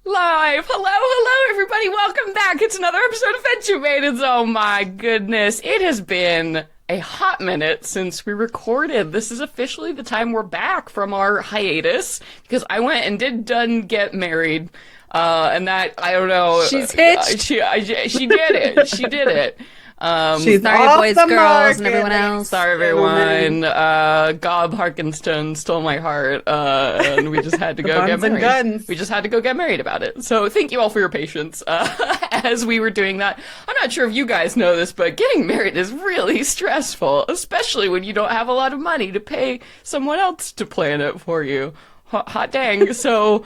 Live. Hello, everybody. Welcome back. It's another episode of Adventure Maidens. Oh my goodness. It has been a hot minute since we recorded. This is officially the time we're back from our hiatus because I went and done get married. And that, I don't know. She's hitched. She did it. She did it. She's sorry, boys, girls, market. And everyone else. Sorry, everyone. Gob Harkenston stole my heart, and we just had to go get married. Guns. We just had to go get married about it. So thank you all for your patience as we were doing that. I'm not sure if you guys know this, but getting married is really stressful, especially when you don't have a lot of money to pay someone else to plan it for you. Hot dang. So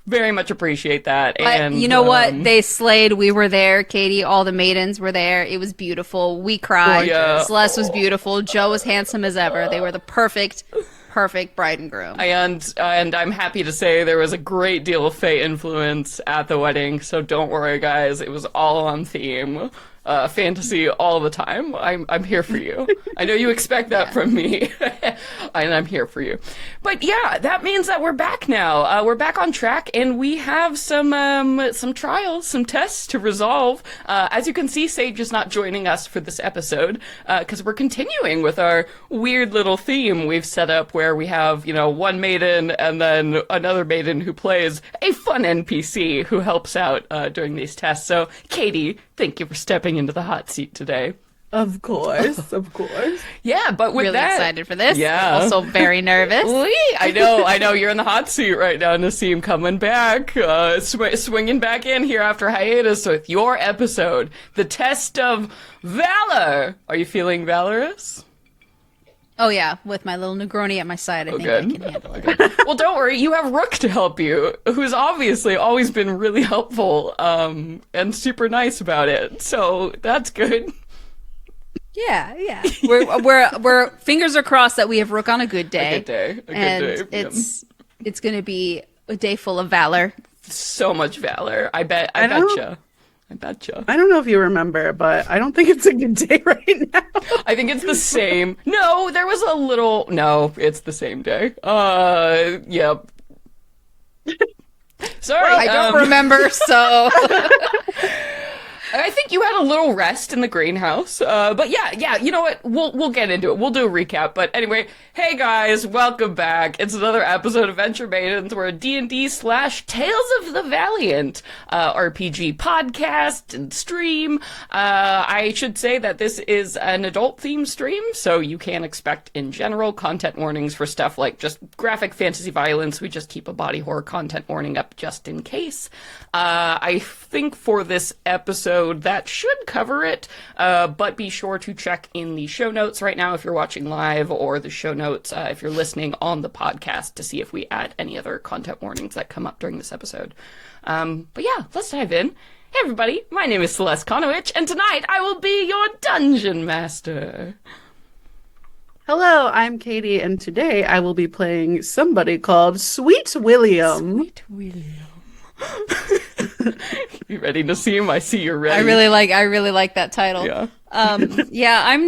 very much appreciate that. And you know what? They slayed. We were there. Katie, all the maidens were there. It was beautiful. We cried. Yeah. Celeste was beautiful. Joe was handsome as ever. They were the perfect bride and groom. And I'm happy to say there was a great deal of Fae influence at the wedding, so don't worry, guys. It was all on theme. Fantasy all the time. I'm here for you. I know you expect that from me, and I'm here for you. But yeah, that means that we're back now. We're back on track, and we have some trials, some tests to resolve. As you can see, Sage is not joining us for this episode because we're continuing with our weird little theme we've set up, where we have one maiden and then another maiden who plays a fun NPC who helps out during these tests. So, Katie, thank you for stepping into the hot seat today. Of course, of course. Yeah, but with really that, excited for this. Yeah. Also very nervous. I know. You're in the hot seat right now, Nassim, coming back, swinging back in here after hiatus with your episode, the Test of Valor. Are you feeling valorous? Oh yeah, with my little Negroni at my side, I think good. I can handle it. Well, don't worry, you have Rook to help you, who's obviously always been really helpful, and super nice about it. So that's good. Yeah. We're fingers are crossed that we have Rook on a good day. A good day. And it's going to be a day full of valor. So much valor. I betcha. I don't know if you remember, but I don't think it's a good day right now. I think it's the same. No, there was a little. No, it's the same day. Yep. Sorry, well, I don't remember. So I think you had a little rest in the greenhouse. But yeah. You know what? We'll get into it. We'll do a recap. But anyway, hey guys, welcome back. It's another episode of Venture Maidens. We're a D&D/Tales of the Valiant RPG podcast and stream. I should say that this is an adult-themed stream, so you can expect, in general, content warnings for stuff like just graphic fantasy violence. We just keep a body horror content warning up just in case. I think for this episode, that should cover it, but be sure to check in the show notes right now if you're watching live, or the show notes if you're listening on the podcast, to see if we add any other content warnings that come up during this episode. But yeah, let's dive in. Hey everybody, my name is Celeste Konowich, and tonight I will be your dungeon master. Hello, I'm Katie, and today I will be playing somebody called Sweet William. Sweet William. You ready, Nassim? I see you're ready. I really like that title. Yeah. I'm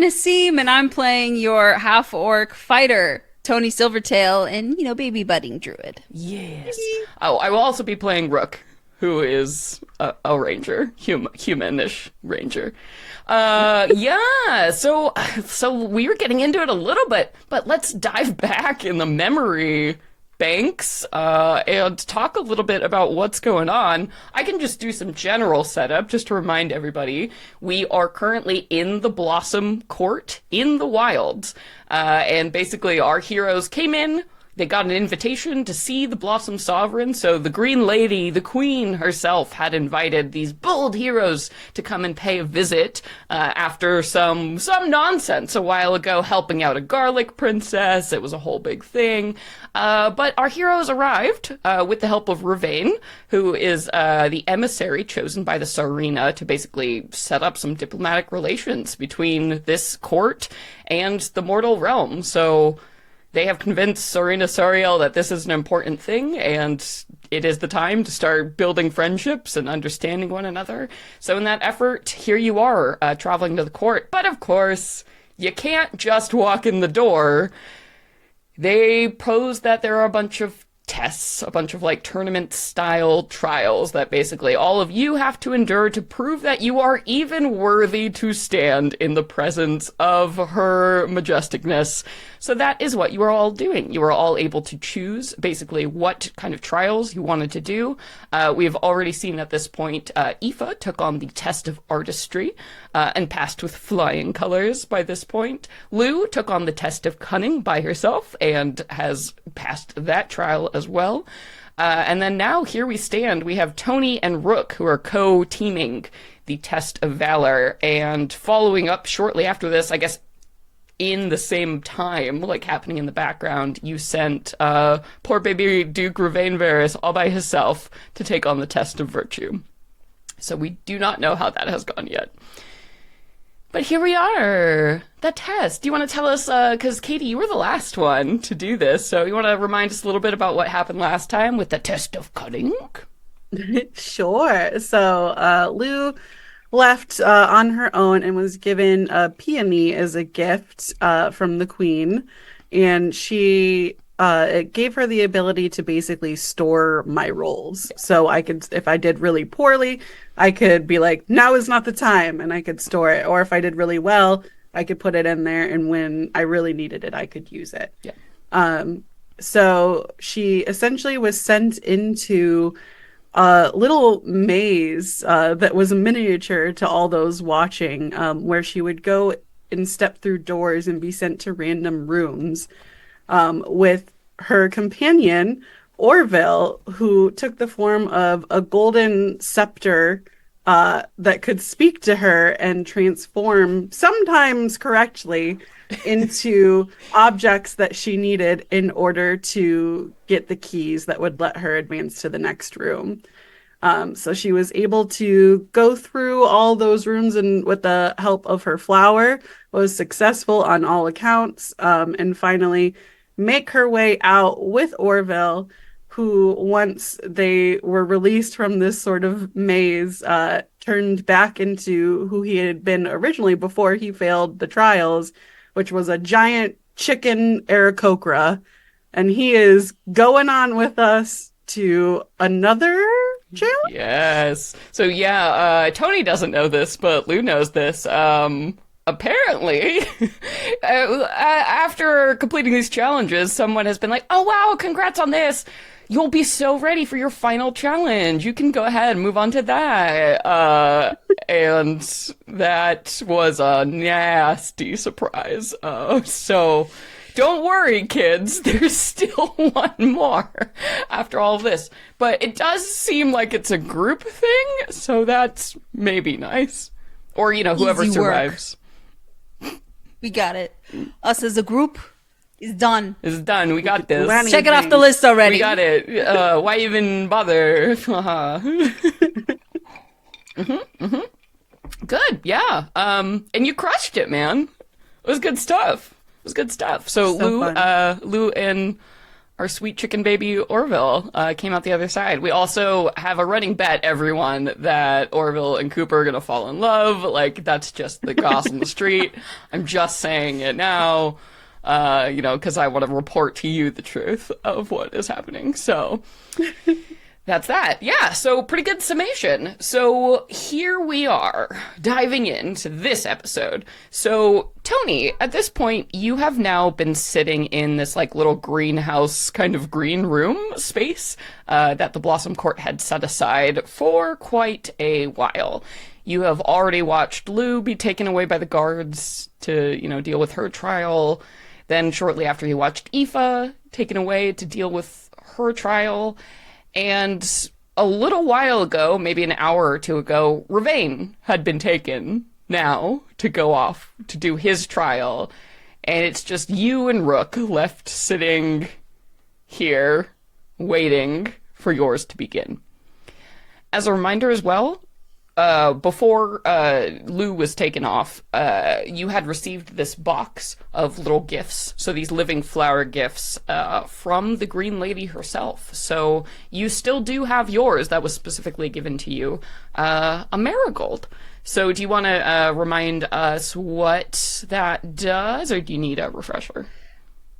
Nassim, and I'm playing your half-orc fighter, Toni Silvertail, and baby budding druid. Yes. Oh, I will also be playing Rook, who is a ranger, humanish ranger. Yeah. So we were getting into it a little bit, but let's dive back in the memory banks and talk a little bit about what's going on. I can just do some general setup just to remind everybody. We are currently in the Blossom Court in the wilds, and basically our heroes came in. They got an invitation to see the Blossom Sovereign, so the Green Lady, the Queen herself, had invited these bold heroes to come and pay a visit after some nonsense a while ago, helping out a garlic princess. It was a whole big thing. But our heroes arrived with the help of Ravain, who is the emissary chosen by the Tsarina to basically set up some diplomatic relations between this court and the mortal realm. So they have convinced Tsarina Sariel that this is an important thing, and it is the time to start building friendships and understanding one another. So in that effort, here you are, traveling to the court. But of course, you can't just walk in the door. They pose that there are a bunch of tests, a bunch of like tournament-style trials that basically all of you have to endure to prove that you are even worthy to stand in the presence of her majesticness. So that is what you are all doing. You are all able to choose basically what kind of trials you wanted to do. We've already seen at this point, Aoife took on the test of artistry and passed with flying colors by this point. Lou took on the test of cunning by herself and has passed that trial as well. And then now here we stand. We have Toni and Rook who are co-teaming the Test of Valor, and following up shortly after this, I guess in the same time, like happening in the background, you sent poor baby Duke Ravainvarys all by himself to take on the Test of Virtue. So we do not know how that has gone yet. But here we are, the test. Do you want to tell us, because Katie, you were the last one to do this, so you want to remind us a little bit about what happened last time with the Test of Cunning? Sure. So Lou left on her own and was given a peony as a gift from the queen, and it gave her the ability to basically store my rolls. So I could, if I did really poorly, I could be like, now is not the time, and I could store it. Or if I did really well, I could put it in there, and when I really needed it, I could use it. Yeah. So she essentially was sent into a little maze that was a miniature to all those watching, where she would go and step through doors and be sent to random rooms with her companion, Orville, who took the form of a golden scepter that could speak to her and transform, sometimes correctly, into objects that she needed in order to get the keys that would let her advance to the next room. So she was able to go through all those rooms, and with the help of her flower, was successful on all accounts, and finally make her way out with Orville, who, once they were released from this sort of maze, turned back into who he had been originally before he failed the trials, which was a giant chicken Aarakocra. And he is going on with us to another challenge? Yes. So yeah, Toni doesn't know this, but Lou knows this. Apparently, after completing these challenges, someone has been like, oh wow, congrats on this. You'll be so ready for your final challenge. You can go ahead and move on to that. And that was a nasty surprise. So don't worry, kids. There's still one more after all of this. But it does seem like it's a group thing, so that's maybe nice. Or, you know, whoever Easy work. survives. We got it. Us as a group is done. It's done. We got this. Check it off the list already. We got it. Why even bother? Good. Yeah. And you crushed it, man. It was good stuff. It was good stuff. So Lou and our sweet chicken baby Orville came out the other side. We also have a running bet, everyone, that Orville and Cooper are gonna fall in love. Like, that's just the goss on the street. I'm just saying it now, you know, because I want to report to you the truth of what is happening. So that's that. Yeah, so pretty good summation. So here we are, diving into this episode. So, Toni, at this point, you have now been sitting in this, like, little greenhouse kind of green room space that the Blossom Court had set aside for quite a while. You have already watched Lou be taken away by the guards to, you know, deal with her trial. Then shortly after, you watched Aoife taken away to deal with her trial. And a little while ago, maybe an hour or two ago, Ravain had been taken now to go off to do his trial. And it's just you and Rook left sitting here waiting for yours to begin. As a reminder as well, before Lou was taken off, you had received this box of little gifts, so these living flower gifts from the Green Lady herself. So you still do have yours that was specifically given to you, a marigold. So do you want to remind us what that does, or do you need a refresher?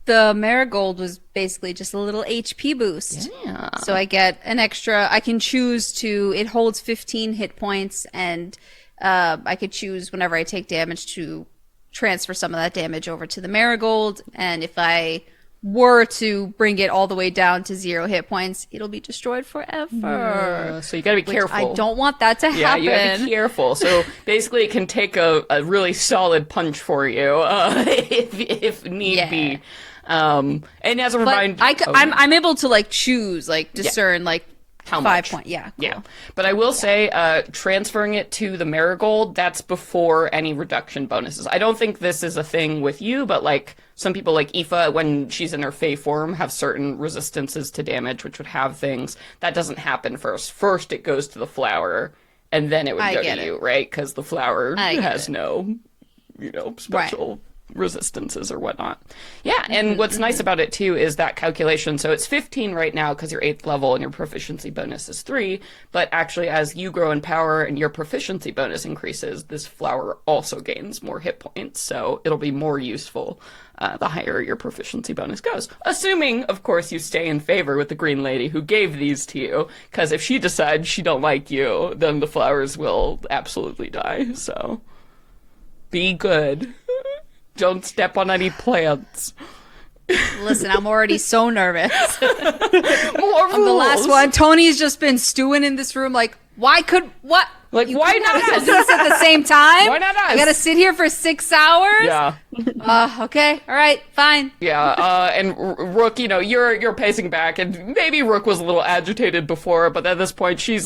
the marigold was basically just a little HP boost. Yeah. So I get an extra, I can choose to, it holds 15 hit points, and I could choose whenever I take damage to transfer some of that damage over to the marigold. And if I were to bring it all the way down to 0 hit points, it'll be destroyed forever. So you gotta be careful. I don't want that to happen. Yeah, you gotta be careful. So basically, it can take a really solid punch for you if need be. And as a reminder, I'm able to like choose, like discern, like how 5 much? point. Yeah, cool. Yeah, but I will say, transferring it to the marigold, that's before any reduction bonuses. I don't think this is a thing with you, but like some people, like Aoife, when she's in her Fey form, have certain resistances to damage, which would have things. That doesn't happen first. First, it goes to the flower, and then it would go to you, right? Because the flower has no, special resistances or whatnot. Yeah, and what's nice about it too is that calculation. So it's 15 right now because you're 8th level and your proficiency bonus is 3, but actually as you grow in power and your proficiency bonus increases, this flower also gains more hit points, so it'll be more useful the higher your proficiency bonus goes. Assuming, of course, you stay in favor with the green lady who gave these to you, because if she decides she don't like you, then the flowers will absolutely die, so be good. Don't step on any plants. Listen, I'm already so nervous. More I'm the last one. Tony's just been stewing in this room like, why not us? Do this at the same time? Why not us? I gotta sit here for 6 hours? Yeah. Okay. All right. Fine. Yeah, and Rook, you're pacing back, and maybe Rook was a little agitated before, but at this point, she's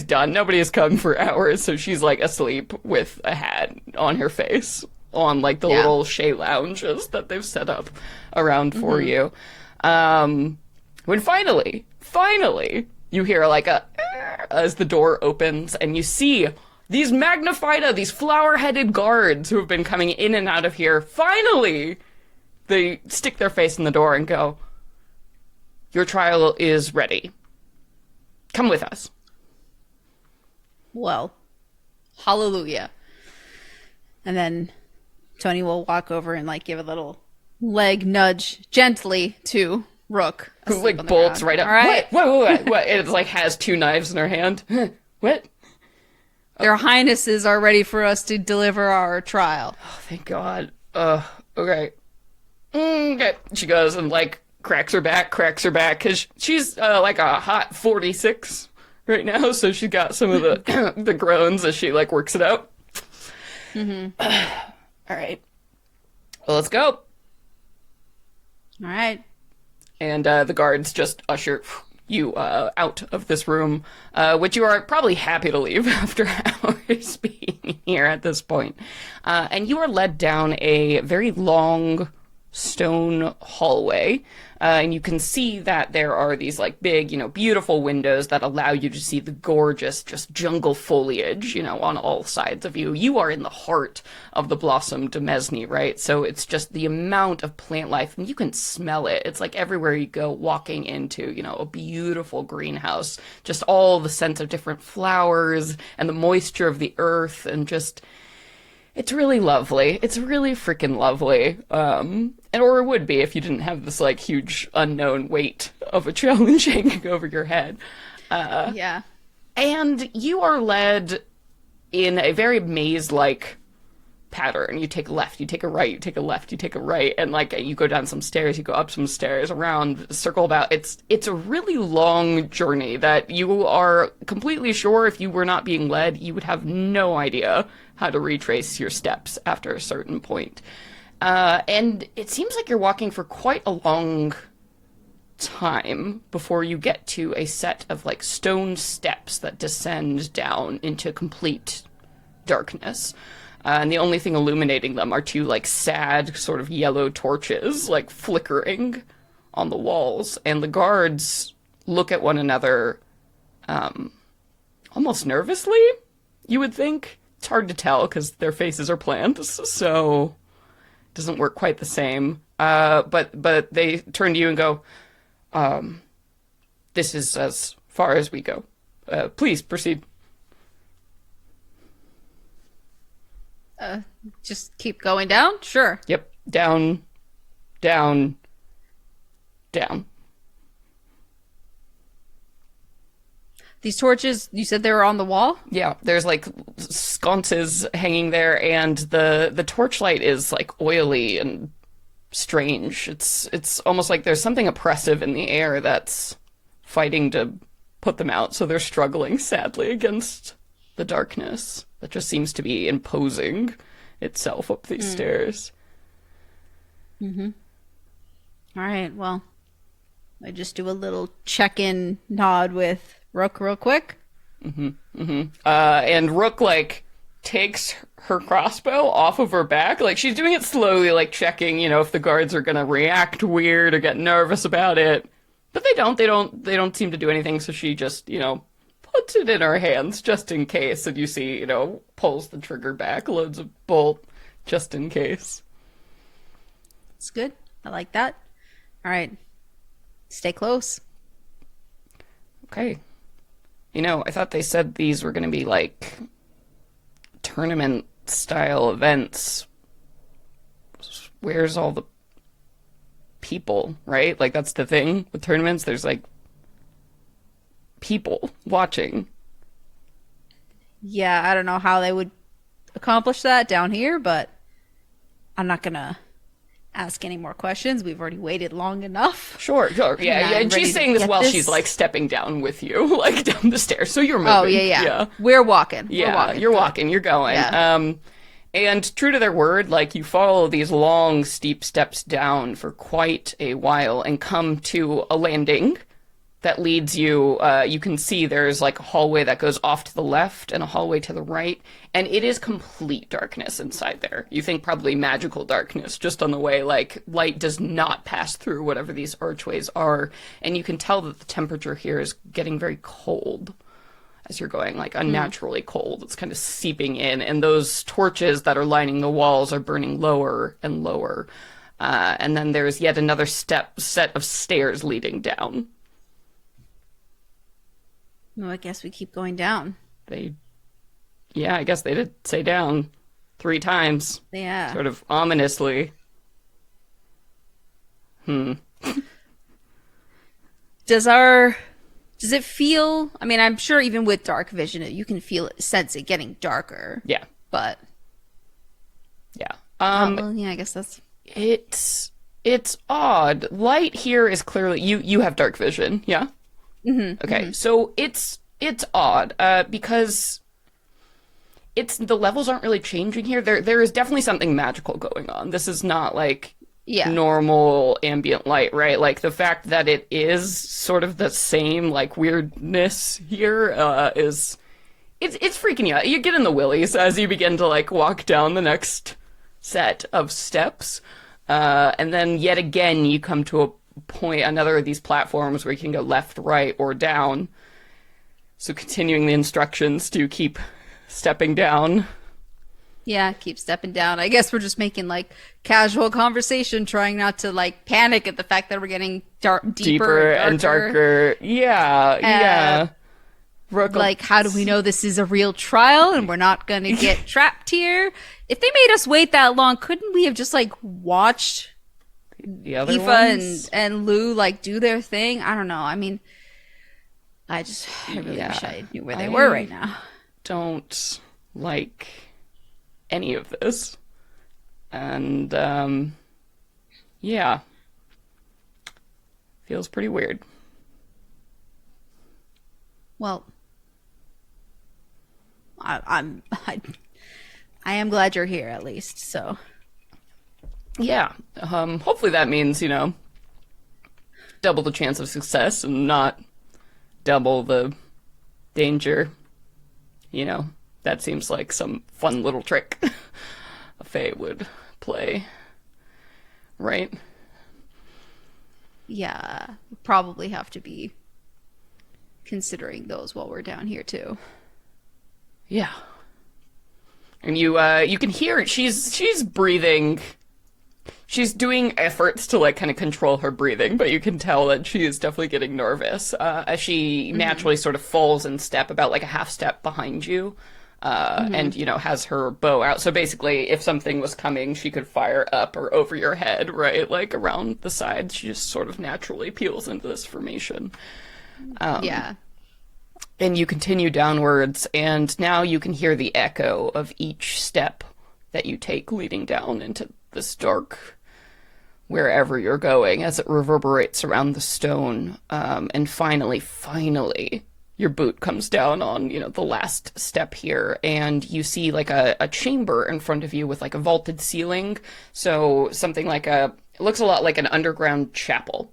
done. Nobody has come for hours, so she's, asleep with a hat on her face on, the little Shea lounges that they've set up around for you. When finally, you hear, as the door opens, and you see these these flower-headed guards who have been coming in and out of here. Finally, they stick their face in the door and go, "Your trial is ready. Come with us." Well, hallelujah. And then Tony will walk over and give a little leg nudge gently to Rook. Who bolts right up. All right. What? It has 2 knives in her hand. What? Their highnesses are ready for us to deliver our trial. Oh, thank God. Okay. Okay. She goes and cracks her back, because she's a hot 46 right now, so she got some of the the groans as she works it out. All right. Well, let's go. All right. And the guards just usher you out of this room, which you are probably happy to leave after hours being here at this point. And you are led down a very long stone hallway, and you can see that there are these big, beautiful windows that allow you to see the gorgeous just jungle foliage, on all sides of you. You are in the heart of the Blossom de Mesne, right? So it's just the amount of plant life, and you can smell it. It's everywhere you go, walking into, a beautiful greenhouse, just all the scents of different flowers and the moisture of the earth, and just, it's really lovely. It's really freaking lovely. Or it would be if you didn't have this huge unknown weight of a challenge hanging over your head. Yeah. And you are led in a very maze-like pattern. You take a left, you take a right, you take a left, you take a right, and you go down some stairs, you go up some stairs, around, circle about. It's a really long journey that you are completely sure if you were not being led, you would have no idea how to retrace your steps after a certain point. And it seems like you're walking for quite a long time before you get to a set of stone steps that descend down into complete darkness. And the only thing illuminating them are 2 sad sort of yellow torches flickering on the walls. And the guards look at one another almost nervously, you would think. It's hard to tell because their faces are plants, so it doesn't work quite the same. But they turn to you and go, "This is as far as we go. Please proceed." Just keep going down? Sure. Yep. Down, down, down. These torches, you said they were on the wall? Yeah, there's like sconces hanging there, and the torchlight is like oily and strange. It's almost like there's something oppressive in the air that's fighting to put them out, so they're struggling sadly against the darkness that just seems to be imposing itself up these stairs. All right, well, I just do a little check-in nod with Rook real quick. And Rook, like, takes her crossbow off of her back. Like, she's doing it slowly, like, checking, you know, if the guards are gonna react weird or get nervous about it. But they don't. They don't seem to do anything, so she just, you know, puts it in her hands just in case. And you see, you know, pulls the trigger back, loads of bolt, just in case. It's good. I like that. All right. Stay close. Okay. You know, I thought they said these were going to be, like, tournament-style events. Where's all the people, right? Like, that's the thing with tournaments. There's, like, people watching. Yeah, I don't know how they would accomplish that down here, but I'm not going to ask any more questions. We've already waited long enough. Sure. Yeah. I'm And ready she's to saying this get while this. she's, like, stepping down with you, like, down the stairs. So you're moving. Oh, yeah. We're walking. Yeah, We're walking. you're walking, you're going. Yeah. And true to their word, like, you follow these long, steep steps down for quite a while and come to a landing that leads you, you can see there's, like, a hallway that goes off to the left and a hallway to the right, and it is complete darkness inside there. You think probably magical darkness, just on the way, like, light does not pass through whatever these archways are, and you can tell that the temperature here is getting very cold as you're going, like, unnaturally cold. It's kind of seeping in, and those torches that are lining the walls are burning lower and lower. And then there's yet another set of stairs leading down. Well, I guess we keep going down. Yeah, I guess they did say down 3 times. Yeah. Sort of ominously. Does it feel, I mean, I'm sure even with dark vision, you can sense it getting darker. Yeah. But, Yeah. well, yeah, I guess that's, It's odd. Light here is clearly, you have dark vision, yeah? Okay, so it's odd, because the levels aren't really changing here. There is definitely something magical going on. This is not like yeah. normal ambient light, right? Like the fact that it is sort of the same like weirdness here is it's freaking you out. You get in the willies as you begin to like walk down the next set of steps, and then yet again you come to a point, another of these platforms where you can go left, right, or down. So continuing the instructions to keep stepping down. Yeah, keep stepping down. I guess we're just making like casual conversation, trying not to like panic at the fact that we're getting deeper and darker. Yeah. Rook, like, how do we know this is a real trial and we're not going to get trapped here? If they made us wait that long, couldn't we have just like watched the other Aoife ones? and Lou like do their thing? I don't know. I mean, I really Yeah. wish I knew where they were right now. Don't like any of this. And, yeah. Feels pretty weird. Well, I am glad you're here at least. So Yeah. Hopefully that means, you know, double the chance of success and not double the danger. You know, that seems like some fun little trick a fae would play. Right? yeah, we'll probably have to be considering those while we're down here too. Yeah. And you can hear it. She's breathing. She's doing efforts to like kind of control her breathing, but you can tell that she is definitely getting nervous as she naturally sort of falls in step, about like a half step behind you. and, has her bow out. So basically, if something was coming, she could fire up or over your head, right? Like around the sides. She just sort of naturally peels into this formation. Yeah. And you continue downwards, and now you can hear the echo of each step that you take leading down into this dark wherever you're going as it reverberates around the stone. And finally, your boot comes down on, the last step here, and you see like a chamber in front of you with like a vaulted ceiling. So something like it looks a lot like an underground chapel.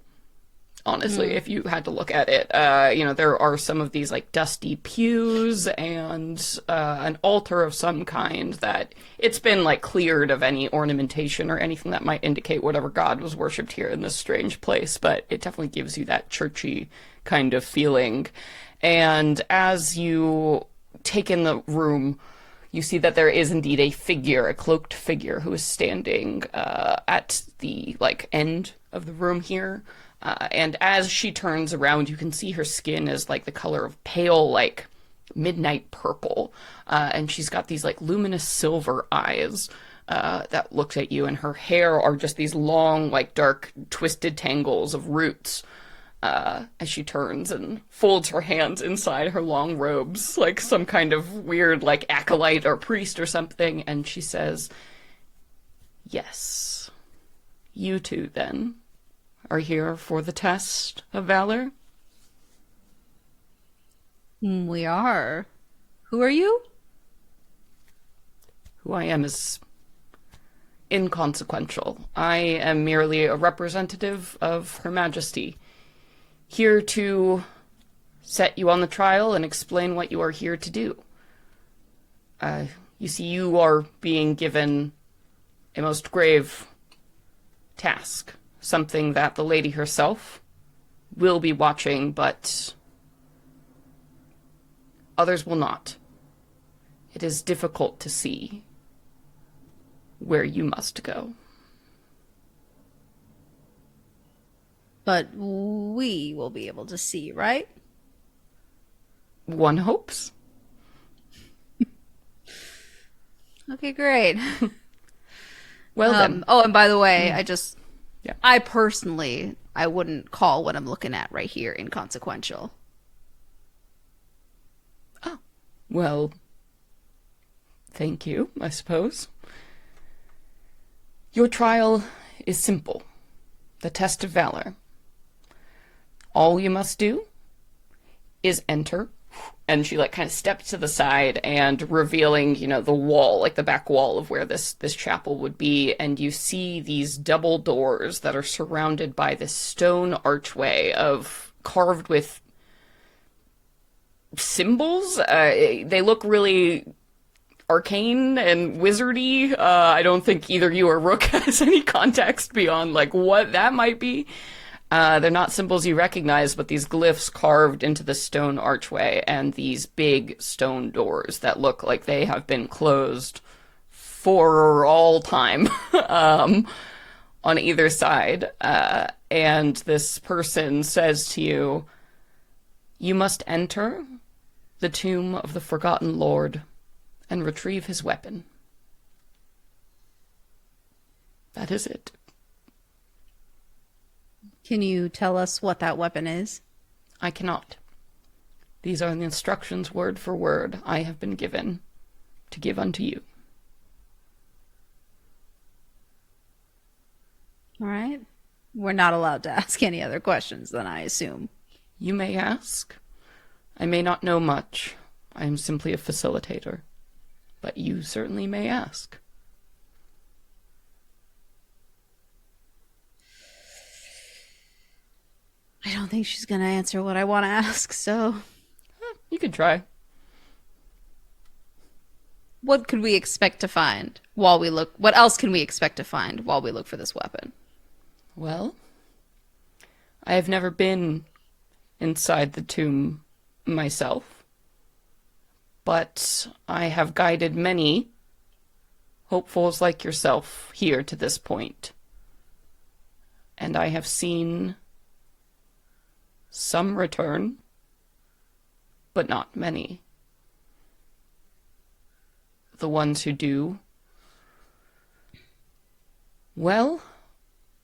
Honestly, if you had to look at it, there are some of these like dusty pews and an altar of some kind that it's been like cleared of any ornamentation or anything that might indicate whatever god was worshipped here in this strange place, but it definitely gives you that churchy kind of feeling. And as you take in the room, you see that there is indeed a cloaked figure who is standing at the like end of the room here. And as she turns around, you can see her skin is like the color of pale, like midnight purple. And she's got these like luminous silver eyes that looks at you, and her hair are just these long, like dark, twisted tangles of roots. As she turns and folds her hands inside her long robes, like some kind of weird, like acolyte or priest or something, and she says, "Yes, you two then are here for the test of valor?" We are. Who are you? Who I am is inconsequential. I am merely a representative of Her Majesty, here to set you on the trial and explain what you are here to do. You see, you are being given a most grave task. Something that the lady herself will be watching, but others will not. It is difficult to see where you must go. But we will be able to see, right? One hopes. Okay, great. Well then. Oh, and by the way, Yeah. I personally, I wouldn't call what I'm looking at right here inconsequential. Oh. Well, thank you, I suppose. Your trial is simple. The test of valor. All you must do is enter. And she like kind of steps to the side and revealing, the wall, like the back wall of where this chapel would be. And you see these double doors that are surrounded by this stone archway carved with symbols. They look really arcane and wizardy. I don't think either you or Rook has any context beyond like what that might be. They're not symbols you recognize, but these glyphs carved into the stone archway and these big stone doors that look like they have been closed for all time on either side. And this person says to you, "You must enter the tomb of the Forgotten Lord and retrieve his weapon." That is it. Can you tell us what that weapon is? I cannot. These are the instructions word for word I have been given to give unto you. All right. We're not allowed to ask any other questions, then, I assume. You may ask. I may not know much. I am simply a facilitator. But you certainly may ask. I don't think she's going to answer what I want to ask, so... You could try. What could we expect to find while we look... What else can we expect to find while we look for this weapon? Well, I have never been inside the tomb myself, but I have guided many hopefuls like yourself here to this point, and I have seen some return, but not many. the ones who do, well,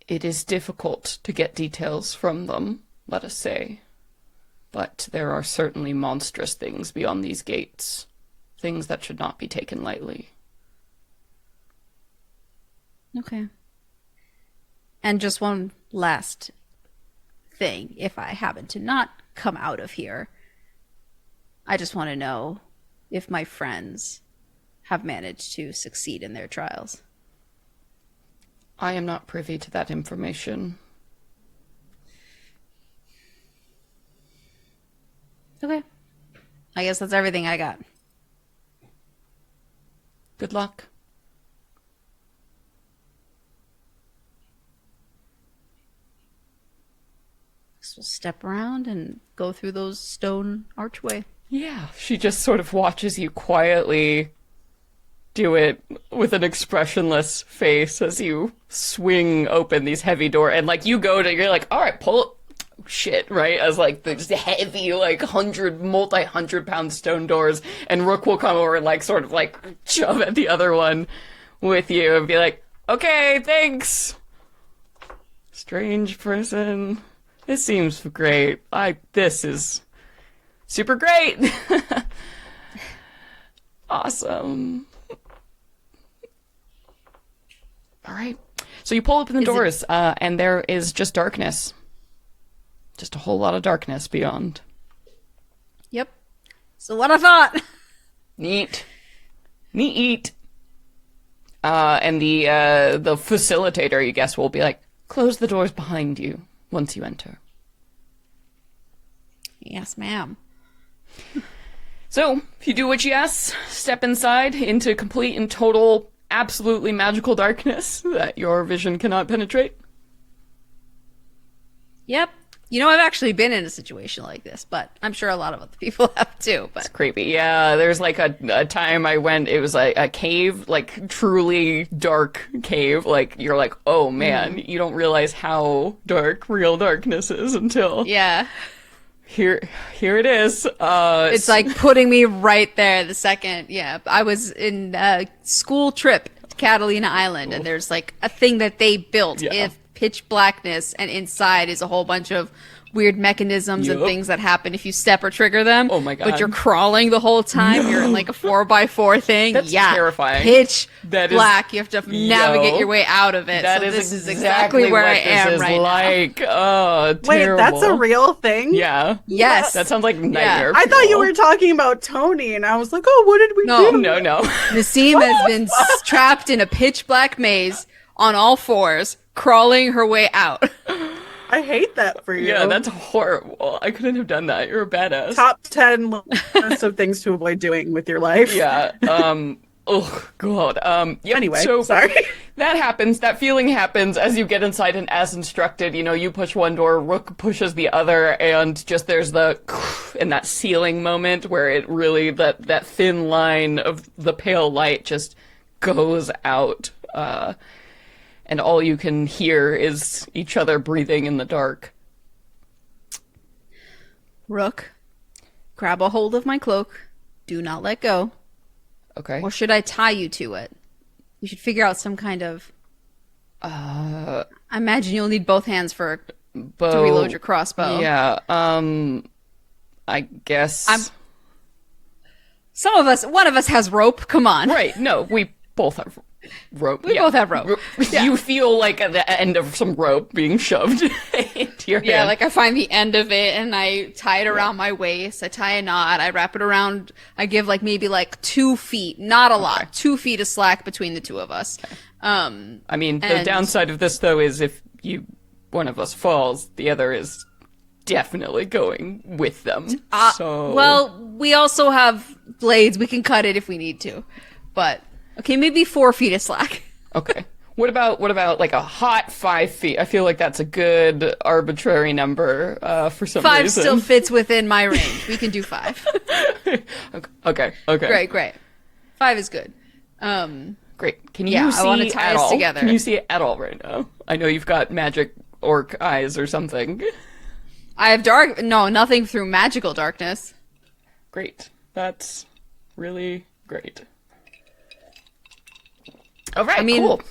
it is difficult to get details from them, let us say. But there are certainly monstrous things beyond these gates. Things that should not be taken lightly. Okay. And just one last thing. If I happen to not come out of here, I just want to know if my friends have managed to succeed in their trials. I am not privy to that information. Okay. I guess that's everything I got. Good luck. So we'll step around and go through those stone archway. Yeah, she just sort of watches you quietly do it with an expressionless face as you swing open these heavy doors. And, like, you go to, you're like, all right, pull it. Shit, right? As, like, the just heavy, like, multi-hundred-pound stone doors. And Rook will come over and, like, sort of, like, shove at the other one with you and be like, okay, thanks. Strange person. This seems great. This is super great. Awesome. All right. So you pull open the doors, and there is just darkness. Just a whole lot of darkness beyond. Yep. So what I thought. Neat. Neat. And the facilitator, you guess, will be like, close the doors behind you once you enter. Yes, ma'am. So, if you do what she asks, step inside into complete and total, absolutely magical darkness that your vision cannot penetrate. Yep. You know, I've actually been in a situation like this, but I'm sure a lot of other people have too. But It's creepy. Yeah, there's like a time I went, it was like a cave, like truly dark cave. Like, you're like, oh man, you don't realize how dark real darkness is until yeah, here it is. it's like putting me right there the second. Yeah, I was in a school trip to Catalina Island, and there's like a thing that they built Yeah. if pitch blackness, and inside is a whole bunch of weird mechanisms and Yup. things that happen if you step or trigger them. Oh my But God. you're crawling the whole time. You're in like a 4x4 thing. That's yeah, terrifying. Pitch That is- black. You have to navigate Yo. your way out of it. That so is this is exactly where what I this am is right now. like. Oh, Wait, terrible. that's a real thing? Yeah. Yes. That sounds like nightmare. I thought you fuel. were talking about Tony, and I was like, oh, what did we No. do? No. Nassim has been trapped in a pitch black maze on all fours, crawling her way out. I hate that for you. Yeah, that's horrible. I couldn't have done that. You're a badass. Top 10 list of things to avoid doing with your life. Yeah. Oh god. Yep. Anyway, so sorry. that happens. That feeling happens as you get inside, and as instructed, you know, you push one door, Rook pushes the other, and just there's the and that ceiling moment where it really that thin line of the pale light just goes out, and all you can hear is each other breathing in the dark. Rook, grab a hold of my cloak. Do not let go. Okay. Or should I tie you to it? We should figure out some kind of... I imagine you'll need both hands to reload your crossbow. Yeah. I guess. One of us has rope. Come on. Right. No, we both have rope. We both have rope. Yeah. You feel like at the end of some rope being shoved into your Yeah, hand. like I find the end of it and I tie it around my waist. I tie a knot. I wrap it around. I give like maybe like 2 feet, not a lot, 2 feet of slack between the two of us. I mean, the and- downside of this though is if one of us falls, the other is definitely going with them. So Well, we also have blades. We can cut it if we need to. But okay, maybe 4 feet of slack. okay. What about like a hot 5 feet? I feel like that's a good arbitrary number for some 5 reason. still fits within my range. We can do 5. Okay. Great. 5 is good. Great. Can Yeah, you I see wanna tie at us all? together. Can you see it at all right now? I know you've got magic orc eyes or something. I have nothing through magical darkness. Great. That's really great. All right, I mean, cool.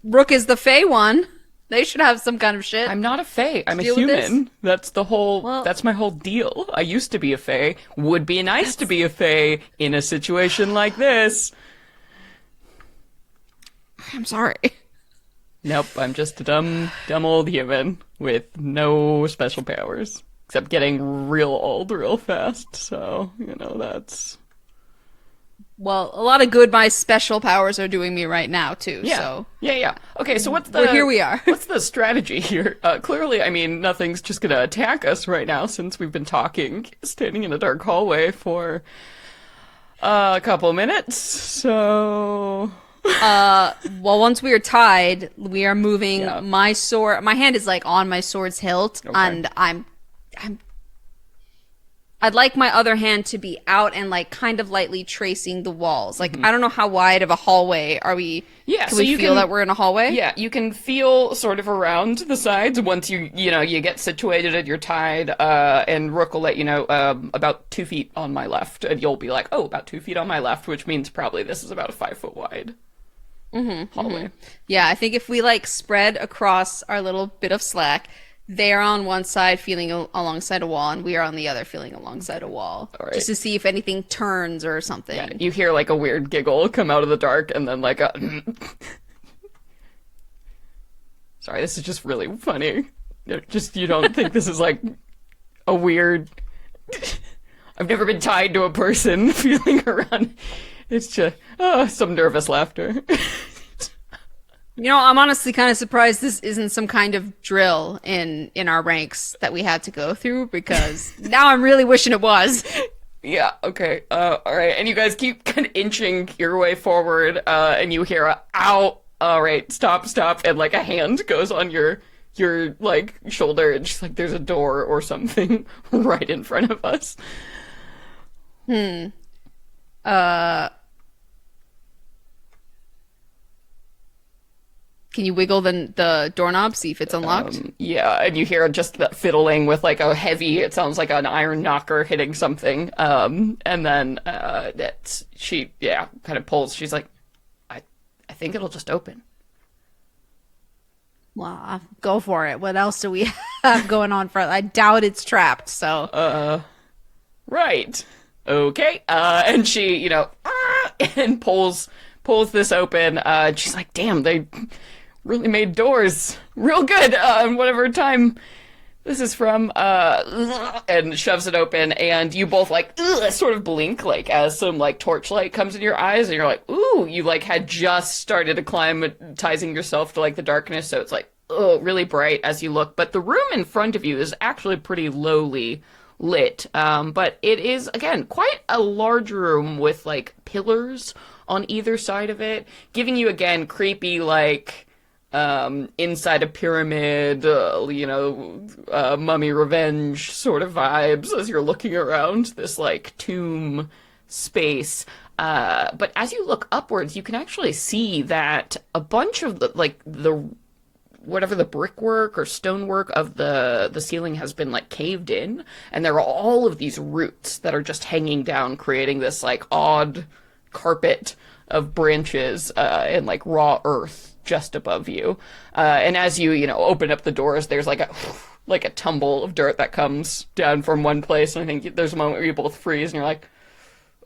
Rook is the Fey one. They should have some kind of shit. I'm not a fae. I'm a Deal with this? human. That's the whole. Well- That's my whole deal. I used to be a fae. Would be nice to be a fae in a situation like this. I'm sorry. Nope, I'm just a dumb old human with no special powers. Except getting real old real fast, so, that's... Well, a lot of good my special powers are doing me right now, too, Yeah. so... Yeah. Okay, so what's the... Well, here we are. What's the strategy here? Clearly, I mean, nothing's just gonna attack us right now since we've been talking, standing in a dark hallway for a couple minutes, so... Well, once we are tied, we are moving Yeah. my sword. My hand is like on my sword's hilt, Okay. and I'd like my other hand to be out and like kind of lightly tracing the walls. Like I don't know how wide of a hallway are we? Yeah, can so we you feel can- that we're in a hallway? Yeah, you can feel sort of around the sides once you get situated and you're tied, and Rook will let you know, about 2 feet on my left, and you'll be like, oh, about 2 feet on my left, which means probably this is about a 5 foot wide hallway. Yeah, I think if we like spread across our little bit of slack, they're on one side feeling alongside a wall, and we are on the other feeling alongside a wall. All right. Just to see if anything turns or something. Yeah, you hear like a weird giggle come out of the dark, and then like a... Sorry, this is just really funny. You don't think this is like a weird... I've never been tied to a person feeling around. It's just, some nervous laughter. You know, I'm honestly kind of surprised this isn't some kind of drill in our ranks that we had to go through, because now I'm really wishing it was. Yeah, okay. All right. And you guys keep kind of inching your way forward, and you hear a, ow. All right, stop. And like a hand goes on your like shoulder, and just like there's a door or something right in front of us. Can you wiggle the doorknob, see if it's unlocked? Yeah, and you hear just that fiddling with like a heavy, it sounds like an iron knocker hitting something. And then she kind of pulls. She's like, I think it'll just open. Well, go for it. What else do we have going on for? I doubt it's trapped, so. Right. Okay. And she, and pulls this open. She's like, damn, they really made doors real good on whatever time this is from, and shoves it open, and you both like sort of blink like as some like torchlight comes in your eyes, and you're like, ooh, you like had just started acclimatizing yourself to like the darkness, so it's like really bright as you look, but the room in front of you is actually pretty lowly lit, but it is again quite a large room with like pillars on either side of it, giving you again creepy like inside a pyramid, mummy revenge sort of vibes as you're looking around this like tomb space. But as you look upwards, you can actually see that a bunch of the whatever the brickwork or stonework of the ceiling has been like caved in, and there are all of these roots that are just hanging down, creating this like odd carpet of branches and like raw earth just above you. And as you open up the doors, there's like a tumble of dirt that comes down from one place, and I think there's a moment where you both freeze and you're like,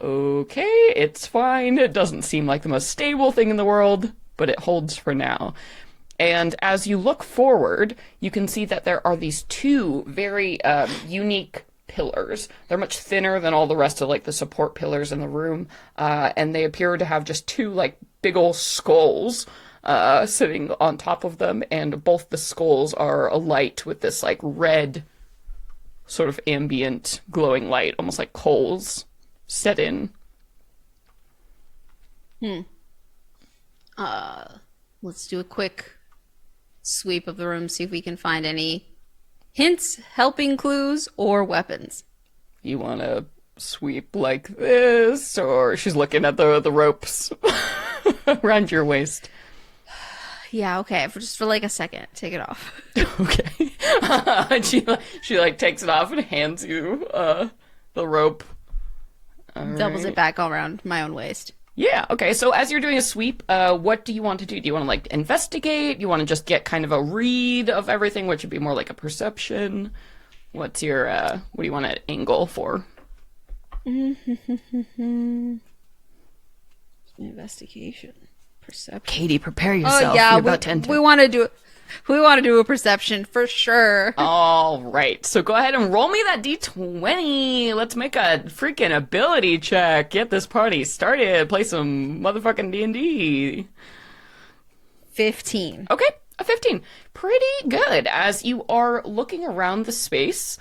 okay, it's fine. It doesn't seem like the most stable thing in the world, but it holds for now. And as you look forward, you can see that there are these two very unique pillars. They're much thinner than all the rest of like the support pillars in the room, and they appear to have just two like big ol' skulls sitting on top of them, and both the skulls are alight with this like red sort of ambient glowing light, almost like coals set in. Let's do a quick sweep of the room, see if we can find any hints, helping clues, or weapons. You want to sweep like this, or she's looking at the ropes around your waist. Yeah, okay, just for like a second. Take it off. Okay. And she like takes it off and hands you the rope. Doubles it back all around my own waist. Yeah, okay. So as you're doing a sweep, what do you want to do? Do you want to like investigate? You want to just get kind of a read of everything, which would be more like a perception? What's your what do you want to angle for? Investigation, perception. Katie, prepare Oh yourself. yeah, You're about to enter. we want to do a perception for sure. All right. So go ahead and roll me that d20. Let's make a freaking ability check. Get this party started. Play some motherfucking D&D. 15. Okay, a 15. Pretty good. As you are looking around the space,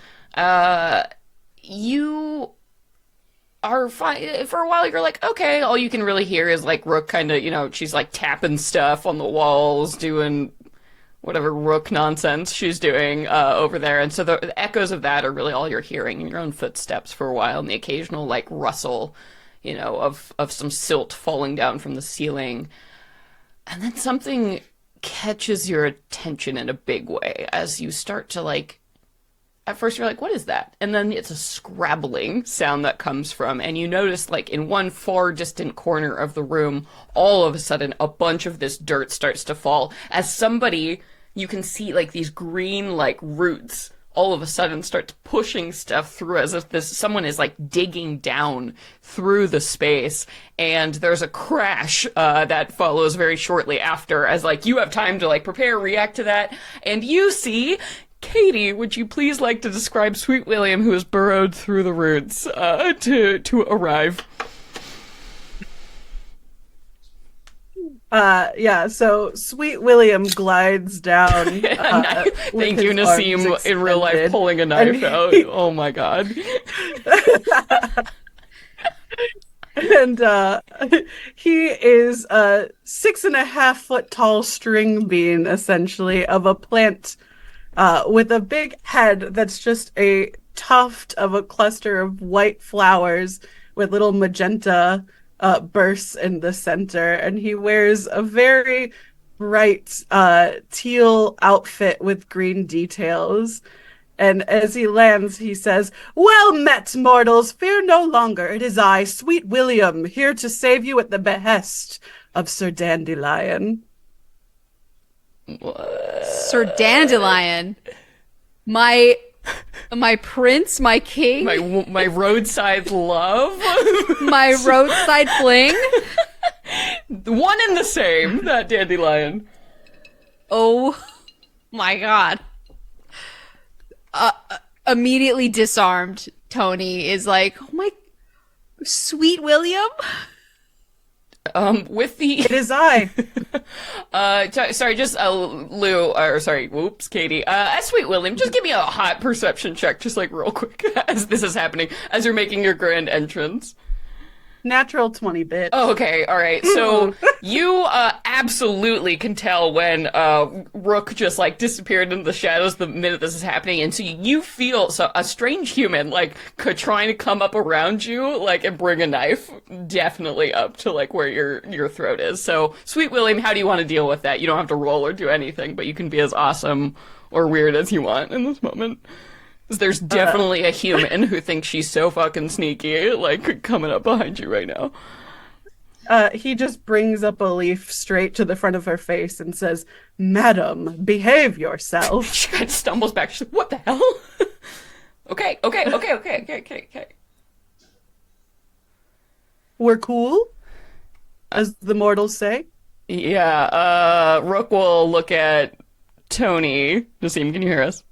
you are fine. For a while, you're like, okay, all you can really hear is like Rook kind of, she's like tapping stuff on the walls, doing whatever Rook nonsense she's doing over there. And so the echoes of that are really all you're hearing, and your own footsteps for a while, and the occasional like rustle, of some silt falling down from the ceiling. And then something catches your attention in a big way as you start to like, at first you're like, what is that? And then it's a scrabbling sound that comes from, and you notice like in one far distant corner of the room, all of a sudden a bunch of this dirt starts to fall as somebody, you can see like these green like roots all of a sudden start pushing stuff through as if someone is like digging down through the space, and there's a crash that follows very shortly after as like you have time to like prepare, react to that, and you see Katie, would you please like to describe Sweet William, who has burrowed through the roots to arrive? Yeah, so Sweet William glides down. Thank you, Nassim, in real life, pulling a knife out. Oh my god. And he is a 6.5-foot tall string bean, essentially, of a plant with a big head that's just a tuft of a cluster of white flowers with little magenta bursts in the center. And he wears a very bright teal outfit with green details. And as he lands, he says, "Well met, mortals. Fear no longer. It is I, Sweet William, here to save you at the behest of Sir Dandelion." Sir Dandelion, my prince, my king, my roadside love, my roadside fling. One and the same, that Dandelion. Oh my god. Immediately disarmed, Toni is like, "Oh my, Sweet William." With the It is I. sorry, just Lou, or sorry, whoops, Katie. Sweet William, just give me a hot perception check, just like real quick, as this is happening, as you're making your grand entrance. Natural 20, bitch. Oh, okay, all right. So you absolutely can tell when Rook just like disappeared into the shadows the minute this is happening, and so you feel a strange human like trying to come up around you, like, and bring a knife definitely up to like where your throat is. So, Sweet William, how do you want to deal with that? You don't have to roll or do anything, but you can be as awesome or weird as you want in this moment. There's definitely a human who thinks she's so fucking sneaky, like, coming up behind you right now. He just brings up a leaf straight to the front of her face and says, "Madam, behave yourself." She kind of stumbles back. She's like, what the hell? Okay. "We're cool," as the mortals say. Yeah, Rook will look at Toni. Nassim, can you hear us?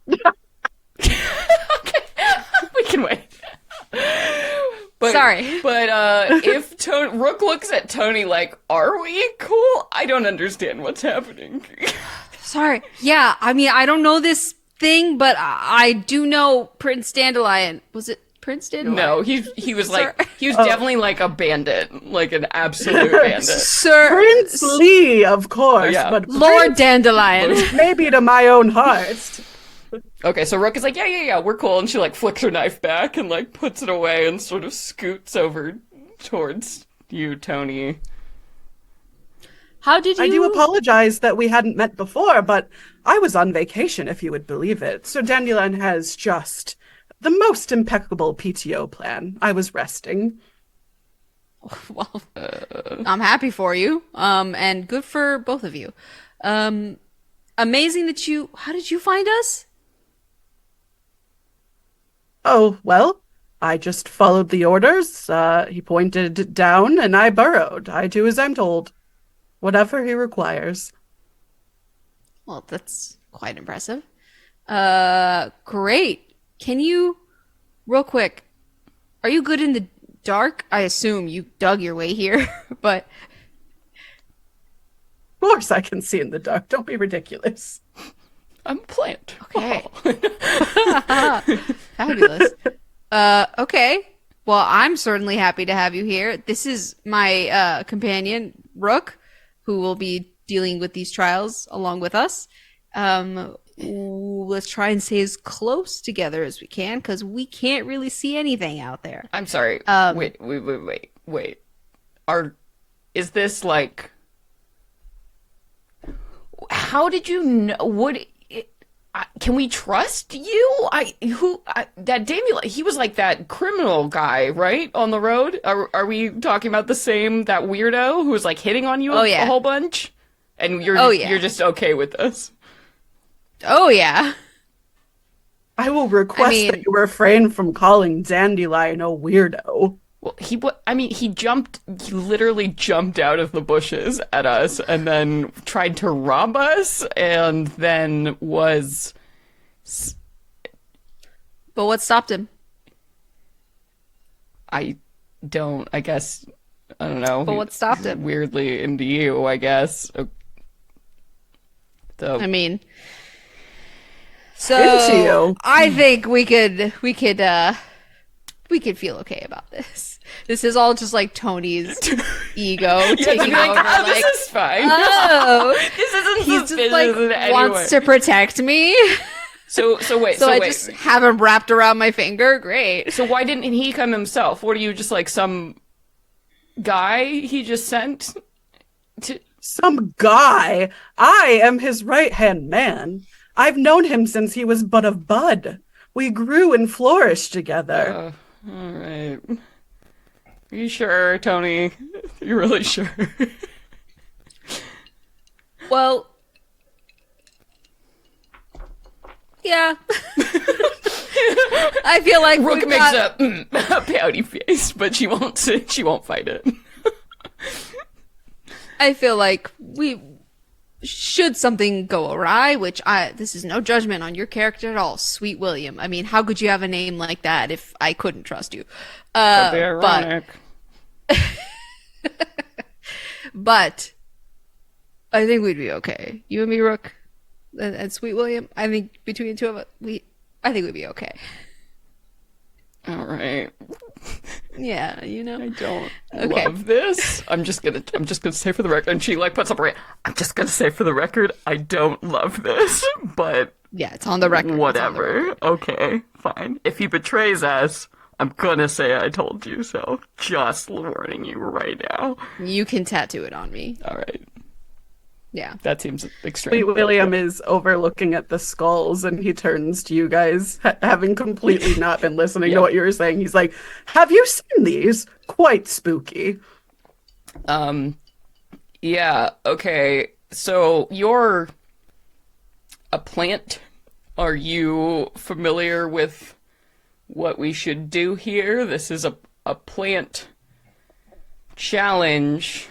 Okay, we can wait. Sorry. But if Rook looks at Toni like, "Are we cool?" I don't understand what's happening. Sorry. Yeah, I mean, I don't know this thing, but I do know Prince Dandelion. Was it Prince Dandelion? No, he was like, he was definitely like a bandit, like an absolute bandit. Sir Prince Lee, of course, yeah. but Lord Dandelion. maybe to my own heart. Okay, so Rook is like, yeah, we're cool, and she like flicks her knife back and like puts it away and sort of scoots over towards you, Toni. How did you... I do apologize that we hadn't met before, but I was on vacation, if you would believe it. So Dandelion has just the most impeccable PTO plan. I was resting. Well, I'm happy for you. And good for both of you. Amazing that you. How did you find us? Oh, well, I just followed the orders. He pointed down and I burrowed. I do as I'm told. Whatever he requires. Well, that's quite impressive. Great. Can you, real quick, are you good in the dark? I assume you dug your way here, but Of course I can see in the dark. Don't be ridiculous. I'm a plant. okay. Fabulous. Okay. Well, I'm certainly happy to have you here. This is my companion, Rook, who will be dealing with these trials along with us. Let's try and stay as close together as we can because we can't really see anything out there. I'm sorry. Wait. Is this like? How did you know? Can we trust you? That Daniel, he was like that criminal guy, right? On the road? Are we talking about the same, that weirdo who was like hitting on you a whole bunch? And you're just okay with this? Oh, yeah. I will request that you refrain from calling Dandelion a weirdo. Well, he literally jumped out of the bushes at us and then tried to rob us and then was... But what stopped him? I don't know. But what stopped him? Weirdly into you, I guess. So Into you. I think we could feel okay about this. This is all just like Tony's ego taking over. This is fine. Oh, This isn't he's just suspicious like in any wants way. to protect me. So wait. So I just have him wrapped around my finger. Great. So why didn't he come himself? What are you, just like some guy he just sent to? Some guy. I am his right-hand man. I've known him since he was but a bud. We grew and flourished together. All right. Are you sure, Tony? You really sure? Well, yeah. I feel like Rook makes a pouty face, but she won't fight it. I feel like should something go awry, which this is no judgment on your character at all, Sweet William. I mean, how could you have a name like that if I couldn't trust you? That'd be ironic. But I think we'd be okay. You and me, Rook, and Sweet William. I think between the two of us, I think we'd be okay. All right. Yeah, I don't love this. I'm just gonna say for the record, and she like puts up her hand. I'm just gonna say for the record, I don't love this, but yeah, it's on the record. Whatever. Okay, fine. If he betrays us, I'm gonna say I told you so. Just warning you right now. You can tattoo it on me. All right. Yeah. That seems extreme. Sweet William is overlooking at the skulls and he turns to you guys, having completely not been listening to what you were saying. He's like, have you seen these? Quite spooky. Yeah, okay. So you're a plant. Are you familiar with what we should do here? This is a plant challenge.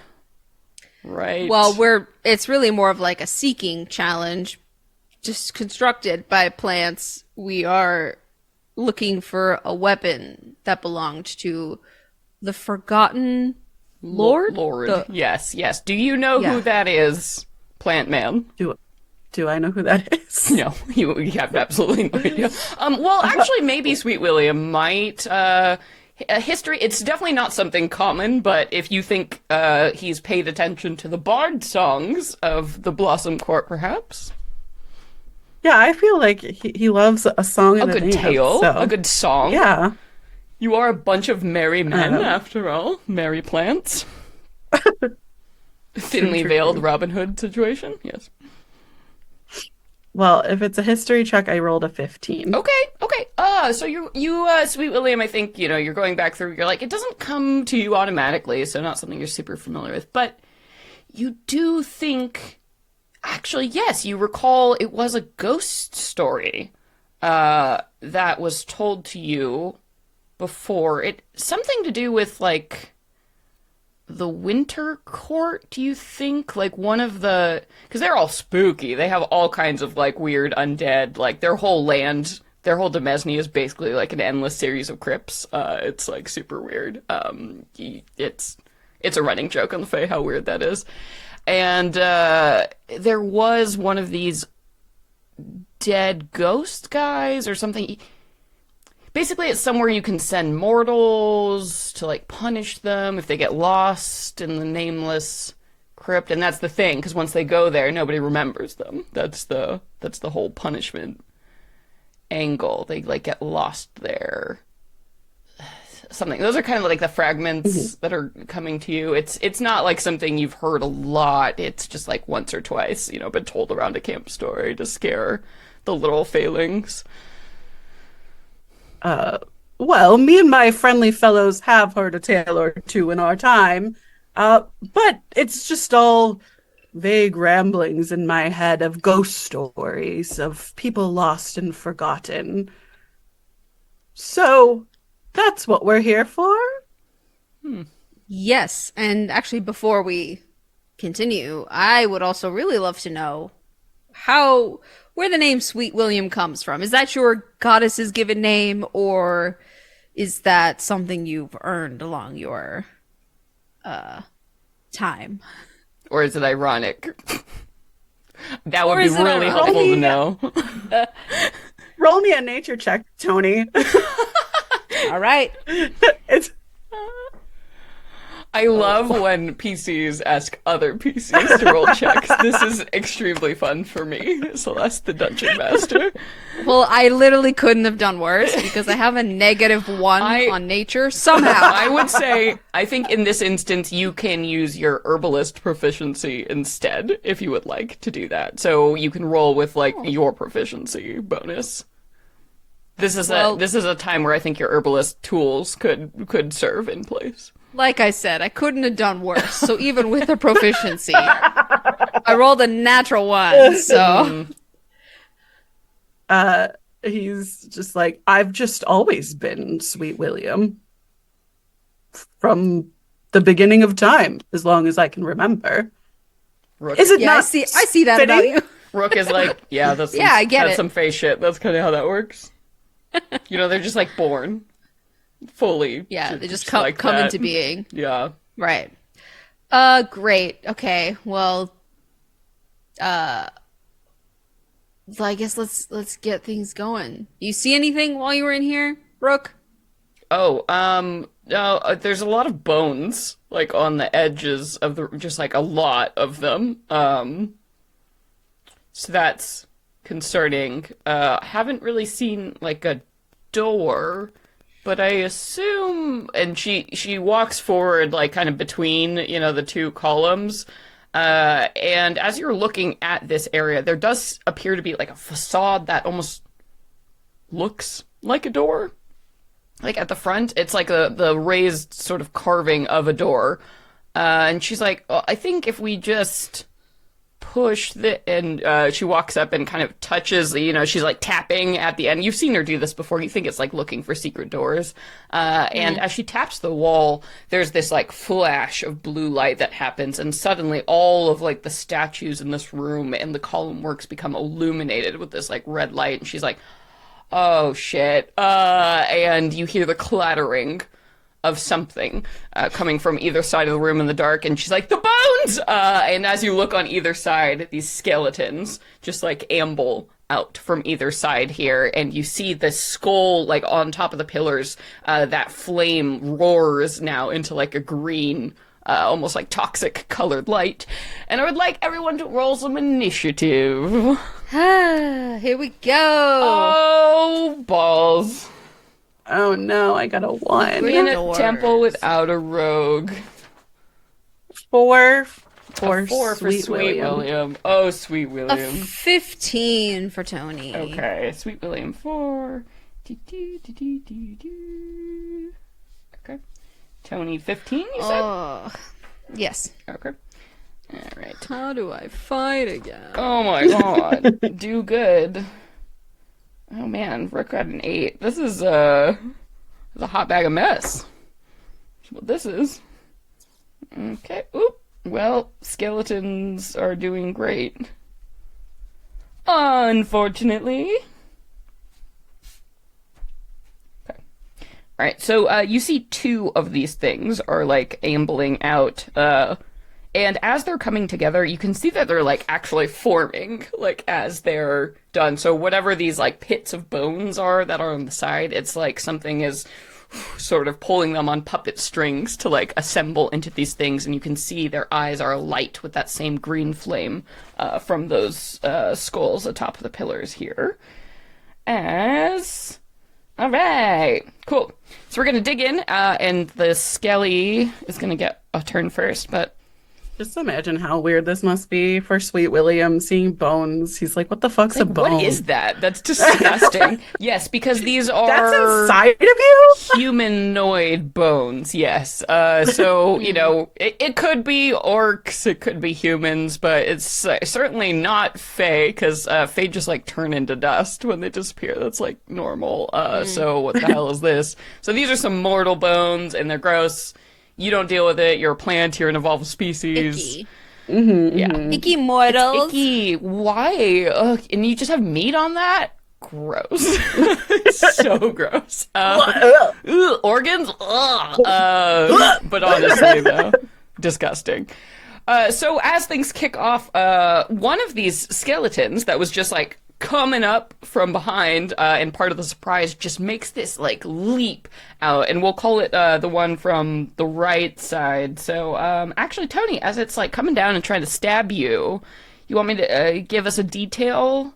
Right. Well, it's really more of like a seeking challenge, just constructed by plants. We are looking for a weapon that belonged to the Forgotten Lord? Yes. Do you know who that is, Plant Man? Do I know who that is? No, you have absolutely no idea. Well, actually, maybe Sweet William might. History, it's definitely not something common, but if you think he's paid attention to the bard songs of the Blossom Court, perhaps? Yeah, I feel like he loves a song and a good tale, so. a good song. Yeah. You are a bunch of merry men, after all. Merry plants. Thinly veiled Robin Hood situation, yes. Well, if it's a history check, I rolled a 15. Okay. So Sweet William, I think, you're going back through, you're like, it doesn't come to you automatically, so not something you're super familiar with, but you do think, actually, yes, you recall it was a ghost story, that was told to you before. Something to do with, like, the Winter Court, do you think? Like, one of because they're all spooky. They have all kinds of, like, weird undead. Like, their whole Demesne is basically, like, an endless series of crypts. It's, like, super weird. It's a running joke on the Fae how weird that is. And, there was one of these dead ghost guys or something. Basically, it's somewhere you can send mortals to, like, punish them if they get lost in the nameless crypt. And that's the thing, because once they go there, nobody remembers them. That's the whole punishment angle. They, like, get lost there. Something. Those are kind of like the fragments that are coming to you. It's not like something you've heard a lot. It's just like once or twice, been told around a camp story to scare the little failings. Well, me and my friendly fellows have heard a tale or two in our time, but it's just all vague ramblings in my head of ghost stories, of people lost and forgotten. So, that's what we're here for? Yes, and actually before we continue, I would also really love to know where the name Sweet William comes from. Is that your goddess's given name, or is that something you've earned along your time? Or is it ironic? That would be really helpful to know. Roll me a nature check, Toni. All right. It's I love when PCs ask other PCs to roll checks. This is extremely fun for me, Celeste, the Dungeon Master. Well, I literally couldn't have done worse because I have a -1 on nature somehow. I would say, I think in this instance, you can use your herbalist proficiency instead, if you would like to do that. So you can roll with, like, your proficiency bonus. This is a time where I think your herbalist tools could serve in place. Like I said, I couldn't have done worse. So even with a proficiency, I rolled a natural 1. So he's just like, I've just always been Sweet William from the beginning of time, as long as I can remember. Rook, Is it yeah, not? I see that about you. Rook is like, yeah, that's I get that's it. some Fae shit. That's kind of how that works. They're just like born fully. Yeah, they just come like that. into being. Yeah. Right. Great. Okay. Well, I guess let's get things going. You see anything while you were in here, Brooke? Oh, no, there's a lot of bones, like, on the edges of just, like, a lot of them. So that's concerning. Haven't really seen, like, a door, but I assume, and she walks forward, like, kind of between, the two columns, and as you're looking at this area, there does appear to be, like, a facade that almost looks like a door. Like, at the front, it's like the raised sort of carving of a door. And she's like, well, I think if we just push and she walks up and kind of touches, she's like tapping at the end. You've seen her do this before. You think it's like looking for secret doors. And as she taps the wall, there's this like flash of blue light that happens. And suddenly all of like the statues in this room and the column works become illuminated with this like red light. And she's like, oh shit. And you hear the clattering of something coming from either side of the room in the dark, and she's like, the bones! And as you look on either side, these skeletons just like amble out from either side here, and you see the skull like on top of the pillars. That flame roars now into like a green, almost like toxic colored light. And I would like everyone to roll some initiative. Here we go. Oh, balls. Oh no, I got a 1. In a temple without a rogue. 4 4 for Sweet William. Oh, Sweet A William. 15 for Toni. Okay, Sweet William 4. Okay. Toni, 15, you said? Yes. Okay. All right. How do I fight again? Oh my god. Do good. Oh man, Rook got an 8. This is a hot bag of mess. That's what this is. Okay. Oop. Well, skeletons are doing great. Unfortunately. Okay. Alright, so you see 2 of these things are like ambling out, and as they're coming together, you can see that they're like actually forming, like as they're done. So whatever these like pits of bones are that are on the side, it's like something is sort of pulling them on puppet strings to like assemble into these things, and you can see their eyes are alight with that same green flame from those skulls atop of the pillars here. All right, cool. So we're gonna dig in, and the Skelly is gonna get a turn first, but Just imagine how weird this must be for Sweet William seeing bones. He's like, what the fuck's a bone? what is that? That's disgusting. Yes, because these are That's inside of you? humanoid bones, yes. So, you know, it could be orcs, it could be humans, but it's certainly not Fae, because Fae just, like, turn into dust when they disappear. That's, like, normal. So what the hell is this? So these are some mortal bones, and they're gross. You don't deal with it. You're a plant. You're an evolved species. Icky. Yeah. Icky mortals. Icky. Why? Ugh. And you just have meat on that? Gross. So gross. Organs? Ugh. But honestly, though, disgusting. So as things kick off, one of these skeletons that was just like coming up from behind, and part of the surprise just makes this like leap out, and we'll call it the one from the right side. So actually, Toni, as it's like coming down and trying to stab you, you want me to give us a detail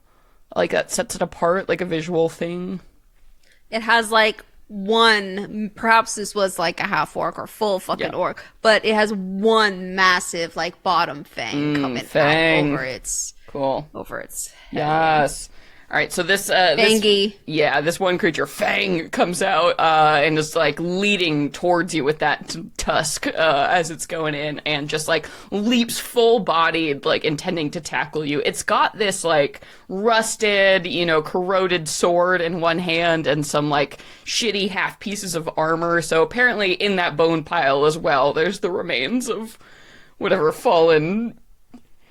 like that sets it apart, like a visual thing? It has like one, perhaps this was like a half orc or full fucking orc, but it has one massive like bottom fang coming fang. out over its Cool. head. Yes. All right, so this Fangy. this one creature, Fang, comes out and is like leading towards you with that tusk as it's going in, and just like leaps full bodied, like intending to tackle you. It's got this like rusted, you know, corroded sword in one hand and some like shitty half pieces of armor. So apparently in that bone pile as well, there's the remains of whatever fallen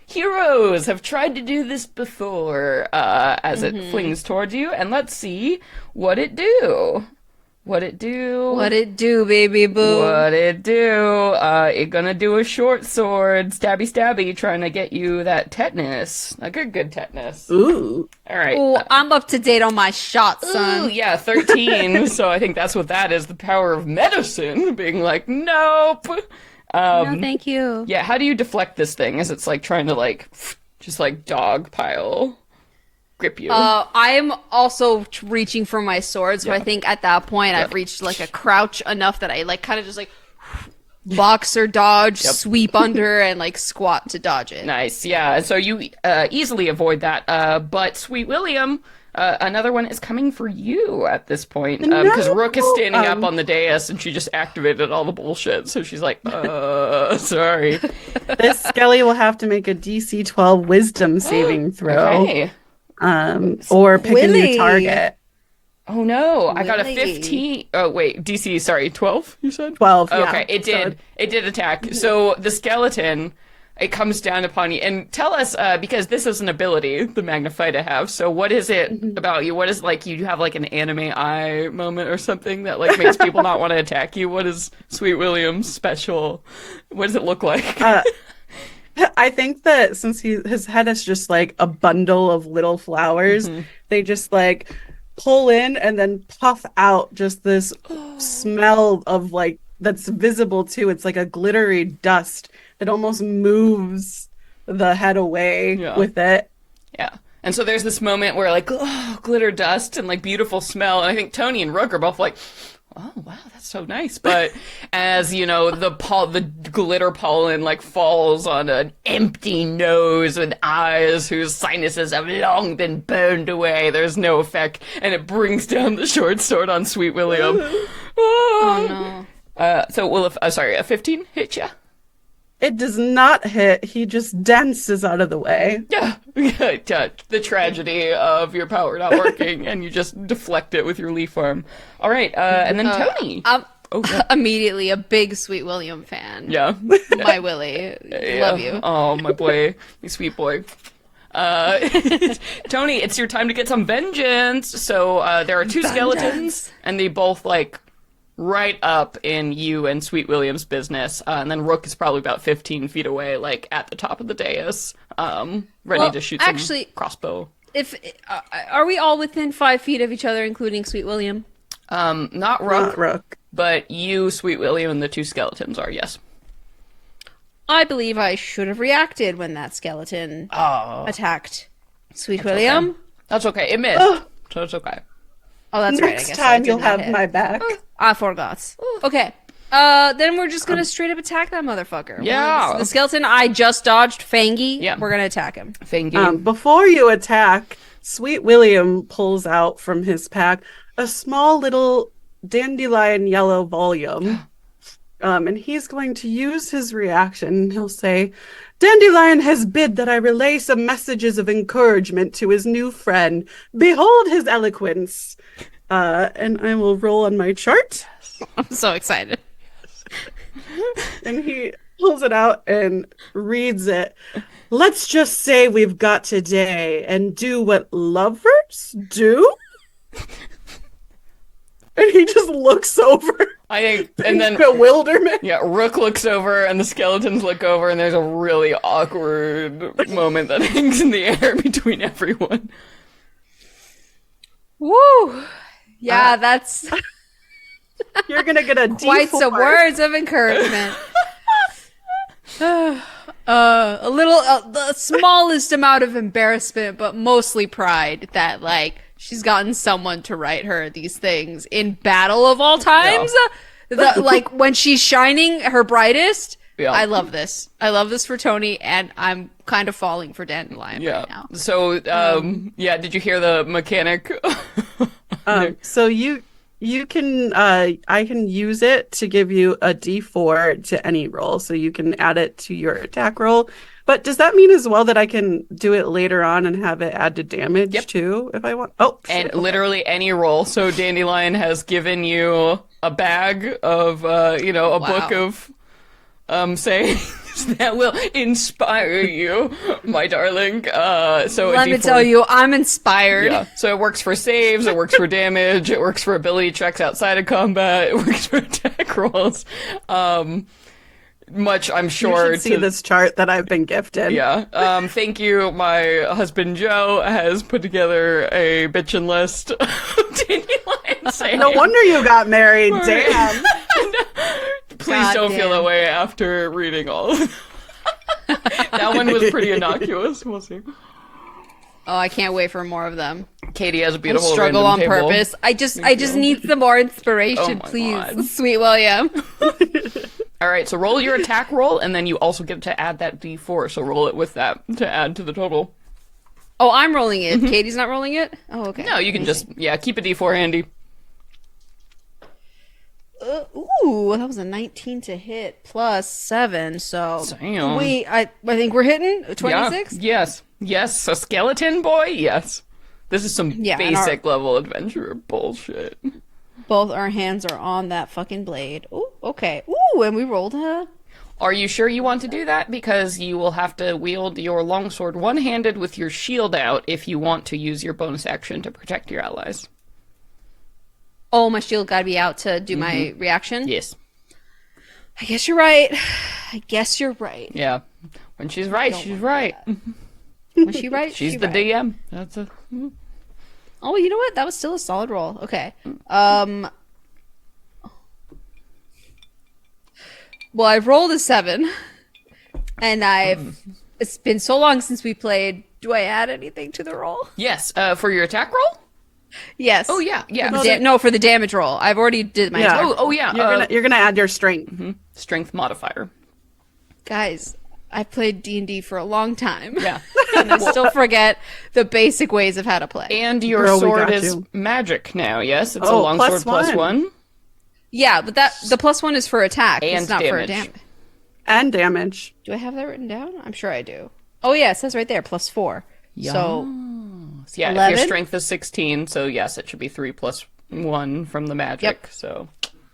heroes have tried to do this before, as it flings towards you, and let's see what it do. What it do, Baby boo. what it do. It gonna do a short sword, stabby stabby, trying to get you that tetanus. A good tetanus. Ooh. All right. Ooh, I'm up to date on my shots, son. Ooh, yeah, 13. So I think that's what that is, the power of medicine, being like, nope. No, thank you. Yeah, how do you deflect this thing as it's like trying to like just like dog pile grip you? I'm also reaching for my sword, so I think at that point I've reached like a crouch enough that I like kind of just like boxer dodge, sweep under, and like squat to dodge it. Nice, yeah. So you easily avoid that. But Sweet William, another one is coming for you at this point, because Rook is standing up on the dais and she just activated all the bullshit. So she's like, sorry. This Skelly will have to make a DC 12 Wisdom saving throw, Okay. or pick a new Willy. target. Oh no, I got a Really? 15. Oh wait, DC, sorry, 12, you said? 12, yeah. Okay, it did. It did attack. So the skeleton, it comes down upon you. And tell us, because this is an ability the Magnified have, so what is it about you? What is, like, you have, like, an anime eye moment or something that, like, makes people not want to attack you? What is Sweet William's special? What does it look like? I think that since his head is just like a bundle of little flowers, they just like pull in and then puff out just this smell of like that's visible too. It's like a glittery dust that almost moves the head away with it. Yeah. And so there's this moment where, like, oh, glitter dust and, like, beautiful smell. And I think Toni and Rook are both like, oh, wow, that's so nice. But as, you know, the glitter pollen like falls on an empty nose with eyes whose sinuses have long been burned away. There's no effect, and it brings down the short sword on Sweet William. Oh no. So will a 15 hit ya? It does not hit. He just dances out of the way. Yeah. The tragedy of your power not working, and you just deflect it with your leaf arm. All right, and then Toni. Oh, yeah. Immediately a big Sweet William fan. Yeah. My Willie. Love you. Oh, my boy. My sweet boy. Toni, it's your time to get some vengeance. So there are two skeletons, and they both, like, right up in you and Sweet William's business. And then Rook is probably about 15 feet away, like, at the top of the dais, ready to shoot some crossbow. Are we all within 5 feet of each other, including Sweet William? Not Rook. But you, Sweet William, and the two skeletons are, yes. I believe I should have reacted when that skeleton attacked Sweet William. Okay. That's okay. It missed, so it's okay. Oh, that's right. I Next guess time I did you'll not have hit. my back. I forgot. Okay. Then we're just gonna straight up attack that motherfucker. Yeah. The skeleton I just dodged, Fangy. Yeah. We're gonna attack him. Before you attack, Sweet William pulls out from his pack a small little dandelion yellow volume. And he's going to use his reaction. He'll say, Dandelion has bid that I relay some messages of encouragement to his new friend. Behold his eloquence. And I will roll on my chart. I'm so excited. And he pulls it out and reads it. Let's just say we've got today and do what lovers do. And he just looks over. I think, and then bewilderment. Yeah, Rook looks over, and the skeletons look over, and there's a really awkward moment that hangs in the air between everyone. Woo! Yeah, that's You're gonna get a quite D4. some words of encouragement. A little, the smallest amount of embarrassment, but mostly pride that, like, she's gotten someone to write her these things in battle of all times. Like, when she's shining her brightest. Yeah. I love this. I love this for Toni, and I'm kind of falling for Dandelion right now. So, yeah, did you hear the mechanic? So you can I can use it to give you a D4 to any roll, so you can add it to your attack roll. But does that mean as well that I can do it later on and have it add to damage too if I want? Oh, and literally any roll. So Dandelion has given you a bag of book of sayings that will inspire you, my darling. So let me tell you, I'm inspired. Yeah. So it works for saves, it works for damage, it works for ability checks outside of combat, it works for attack rolls. Much, I'm sure. You should see this chart that I've been gifted. Yeah. Thank you. My husband Joe has put together a bitchin' list of Dandelion sayings. No wonder you got married. Damn. Please don't feel that way after reading all of them. That one was pretty innocuous. We'll see. Oh, I can't wait for more of them. Katie has a beautiful struggle random on table. purpose. I just need some more inspiration, please. God. Sweet William. All right, so roll your attack roll, and then you also get to add that D4. So roll it with that to add to the total. Oh, I'm rolling it. Katie's not rolling it? Oh, okay. No, you can just keep a D4 handy. Ooh, that was a 19 to hit plus 7. So Damn. I think we're hitting 26. Yeah. Yes, a skeleton boy. Yes, this is some basic level adventure bullshit. Both our hands are on that fucking blade. Ooh, okay. Ooh, and we rolled a... Are you sure you want to do that? Because you will have to wield your longsword one-handed with your shield out if you want to use your bonus action to protect your allies. Oh, my shield gotta be out to do my reaction? Yes. I guess you're right. Yeah. When she's right, she's right. Was she right? She's the right. DM. That's a... Oh, you know what? That was still a solid roll. Okay. Well, I've rolled a 7, and it's been so long since we played. Do I add anything to the roll? Yes. For your attack roll? Yes. Oh, yeah. No, for the damage roll. I've already did my attack. Oh, yeah. You're gonna add your strength. Strength modifier. Guys, I played D&D for a long time. Yeah. And I still forget the basic ways of how to play. And your Girl, we sword got is you. magic now, yes? It's a Oh, longsword +1. +1. Yeah, but the +1 is for attack. And it's not damage. for damage. And damage. Do I have that written down? I'm sure I do. Oh yeah, it says right there, +4. So Yeah, 11? if your strength is 16, so yes, it should be 3 + 1 from the magic. Yep. So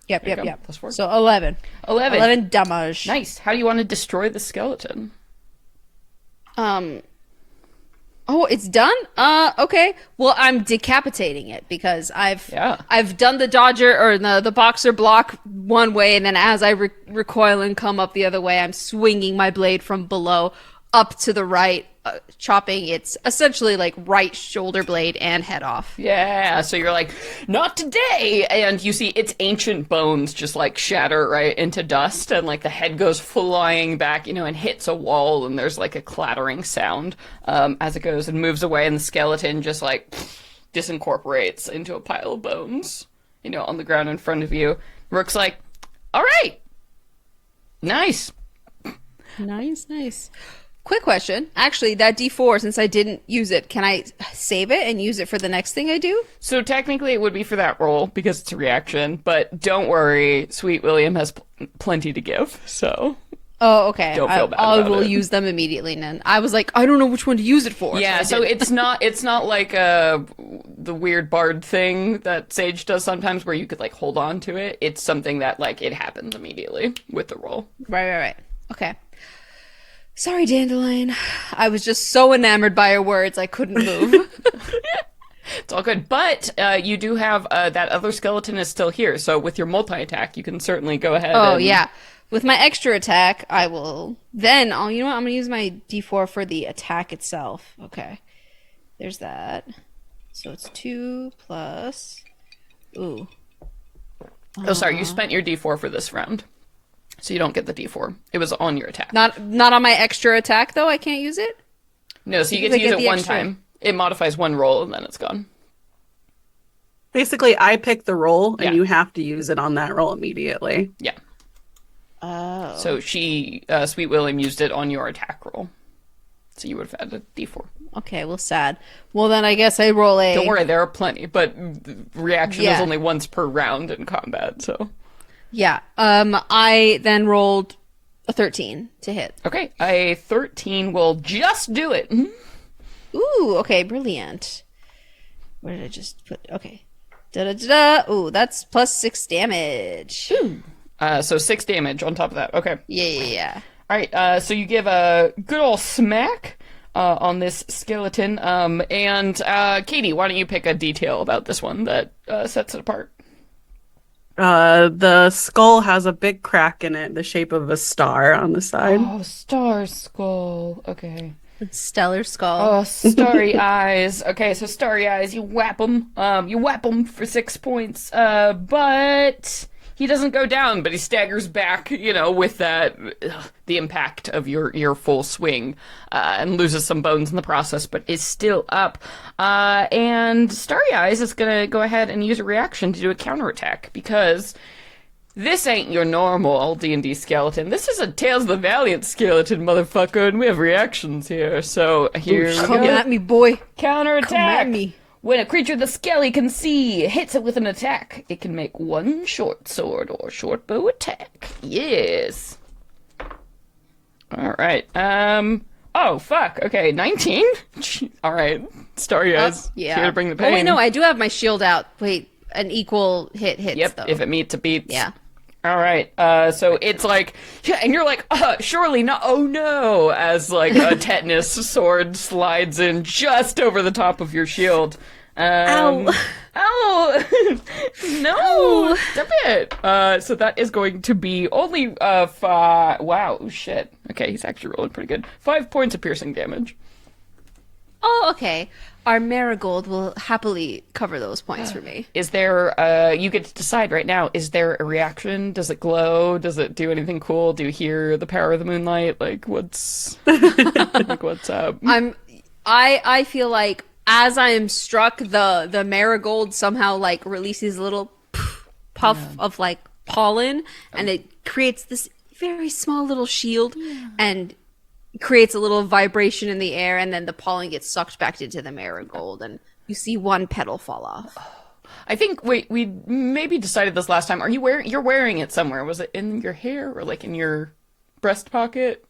yep, There you yep, go. yep. +4. So 11. 11 damage. Nice. How do you want to destroy the skeleton? Oh, it's done? Okay. Well, I'm decapitating it because I've done the dodger or the boxer block one way, and then as I recoil and come up the other way, I'm swinging my blade from below up to the right, chopping its essentially like right shoulder blade and head off. Yeah, so you're like, not today! And you see its ancient bones just like shatter right into dust, and like the head goes flying back, and hits a wall, and there's like a clattering sound as it goes and moves away, and the skeleton just like disincorporates into a pile of bones, on the ground in front of you. Rook's like, all right, nice. Nice. Quick question. Actually, that D4, since I didn't use it, can I save it and use it for the next thing I do? So technically it would be for that roll because it's a reaction, but don't worry, Sweet William has plenty to give, so... Oh, okay. Don't feel bad I about will it. use them immediately then. I was like, I don't know which one to use it for. Yeah, so it's not like the weird bard thing that Sage does sometimes where you could like hold on to it. It's something that like it happens immediately with the roll. Right. Okay. Sorry, Dandelion. I was just so enamored by your words, I couldn't move. It's all good, but you do have that other skeleton is still here. So with your multi-attack, you can certainly go ahead. Oh, and... yeah. With my extra attack, I will... Then, you know what? I'm going to use my D4 for the attack itself. Okay. There's that. So it's 2 plus... Ooh. Oh, sorry, you spent your D4 for this round. So you don't get the D4. It was on your attack. Not on my extra attack, though? I can't use it? No, so you get Because to I use get it the one extra. time. It modifies one roll, and then it's gone. Basically, I pick the roll, and Yeah. you have to use it on that roll immediately. Yeah. Oh. So Sweet William used it on your attack roll. So you would have had a D4. Okay, well, sad. Well, then I guess I roll a... Don't worry, there are plenty, but the reaction Yeah. is only once per round in combat, so... Yeah. I then rolled a 13 to hit. Okay, a 13 will just do it. Ooh, okay, brilliant. Where did I just put... Okay. Da-da-da-da. Ooh, that's plus 6 damage. So 6 damage on top of that. Okay. Yeah. All right, so you give a good old smack on this skeleton. And Katie, why don't you pick a detail about this one that sets it apart? The skull has a big crack in it, the shape of a star on the side. Oh, star skull. Okay. Stellar skull. Oh, starry eyes. Okay, so starry eyes, you whap them. You whap them for 6 points. But he doesn't go down, but he staggers back, with that, the impact of your full swing, and loses some bones in the process, but is still up. And starry eyes is gonna go ahead and use a reaction to do a counterattack, because this ain't your normal D&D skeleton. This is a Tales of the Valiant skeleton, motherfucker, and we have reactions here. So here we Come go. at me, boy. Counterattack. Come at me. When a creature the skelly can see hits it with an attack, it can make one short sword or short bow attack. Yes. All right. Oh, fuck. Okay, 19? All right. Starry eyes. Yeah. Here to bring the pain. Oh, wait, no, I do have my shield out. Wait, an equal hits, Yep, though. if it meets, it beats. Yeah. All right. So it's like, yeah, and you're like, surely not. Oh no! As like a tetanus sword slides in just over the top of your shield. Ow. Ow! No! Stop it! So that is going to be only wow, shit. Okay, he's actually rolling pretty good. 5 points of piercing damage. Oh, okay. Our marigold will happily cover those points for me. Is there, you get to decide right now, is there a reaction? Does it glow? Does it do anything cool? Do you hear the power of the moonlight? Like, what's up? I feel like as I am struck, the marigold somehow like releases a little puff of like pollen, and it creates this very small little shield and creates a little vibration in the air, and then the pollen gets sucked back into the marigold, and you see one petal fall off. I think we maybe decided this last time. You're wearing it somewhere? Was it in your hair or like in your breast pocket?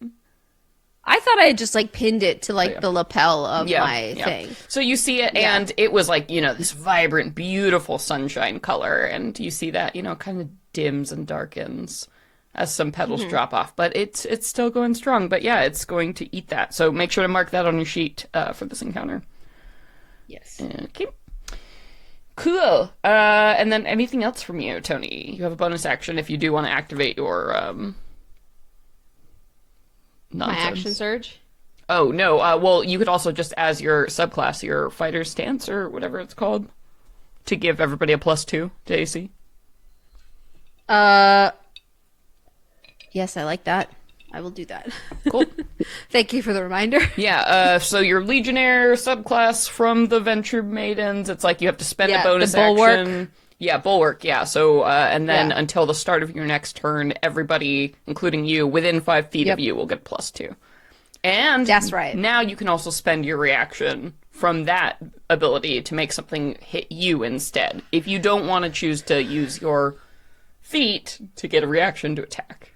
I thought I had just like pinned it to like the lapel of my thing. So you see it, and it was like, this vibrant, beautiful sunshine color, and you see that, kind of dims and darkens as some petals drop off, but it's still going strong. But yeah, it's going to eat that. So make sure to mark that on your sheet for this encounter. Yes. Okay. Cool. And then anything else from you, Toni? You have a bonus action if you do want to activate your nonsense. My action surge? Oh, no. Well, you could also just, as your subclass, your fighter's stance or whatever it's called, to give everybody a +2 to AC. Yes, I like that. I will do that. Cool. Thank you for the reminder. Yeah, so your Legionnaire subclass from the Venture Maidens, it's like you have to spend a bonus the bulwark. action. Yeah, Bulwark, yeah. So, and then until the start of your next turn, everybody, including you, within 5 feet of you will get +2. And that's right. Now you can also spend your reaction from that ability to make something hit you instead. If you don't want to choose to use your feet to get a reaction to attack.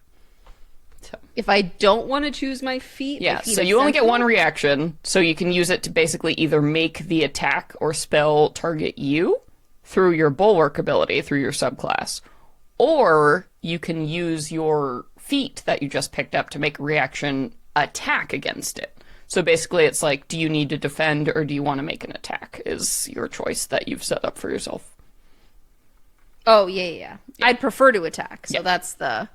So. If I don't want to choose my feet, yeah, so you only get one reaction, so you can use it to basically either make the attack or spell target you through your Bulwark ability, through your subclass, or you can use your feat that you just picked up to make a reaction attack against it. So basically it's like, do you need to defend or do you want to make an attack is your choice that you've set up for yourself. Oh, yeah. I'd prefer to attack, so that's the...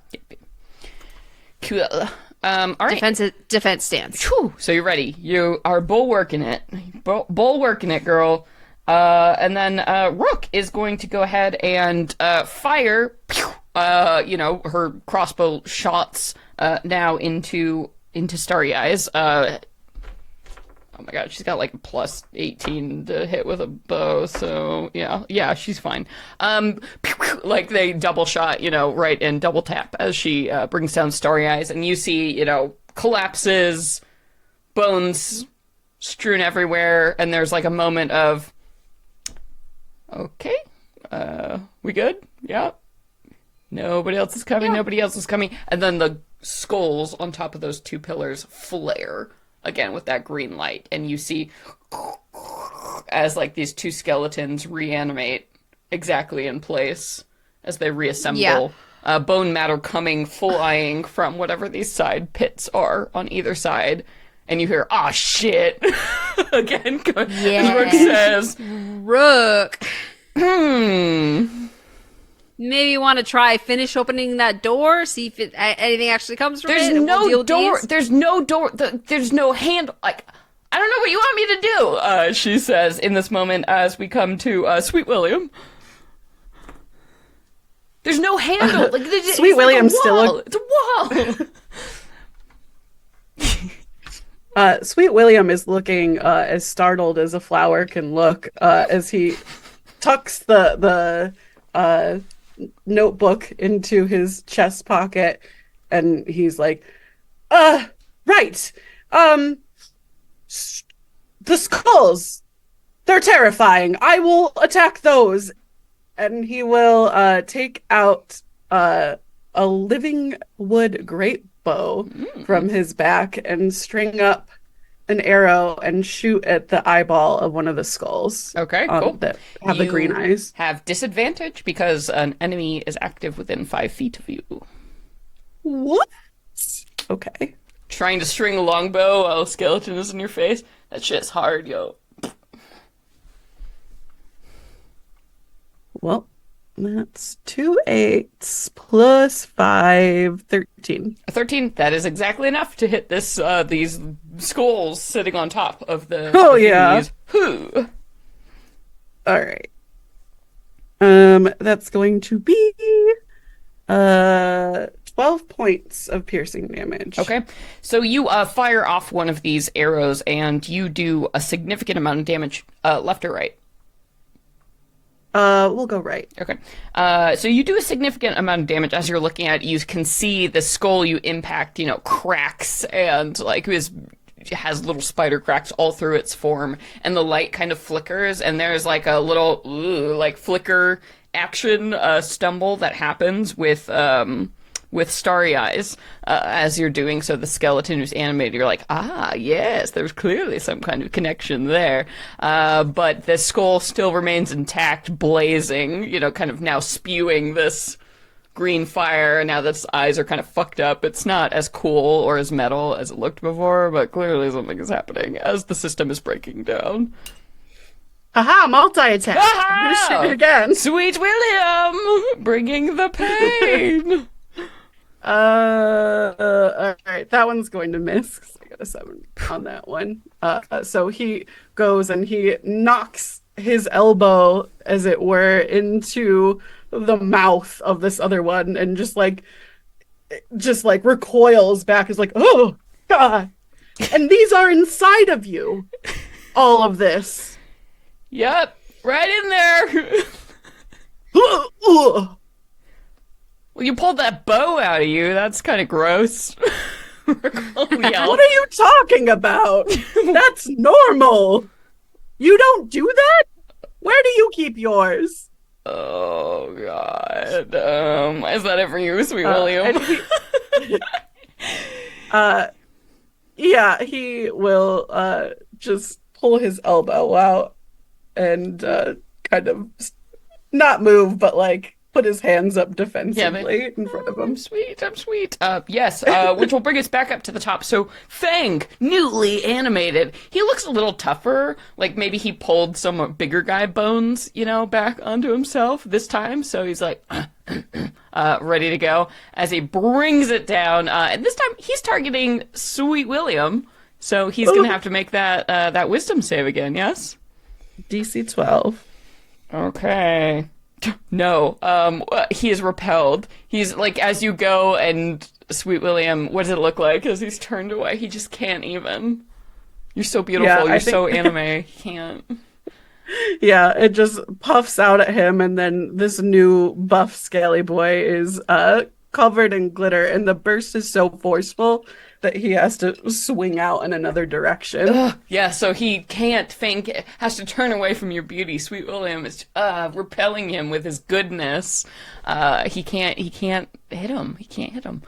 Cool. All right. Defense stance. Whew. So you're ready. You are bulwarking it. Bulwarking it, girl. And then Rook is going to go ahead and fire, her crossbow shots now into Starry Eyes. Oh my god, she's got like a +18 to hit with a bow, so yeah, she's fine. Like they double shot, right, and double tap as she brings down Starry Eyes, and you see, collapses, bones strewn everywhere, and there's like a moment of, okay, we good? Yeah. Nobody else is coming, nobody else is coming. And then the skulls on top of those two pillars flare again with that green light, and you see as like these two skeletons reanimate exactly in place as they reassemble. Bone matter coming flying from whatever these side pits are on either side, and you hear "ah shit" again. As Rook says, Rook. Maybe you want to finish opening that door, see if anything actually comes from it. There's no door. There's no door. There's no handle. Like, I don't know what you want me to do, she says in this moment as we come to Sweet William. There's no handle. Like, Sweet William's still It's a wall. Sweet William is looking as startled as a flower can look as he tucks the notebook into his chest pocket, and he's like, right. The skulls, they're terrifying. I will attack those. And he will take out a living wood great bow from his back and string up an arrow and shoot at the eyeball of one of the skulls. Okay, cool. That have the green eyes. Have disadvantage because an enemy is active within 5 feet of you. What? Okay. Trying to string a longbow while a skeleton is in your face? That shit's hard, yo. Well, that's 2 8s plus 5, 13. 13. That is exactly enough to hit this these skulls sitting on top of the. Oh yeah. Whew. All right. That's going to be 12 points of piercing damage. Okay. So you fire off one of these arrows, and you do a significant amount of damage, left or right. We'll go right. Okay. So you do a significant amount of damage as you're looking at it. You can see the skull you impact, cracks and like has little spider cracks all through its form, and the light kind of flickers, and there's like a little like flicker action stumble that happens with starry eyes as you're doing so. The skeleton who's animated, you're like, yes, there's clearly some kind of connection there. But the skull still remains intact, blazing, kind of now spewing this green fire, and now that its eyes are kind of fucked up. It's not as cool or as metal as it looked before, but clearly something is happening as the system is breaking down. Haha, multi-attack. I'm gonna shoot it again. Sweet William, bringing the pain. All right, that one's going to miss 'cause I got a 7 on that one. So he goes and he knocks his elbow, as it were, into the mouth of this other one, and just like recoils back. Is like, oh God! And these are inside of you. All of this. Yep, right in there. Well, you pulled that bow out of you. That's kind of gross. What are you talking about? That's normal. You don't do that? Where do you keep yours? Oh, God. Is that it for you, Sweet William? Yeah, he will just pull his elbow out and kind of not move, but like put his hands up defensively in front of him. I'm sweet. Yes, which will bring us back up to the top. So, Fang, newly animated. He looks a little tougher. Like, maybe he pulled some bigger guy bones, back onto himself this time. So he's like, ready to go as he brings it down. And this time, he's targeting Sweet William. So he's going to have to make that wisdom save again, yes? DC 12. Okay. No, he is repelled. He's like, as you go, and Sweet William, what does it look like as he's turned away? He just can't even. You're so beautiful. Yeah, You're so anime. He can't. Yeah, it just puffs out at him, and then this new buff scaly boy is covered in glitter, and the burst is so forceful that he has to swing out in another direction. Yeah, so he can't think, has to turn away from your beauty. Sweet William is repelling him with his goodness. He can't hit him. He can't hit him.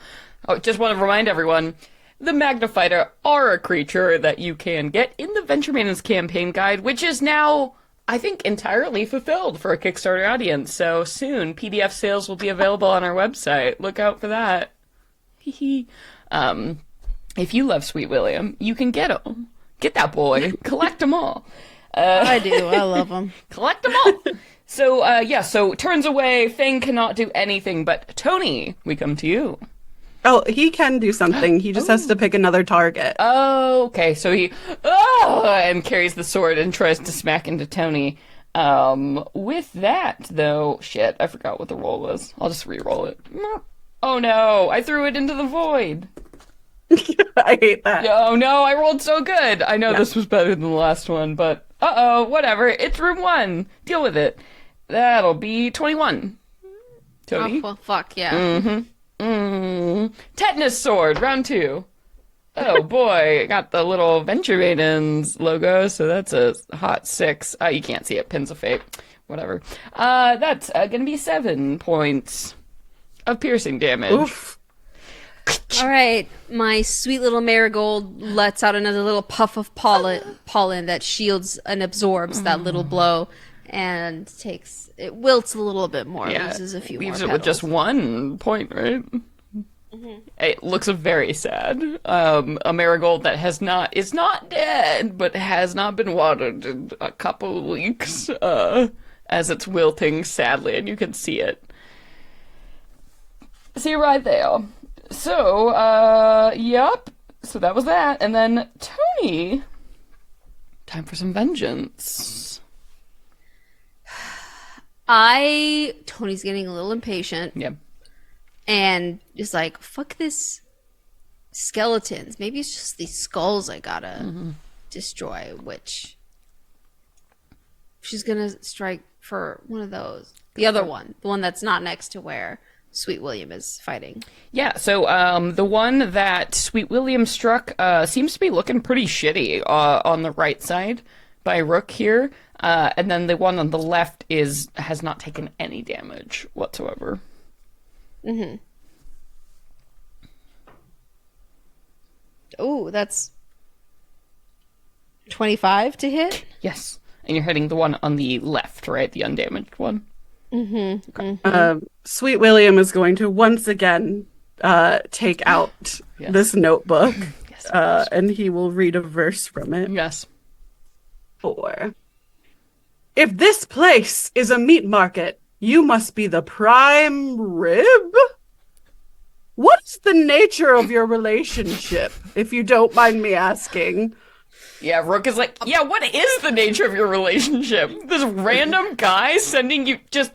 Oh, just want to remind everyone, the Magnifier are a creature that you can get in the Venture Maidens campaign guide, which is now, I think, entirely fulfilled for a Kickstarter audience. So soon, PDF sales will be available on our website. Look out for that. Hee If you love Sweet William, you can get him. Get that boy. Collect them all. I do. I love him. Collect them all. So turns away. Fang cannot do anything. But Toni, we come to you. Oh, he can do something. He just has to pick another target. Oh, okay. So he and carries the sword and tries to smack into Toni. With that, though, shit, I forgot what the roll was. I'll just re-roll it. Oh no, I threw it into the void. I hate that. Oh no, I rolled so good. I know this was better than the last one, but whatever. It's room 1. Deal with it. That'll be 21. Toni? Oh, well, fuck, yeah. Tetanus sword, round 2. Oh boy, got the little Venture Maidens logo, so that's a hot 6. You can't see it, Pins of Fate. Whatever. That's gonna be 7 points of piercing damage. Oof. All right, my sweet little marigold lets out another little puff of pollen that shields and absorbs that little blow, and it wilts a little bit more, loses a few leaves more it with just 1 point, right? It looks very sad. A marigold that is not dead, but has not been watered in a couple of weeks, as it's wilting sadly, and you can see it. See right there. So, yep. So that was that. And then, Toni, time for some vengeance. Tony's getting a little impatient. Yep. And is like, fuck this skeletons. Maybe it's just these skulls I gotta destroy, which she's gonna strike for one of those. The other one, the one that's not next to where Sweet William is fighting. Yeah, so the one that Sweet William struck seems to be looking pretty shitty on the right side by Rook here. And then the one on the left has not taken any damage whatsoever. Mm-hmm. Oh, that's 25 to hit? Yes. And you're hitting the one on the left, right? The undamaged one. Mm-hmm. Okay. Mm-hmm. Sweet William is going to once again take out Yes. this notebook, Yes. and he will read a verse from it. Yes. 4. If this place is a meat market, you must be the prime rib? What is the nature of your relationship, if you don't mind me asking? Yeah, Rook is like, yeah, what is the nature of your relationship? This random guy sending you just...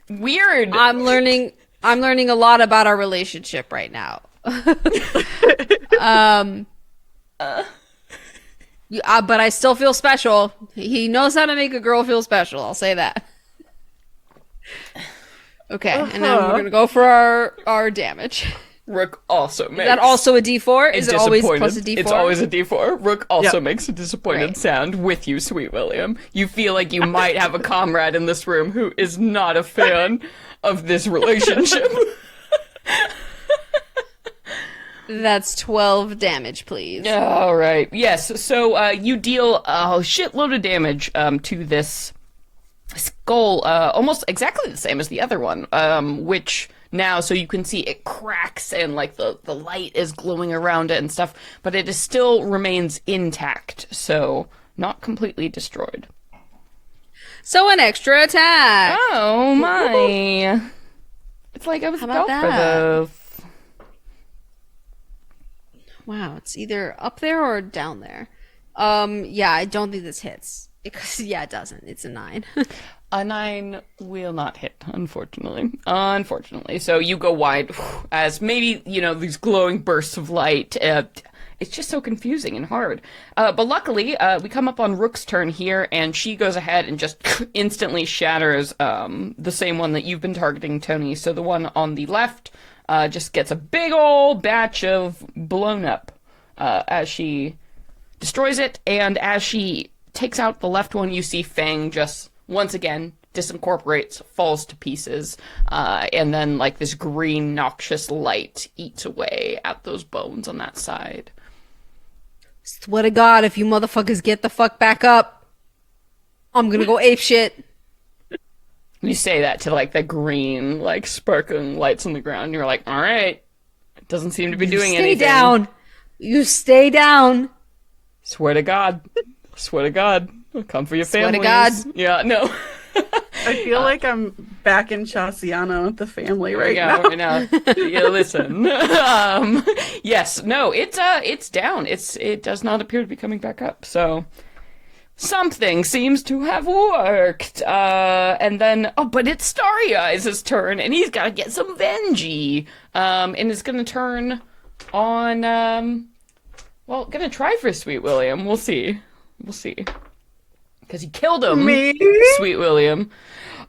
weird. I'm learning a lot about our relationship right now. But I still feel special. He knows how to make a girl feel special. I'll say that. Okay, and then we're gonna go for our damage. Rook also makes... Is that also a D4? Is it always disappointed. plus a D4? It's always a D4. Rook also Yep. makes a disappointed Right. sound with you, Sweet William. You feel like you might have a comrade in this room who is not a fan of this relationship. That's 12 damage, please. All right. Yes. So you deal a shitload of damage to this skull, almost exactly the same as the other one, which now, so you can see it cracks and like the light is glowing around it and stuff, but it is still remains intact, so not completely destroyed. So an extra attack. Oh my! It's like I was How about built for that? this. Wow, it's either up there or down there. Yeah, I don't think this hits. Because, yeah, it doesn't. It's a 9. A 9 will not hit, unfortunately. Unfortunately. So you go wide as maybe, these glowing bursts of light. It's just so confusing and hard. But luckily, we come up on Rook's turn here, and she goes ahead and just instantly shatters the same one that you've been targeting, Toni. So the one on the left just gets a big old batch of blown up as she destroys it, and as she takes out the left one, you see Fang just once again disincorporates, falls to pieces, and then like this green noxious light eats away at those bones on that side. Swear to God, if you motherfuckers get the fuck back up, I'm gonna go ape shit. You say that to like the green, like sparkling lights on the ground, and you're like, all right, it doesn't seem to be doing Stay anything. down. You stay down. Swear to God. Swear to God. I'll come for your Swear to families. God. Yeah, no. I feel like I'm back in Chasiana with the family right now. Right now. Yeah, listen. Yes, no, it's down. It does not appear to be coming back up. So something seems to have worked. And then, but it's Starry Eyes' turn, and he's got to get some Vengie. And is going to turn on, gonna try for Sweet William. We'll see. Because he killed him. Me? Sweet William.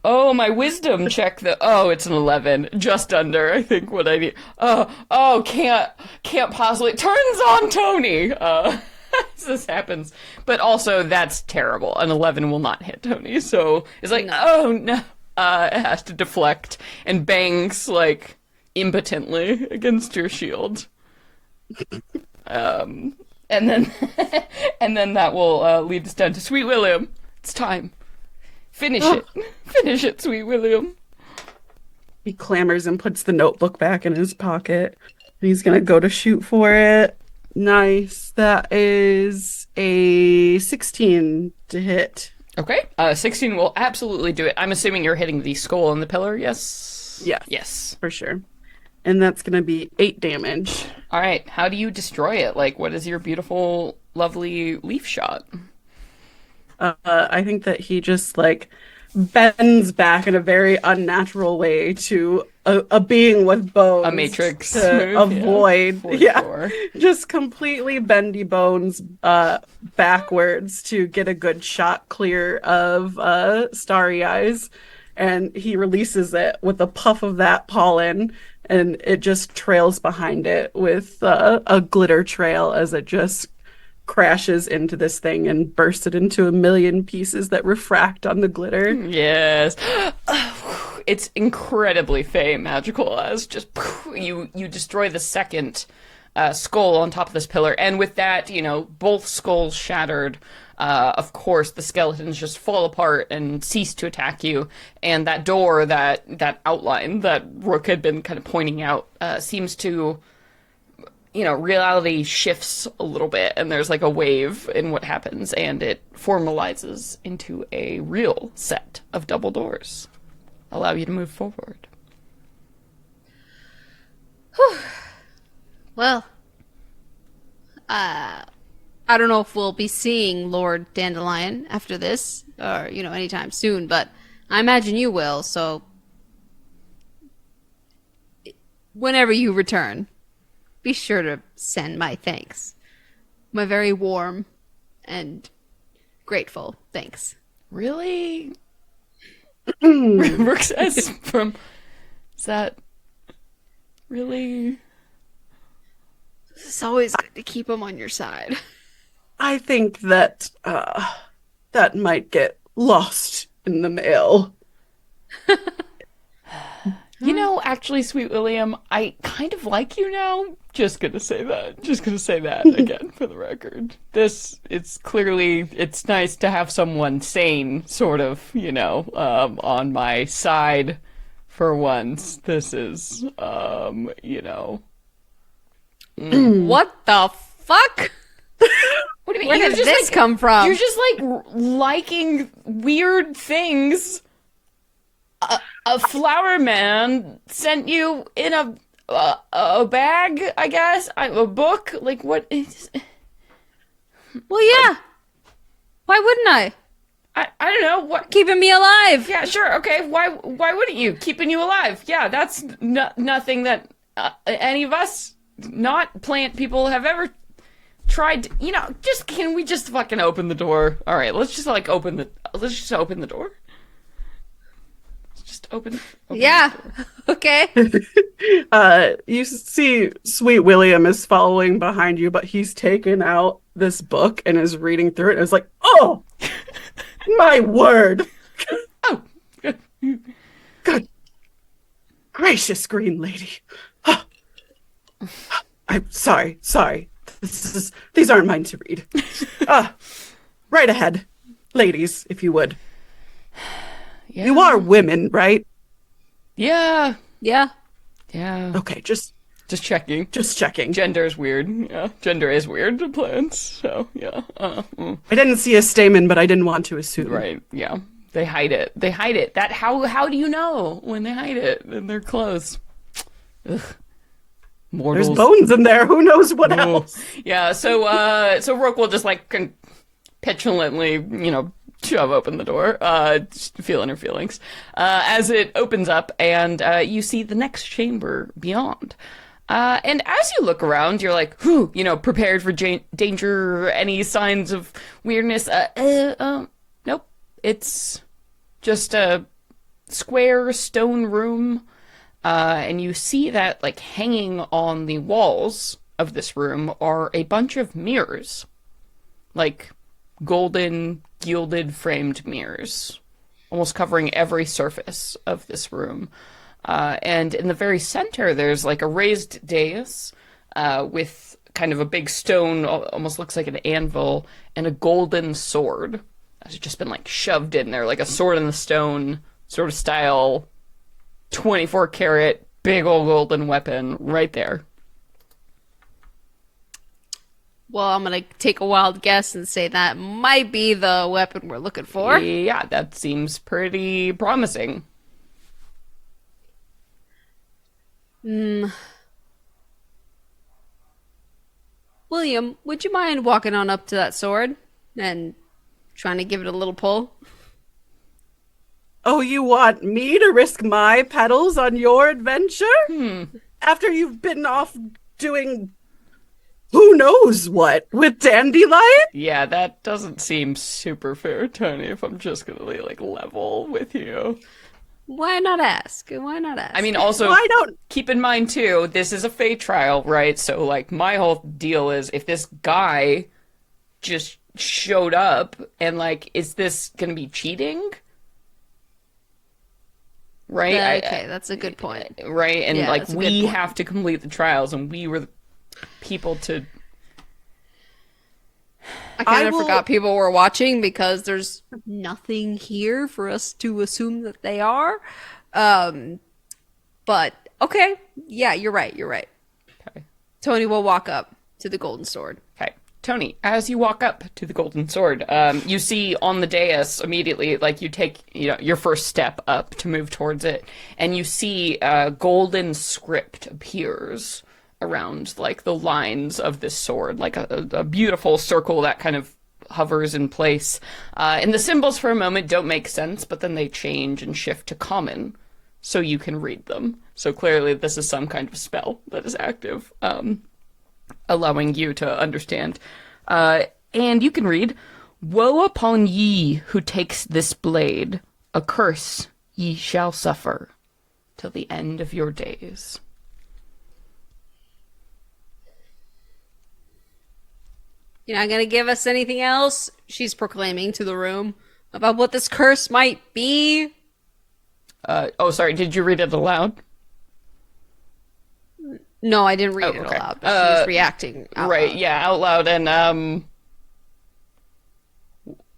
Oh, my wisdom check. It's an 11. Just under, I think, what I need. Can't possibly. Turns on Toni. This happens. But also, that's terrible. An 11 will not hit Toni. So it's like, oh no. It has to deflect and bangs, like, impotently against your shield. And then, and then that will lead us down to Sweet William. It's time. Finish it, Sweet William. He clamors and puts the notebook back in his pocket. He's gonna go to shoot for it. Nice. That is a 16 to hit. Okay. 16 will absolutely do it. I'm assuming you're hitting the skull on the pillar. Yes. Yes. Yes. For sure. And that's gonna be 8 damage. All right. How do you destroy it? Like, what is your beautiful, lovely leaf shot? I think that he just like bends back in a very unnatural way to a being with bones. A Matrix to move, yeah, avoid, for yeah, sure. just completely bendy bones backwards to get a good shot clear of Starry Eyes. And he releases it with a puff of that pollen, and it just trails behind it with a glitter trail as it just crashes into this thing and bursts it into a million pieces that refract on the glitter. Yes. It's incredibly fey magical as just you destroy the second skull on top of this pillar, and with that, both skulls shattered. Of course, the skeletons just fall apart and cease to attack you, and that door, that outline that Rook had been kind of pointing out, seems to, reality shifts a little bit, and there's like a wave in what happens, and it formalizes into a real set of double doors. Allow you to move forward. Well, I don't know if we'll be seeing Lord Dandelion after this, or, anytime soon, but I imagine you will, so whenever you return, be sure to send my thanks. My very warm and grateful thanks. Really? Rook says is that really? It's always good to keep him on your side. I think that that might get lost in the mail. Actually, Sweet William, I kind of like you now. Just gonna say that again for the record. It's nice to have someone sane, sort of, on my side for once. This is, What the fuck? What do you mean? Where did this come from? You're just liking weird things. A flower man sent you in a bag, I guess. A book. Like, what is? Well, yeah. Why wouldn't I? I don't know what. Keeping me alive. Yeah, sure. Okay. Why wouldn't you? Keeping you alive. Yeah, that's nothing that any of us not plant people have ever tried to, can we just fucking open the door? All right, let's just open the door. Just open Yeah. Okay. You see Sweet William is following behind you, but he's taken out this book and is reading through it. And it's like, oh, my word. Oh, Good gracious, Green Lady. I'm sorry. These aren't mine to read. Right ahead, ladies, if you would. yeah. You are women, right? Yeah. Yeah. Yeah. Okay, just checking. checking. Gender is weird. Yeah, gender is weird to plants. So yeah. I didn't see a stamen, but I didn't want to assume. Right. Yeah. They hide it. That how do you know when they hide it in their clothes? Ugh. Mortals. There's bones in there. Who knows what else? Yeah. So Rook will just petulantly, shove open the door, just feeling her feelings, as it opens up, and you see the next chamber beyond. And as you look around, you're like, whew, prepared for danger, any signs of weirdness. Nope. It's just a square stone room, and you see that, hanging on the walls of this room are a bunch of mirrors. Golden, gilded framed mirrors, almost covering every surface of this room. And in the very center, there's a raised dais with kind of a big stone, almost looks like an anvil, and a golden sword that's just been shoved in there, like a sword in the stone sort of style, 24 karat, big old golden weapon right there. Well, I'm going to take a wild guess and say that might be the weapon we're looking for. Yeah, that seems pretty promising. William, would you mind walking on up to that sword and trying to give it a little pull? Oh, you want me to risk my petals on your adventure? After you've been off doing who knows what with Dandelion? Yeah, that doesn't seem super fair, Tony, if I'm just gonna be, like, level with you. Why not ask? Why not ask? I mean, also, Why don't keep in mind, too, this is a fate trial, right? So, like, my whole deal is if this guy just showed up and, like, is this gonna be cheating? Right? okay, that's a good point. Right? And, Yeah, like, that's a good we point. have to complete the trials, and we were the people to... I kind I of will- forgot people were watching because there's nothing here for us to assume that they are. But okay, yeah, you're right. You're right. Okay. Tony will walk up to the golden sword. Okay. Tony, as you walk up to the golden sword, you see on the dais immediately, like you take, your first step up to move towards it, and you see a golden script appears around, like, the lines of this sword, like a beautiful circle that kind of hovers in place. And the symbols for a moment don't make sense, but then they change and shift to common, so you can read them. So clearly this is some kind of spell that is active. Allowing you to understand. And you can read, "Woe upon ye who takes this blade, a curse ye shall suffer till the end of your days." You're not gonna give us anything else? She's proclaiming to the room about what this curse might be. Oh, sorry, did you read it aloud? No, I didn't read Oh, it okay. aloud, but she's reacting out Right, loud. yeah, out loud, and,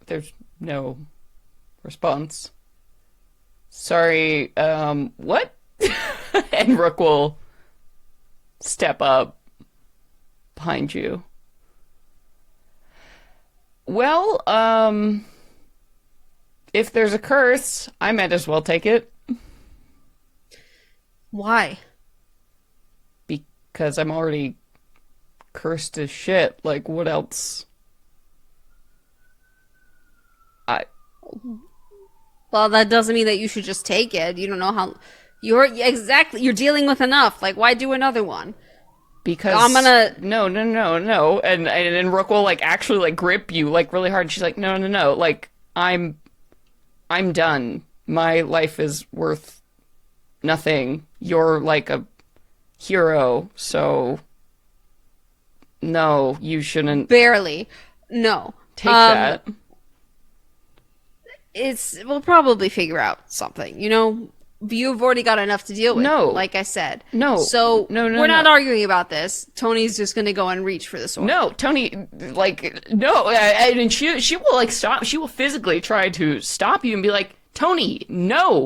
there's no response. Sorry, what? And Rook will step up behind you. Well, if there's a curse, I might as well take it, Why? because I'm already cursed as shit. Like, what else? Well, that doesn't mean that you should just take it. You don't know how. You're dealing with enough. Like, why do another one? Because I'm gonna- no, and Rook will, like, actually, like, grip you, like, really hard. She's like, no, like, I'm done. My life is worth nothing. You're like a hero, so no, you shouldn't Barely. No. take that. We'll probably figure out something. You've already got enough to deal with. No. Like I said. No. So No, we're not no. arguing about this. Tony's just gonna go and reach for the sword. No, Tony, like, no, and she will, like, stop. She will physically try to stop you and be like, Tony, no.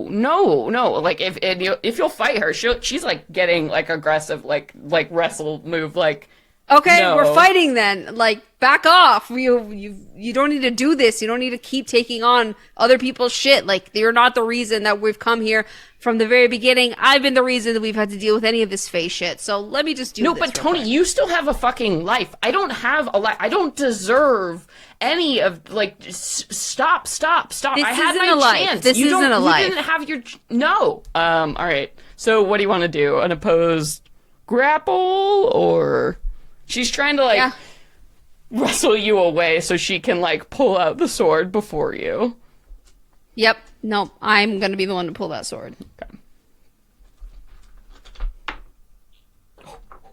Like, if you'll fight her, she's like getting, like, aggressive, like wrestle move, like. Okay, No. we're fighting then. Like, back off. You don't need to do this. You don't need to keep taking on other people's shit. Like, you're not the reason that we've come here from the very beginning. I've been the reason that we've had to deal with any of this face shit. So let me just do No, this. but real Tony, quick. you still have a fucking life. I don't have a life. I don't deserve any of, like, stop. This I had isn't my a life. chance. This isn't a life. You didn't have your no. All right. So what do you want to do? An opposed grapple, or she's trying to, like, Yeah. wrestle you away so she can, like, pull out the sword before you. Yep. No, I'm gonna be the one to pull that sword. Okay.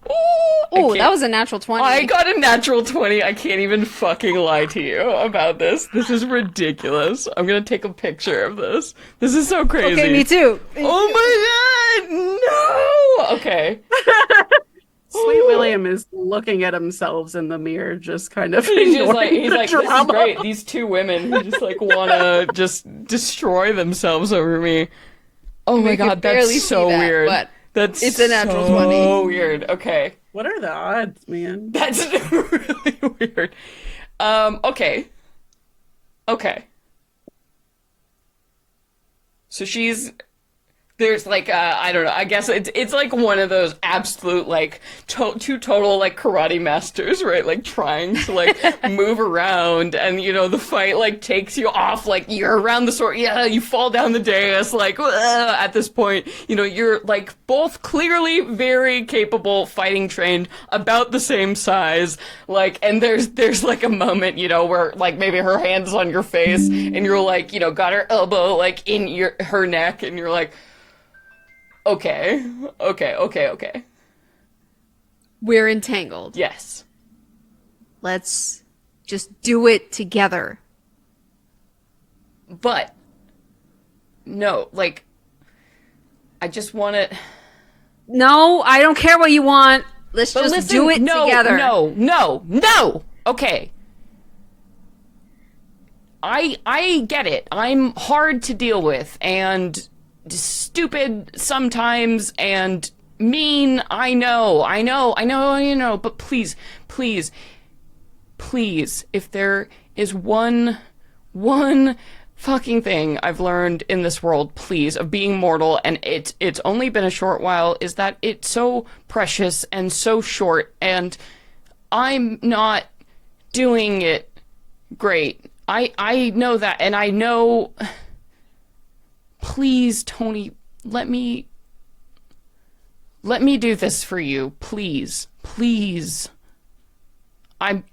Oh, can't- that was a natural 20. I got a natural 20. I can't even fucking lie to you about this. This is ridiculous. I'm gonna take a picture of this. This is so crazy. Okay, me too. Oh my god! No! Okay. Sweet William is looking at himself in the mirror, just kind of He's just like, ignoring the this is drama. great. These two women who just, like, wanna just destroy themselves over me. Oh my We could god, barely that's see so that, weird. but That's it's a natural so 20. weird. Okay. What are the odds, man? That's really weird. Okay. So she's there's like I don't know. I guess it's like one of those absolute like two total like karate masters, right? Like trying to like move around, and you know the fight like takes you off, like you're around the sword. Yeah, you fall down the dais. Like at this point, you know you're like both clearly very capable, fighting trained, about the same size. Like, and there's like a moment, you know, where like maybe her hand is on your face, and you're like, you know, got her elbow like in her neck, and you're like. Okay. We're entangled. Yes. Let's just do it together. But, no, like, I just want to... No, I don't care what you want. Let's But just listen, do it together. No! Okay. I get it. I'm hard to deal with, and stupid sometimes, and mean. I know, but please, if there is one fucking thing I've learned in this world, please, of being mortal, and it's only been a short while, is that it's so precious and so short, and I'm not doing it great. I know that, and I know... Please, Toni, let me do this for you. Please. I've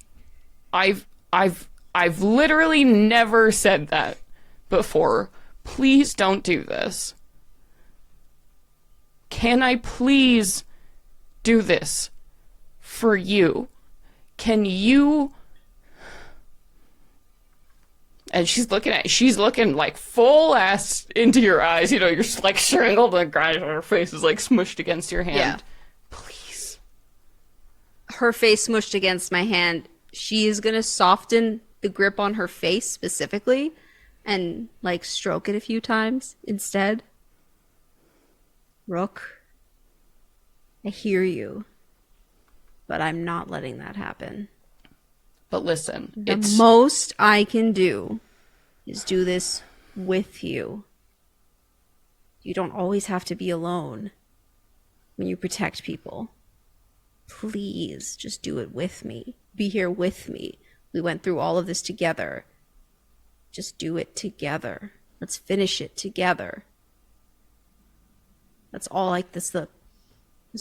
literally never said that before. Please don't do this. Can I please do this for you? Can you... And she's looking like full ass into your eyes. You know, you're like strangled and her face is like smushed against your hand. Yeah. Please. Her face smushed against my hand. She is going to soften the grip on her face specifically and like stroke it a few times instead. Rook, I hear you, but I'm not letting that happen. But listen, The most I can do is do this with you. You don't always have to be alone when you protect people. Please, just do it with me. Be here with me. We went through all of this together. Just do it together. Let's finish it together. That's all that's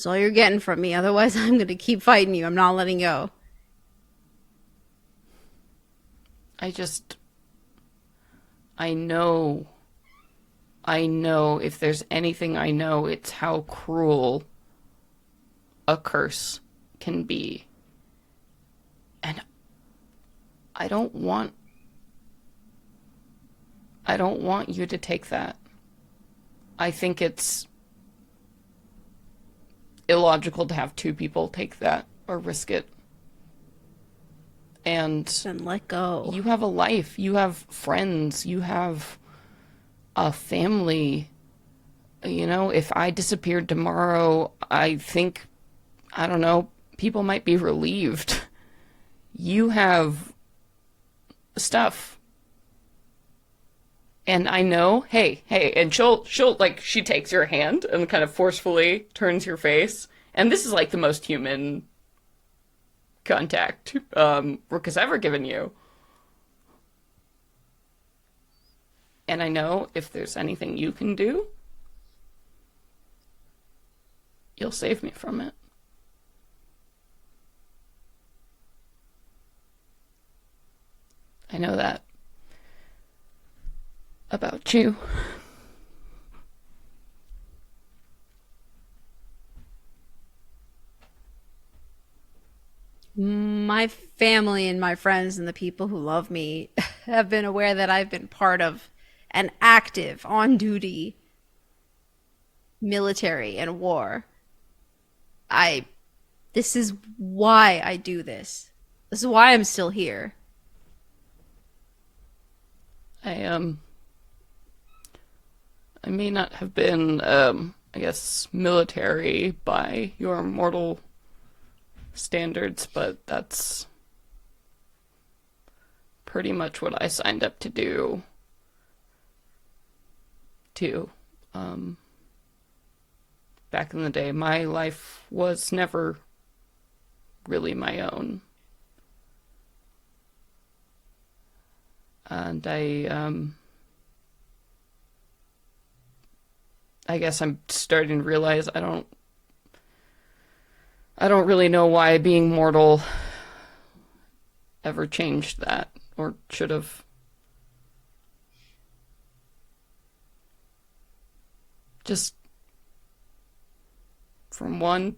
all you're getting from me. Otherwise, I'm going to keep fighting you. I'm not letting go. I know if there's anything I know, it's how cruel a curse can be. And I don't want you to take that. I think it's illogical to have two people take that or risk it. And Then let go. you have a life, you have friends, you have a family. You know, if I disappeared tomorrow, I think, I don't know, people might be relieved. You have stuff. And I know, hey, and she'll like, she takes your hand and kind of forcefully turns your face. And this is like the most human contact Rook has ever given you. And I know if there's anything you can do, you'll save me from it. I know that about you. My family and my friends and the people who love me have been aware that I've been part of an active, on-duty military and war. This is why I do this. This is why I'm still here. I may not have been, I guess, military by your mortal standards, but that's pretty much what I signed up to do, too. back in the day. My life was never really my own. And I guess I'm starting to realize I don't really know why being mortal ever changed that, or should have. Just from one,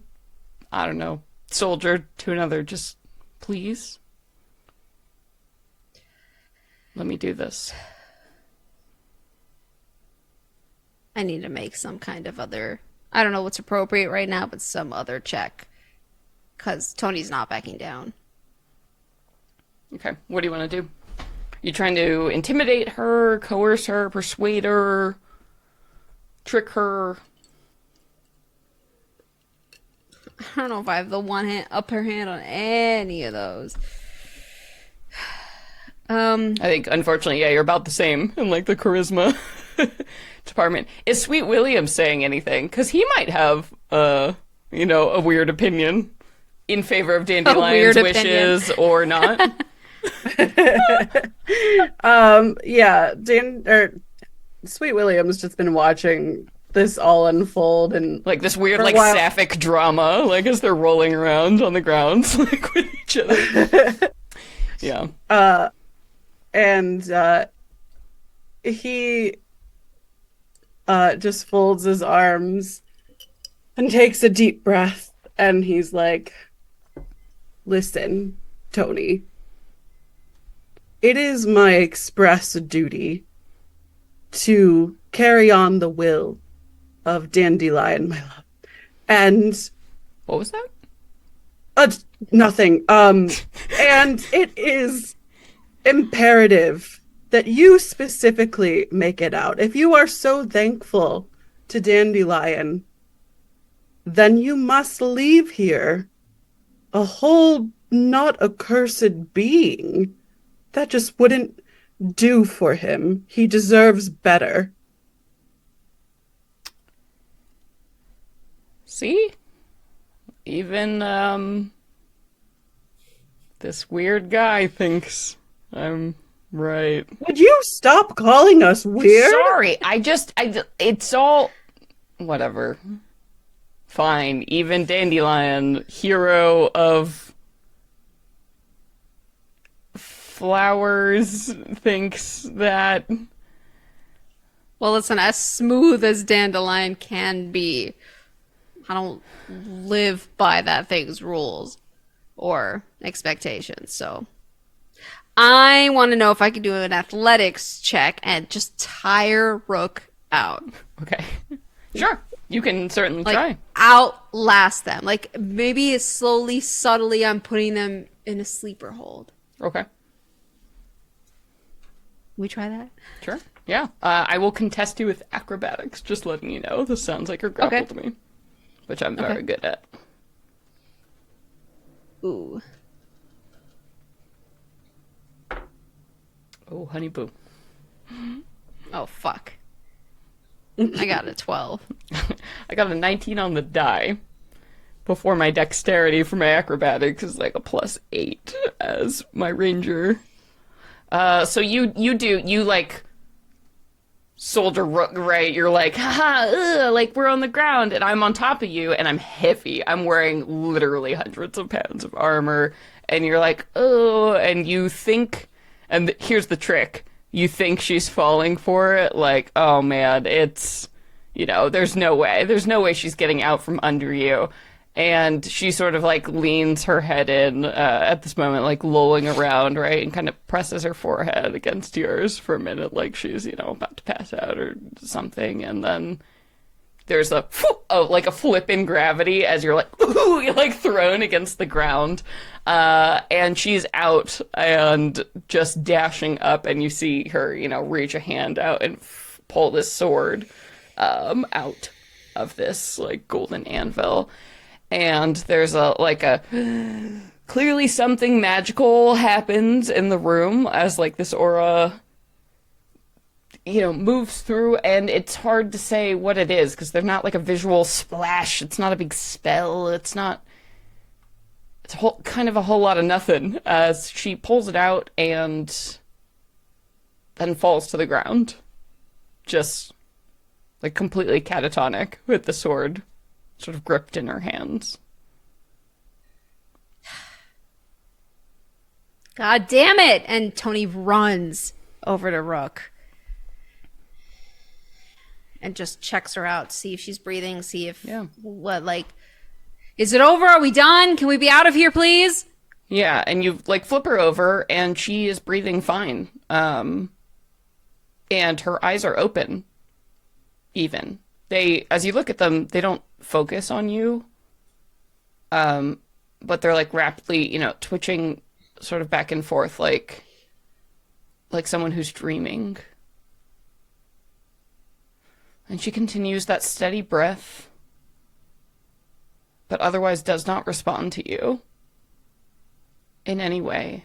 I don't know, soldier to another, just please let me do this. I need to make some kind of other, I don't know what's appropriate right now, but some other check. Because Tony's not backing down. Okay, what do you want to do? You trying to intimidate her, coerce her, persuade her, trick her? I don't know if I have the upper hand on any of those. I think, unfortunately, yeah, you're about the same in, like, the charisma department. Is Sweet William saying anything? Because he might have, a weird opinion in favor of Dandelion's wishes or not. Yeah, Sweet William's just been watching this all unfold, and like this weird, like, sapphic drama, like, as they're rolling around on the ground, like, with each other. Yeah. And he just folds his arms and takes a deep breath, and he's like, listen, Toni, it is my express duty to carry on the will of Dandelion, my love. And what was that? Nothing. And it is imperative that you specifically make it out. If you are so thankful to Dandelion, then you must leave here a whole, not accursed being. That just wouldn't do for him. He deserves better. See? Even, this weird guy thinks I'm right. Would you stop calling us weird? Sorry, it's all... whatever. Fine. Even Dandelion, hero of flowers, thinks that... Well, listen, as smooth as Dandelion can be, I don't live by that thing's rules or expectations, so I want to know if I can do an athletics check and just tire Rook out. Okay. Sure. You can certainly Like, try. outlast them. Like, maybe slowly, subtly, I'm putting them in a sleeper hold. Okay. We try that? Sure. Yeah. I will contest you with acrobatics, just letting you know. This sounds like a grapple Okay. to me, which I'm very good at. Ooh. Oh, honey boo. Oh, fuck. I got a 12. I got a 19 on the die. Before my dexterity for my acrobatics is like a +8 as my ranger. So you like soldier Rook, right? You're like, haha, like we're on the ground and I'm on top of you and I'm heavy. I'm wearing literally hundreds of pounds of armor and you're like, oh, and you think, and here's the trick. You think she's falling for it, like, oh man, it's, there's no way. There's no way she's getting out from under you. And she sort of, like, leans her head in at this moment, like, lolling around, right? And kind of presses her forehead against yours for a minute, like she's, about to pass out or something. And then there's a flip in gravity as you're like, ooh, you're, like, thrown against the ground. And she's out and just dashing up, and you see her, reach a hand out and pull this sword out of this, like, golden anvil. And there's clearly something magical happens in the room as, like, this aura moves through, and it's hard to say what it is because there's not like a visual splash. It's not a big spell. It's kind of a whole lot of nothing as she pulls it out and then falls to the ground. Just like completely catatonic with the sword sort of gripped in her hands. God damn it! And Toni runs over to Rook and just checks her out, see if she's breathing, see if is it over? Are we done? Can we be out of here, please? Yeah, and you like flip her over and she is breathing fine. And her eyes are open. Even. As you look at them, they don't focus on you. But they're like rapidly, twitching sort of back and forth like someone who's dreaming. And she continues that steady breath, but otherwise does not respond to you in any way.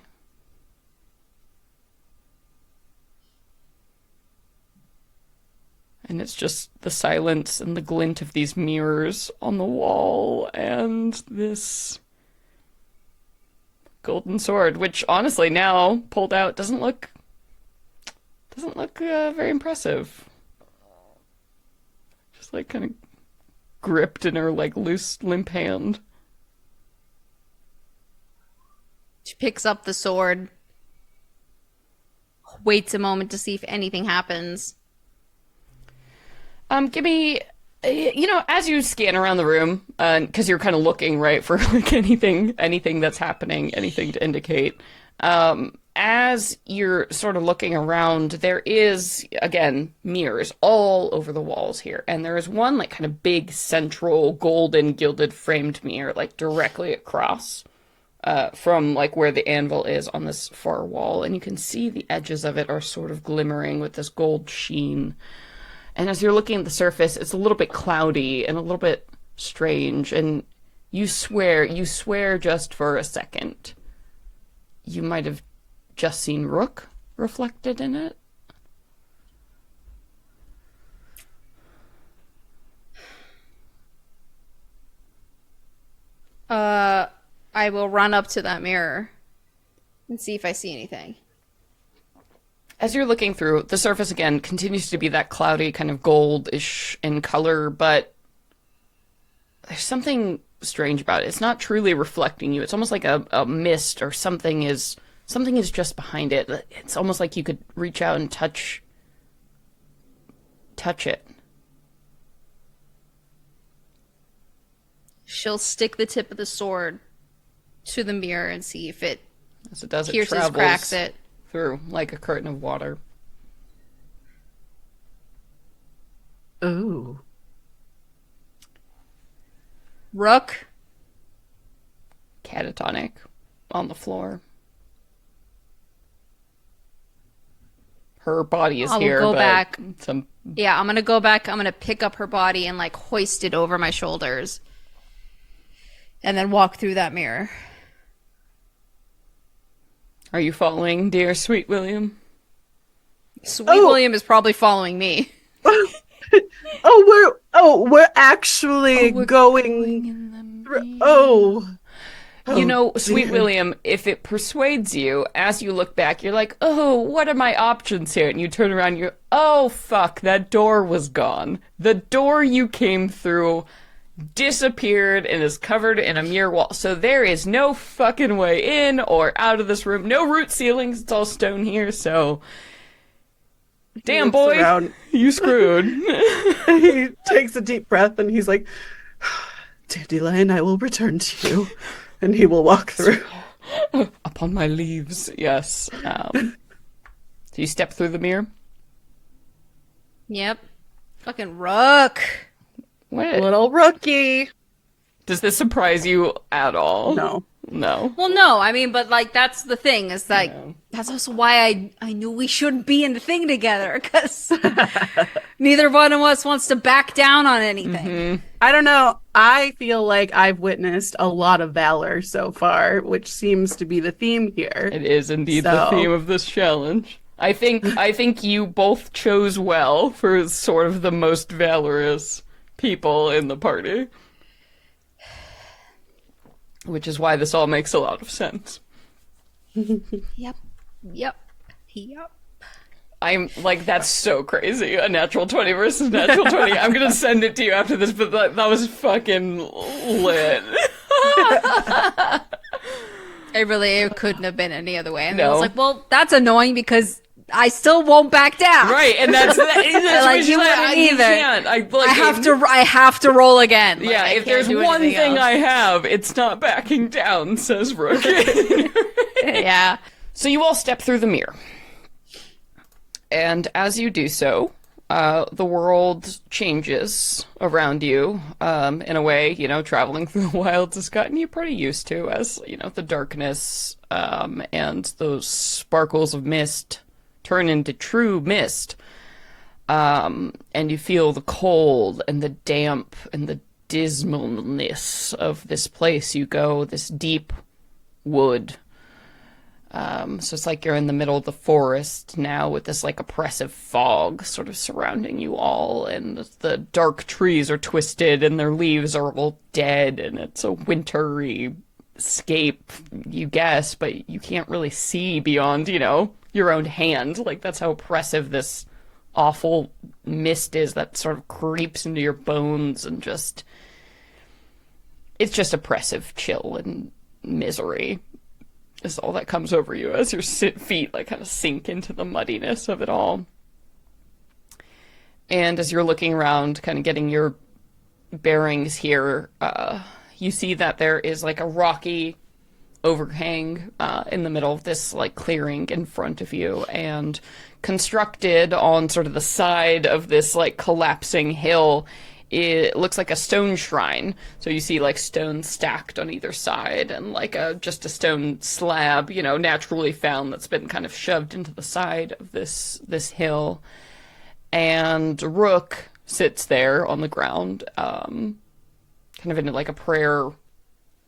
And it's just the silence and the glint of these mirrors on the wall and this golden sword, which honestly now pulled out doesn't look very impressive. Just like kind of gripped in her like loose, limp hand. She picks up the sword, waits a moment to see if anything happens. Give me, as you scan around the room, because you're kind of looking, right, for like anything that's happening, anything to indicate. As you're sort of looking around, there is, again, mirrors all over the walls here. And there is one, like, kind of big, central, golden, gilded framed mirror, like, directly across from, like, where the anvil is on this far wall. And you can see the edges of it are sort of glimmering with this gold sheen. And as you're looking at the surface, it's a little bit cloudy and a little bit strange. And you swear just for a second, you might have just seen Rook reflected in it. I will run up to that mirror and see if I see anything. As you're looking through, the surface again continues to be that cloudy, kind of goldish in color, but there's something strange about it. It's not truly reflecting you. It's almost like a mist or something is just behind it. It's almost like you could reach out and touch it. She'll stick the tip of the sword to the mirror and see if it As it does, it pierces, travels cracks it. through like a curtain of water. Ooh. Rook. Catatonic on the floor. Her body is I will here, go but back. some Yeah, I'm gonna go back. I'm gonna pick up her body and like hoist it over my shoulders, and then walk through that mirror. Are you following, dear Sweet William? Sweet William is probably following me. we're actually going. in Oh, You know, Sweet dear. William, if it persuades you, as you look back, you're like, oh, what are my options here? And you turn around, you're, oh, fuck, that door was gone. The door you came through disappeared and is covered in a mirror wall. So there is no fucking way in or out of this room. No root ceilings. It's all stone here, so... Damn, looks boy, around. you screwed. He takes a deep breath and he's like, Dandelion, I will return to you. And he will walk through. Upon my leaves, yes. So you step through the mirror? Yep. Fucking Rook. What? Little rookie. Does this surprise you at all? No. No. Well, no, I mean, but like that's the thing. Is like Yeah. that's also why I knew we shouldn't be in the thing together because neither one of us wants to back down on anything. I don't know. I feel like I've witnessed a lot of valor so far, which seems to be the theme here. It is indeed the So- theme of this challenge. I think you both chose well for sort of the most valorous people in the party, which is why this all makes a lot of sense. Yep. Yep. Yep. I'm like, that's so crazy. A natural 20 versus natural 20. I'm gonna send it to you after this, but that was fucking lit. It couldn't have been any other way. And I No. was like, well, that's annoying because I still won't back down. Right, and that's Like, you wouldn't you either. can't. I have to roll again. Like, Yeah, I if can't there's do one anything thing else. I have, it's not backing down, says Rook. Yeah. So you all step through the mirror. And as you do so, the world changes around you in a way, traveling through the wilds has gotten you pretty used to as, the darkness and those sparkles of mist turn into true mist. And you feel the cold and the damp and the dismalness of this place you go, this deep wood. So it's like you're in the middle of the forest now with this like oppressive fog sort of surrounding you all, and the dark trees are twisted and their leaves are all dead, and it's a wintry scape, you guess, but you can't really see beyond, your own hand. Like, that's how oppressive this awful mist is that sort of creeps into your bones and it's just oppressive chill and misery is all that comes over you as your feet like kind of sink into the muddiness of it all. And as you're looking around, kind of getting your bearings here, you see that there is like a rocky overhang in the middle of this like clearing in front of you, and constructed on sort of the side of this like collapsing hill, it looks like a stone shrine. So you see like stones stacked on either side, and like just a stone slab, naturally found, that's been kind of shoved into the side of this hill. And Rook sits there on the ground, kind of in like a prayer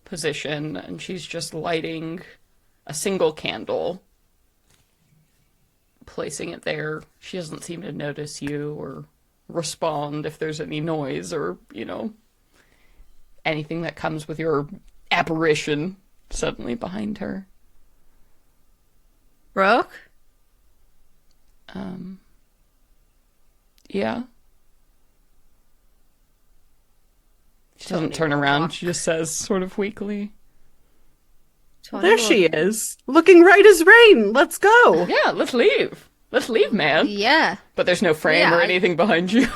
position, and she's just lighting a single candle, placing it there. She doesn't seem to notice you or respond if there's any noise or, anything that comes with your apparition suddenly behind her. Rook? Yeah? She doesn't turn around. She just says sort of weakly, There she is, looking right as rain. Let's go. yeah, let's leave. Let's leave, man. Yeah. But there's no frame Yeah, or I- anything behind you.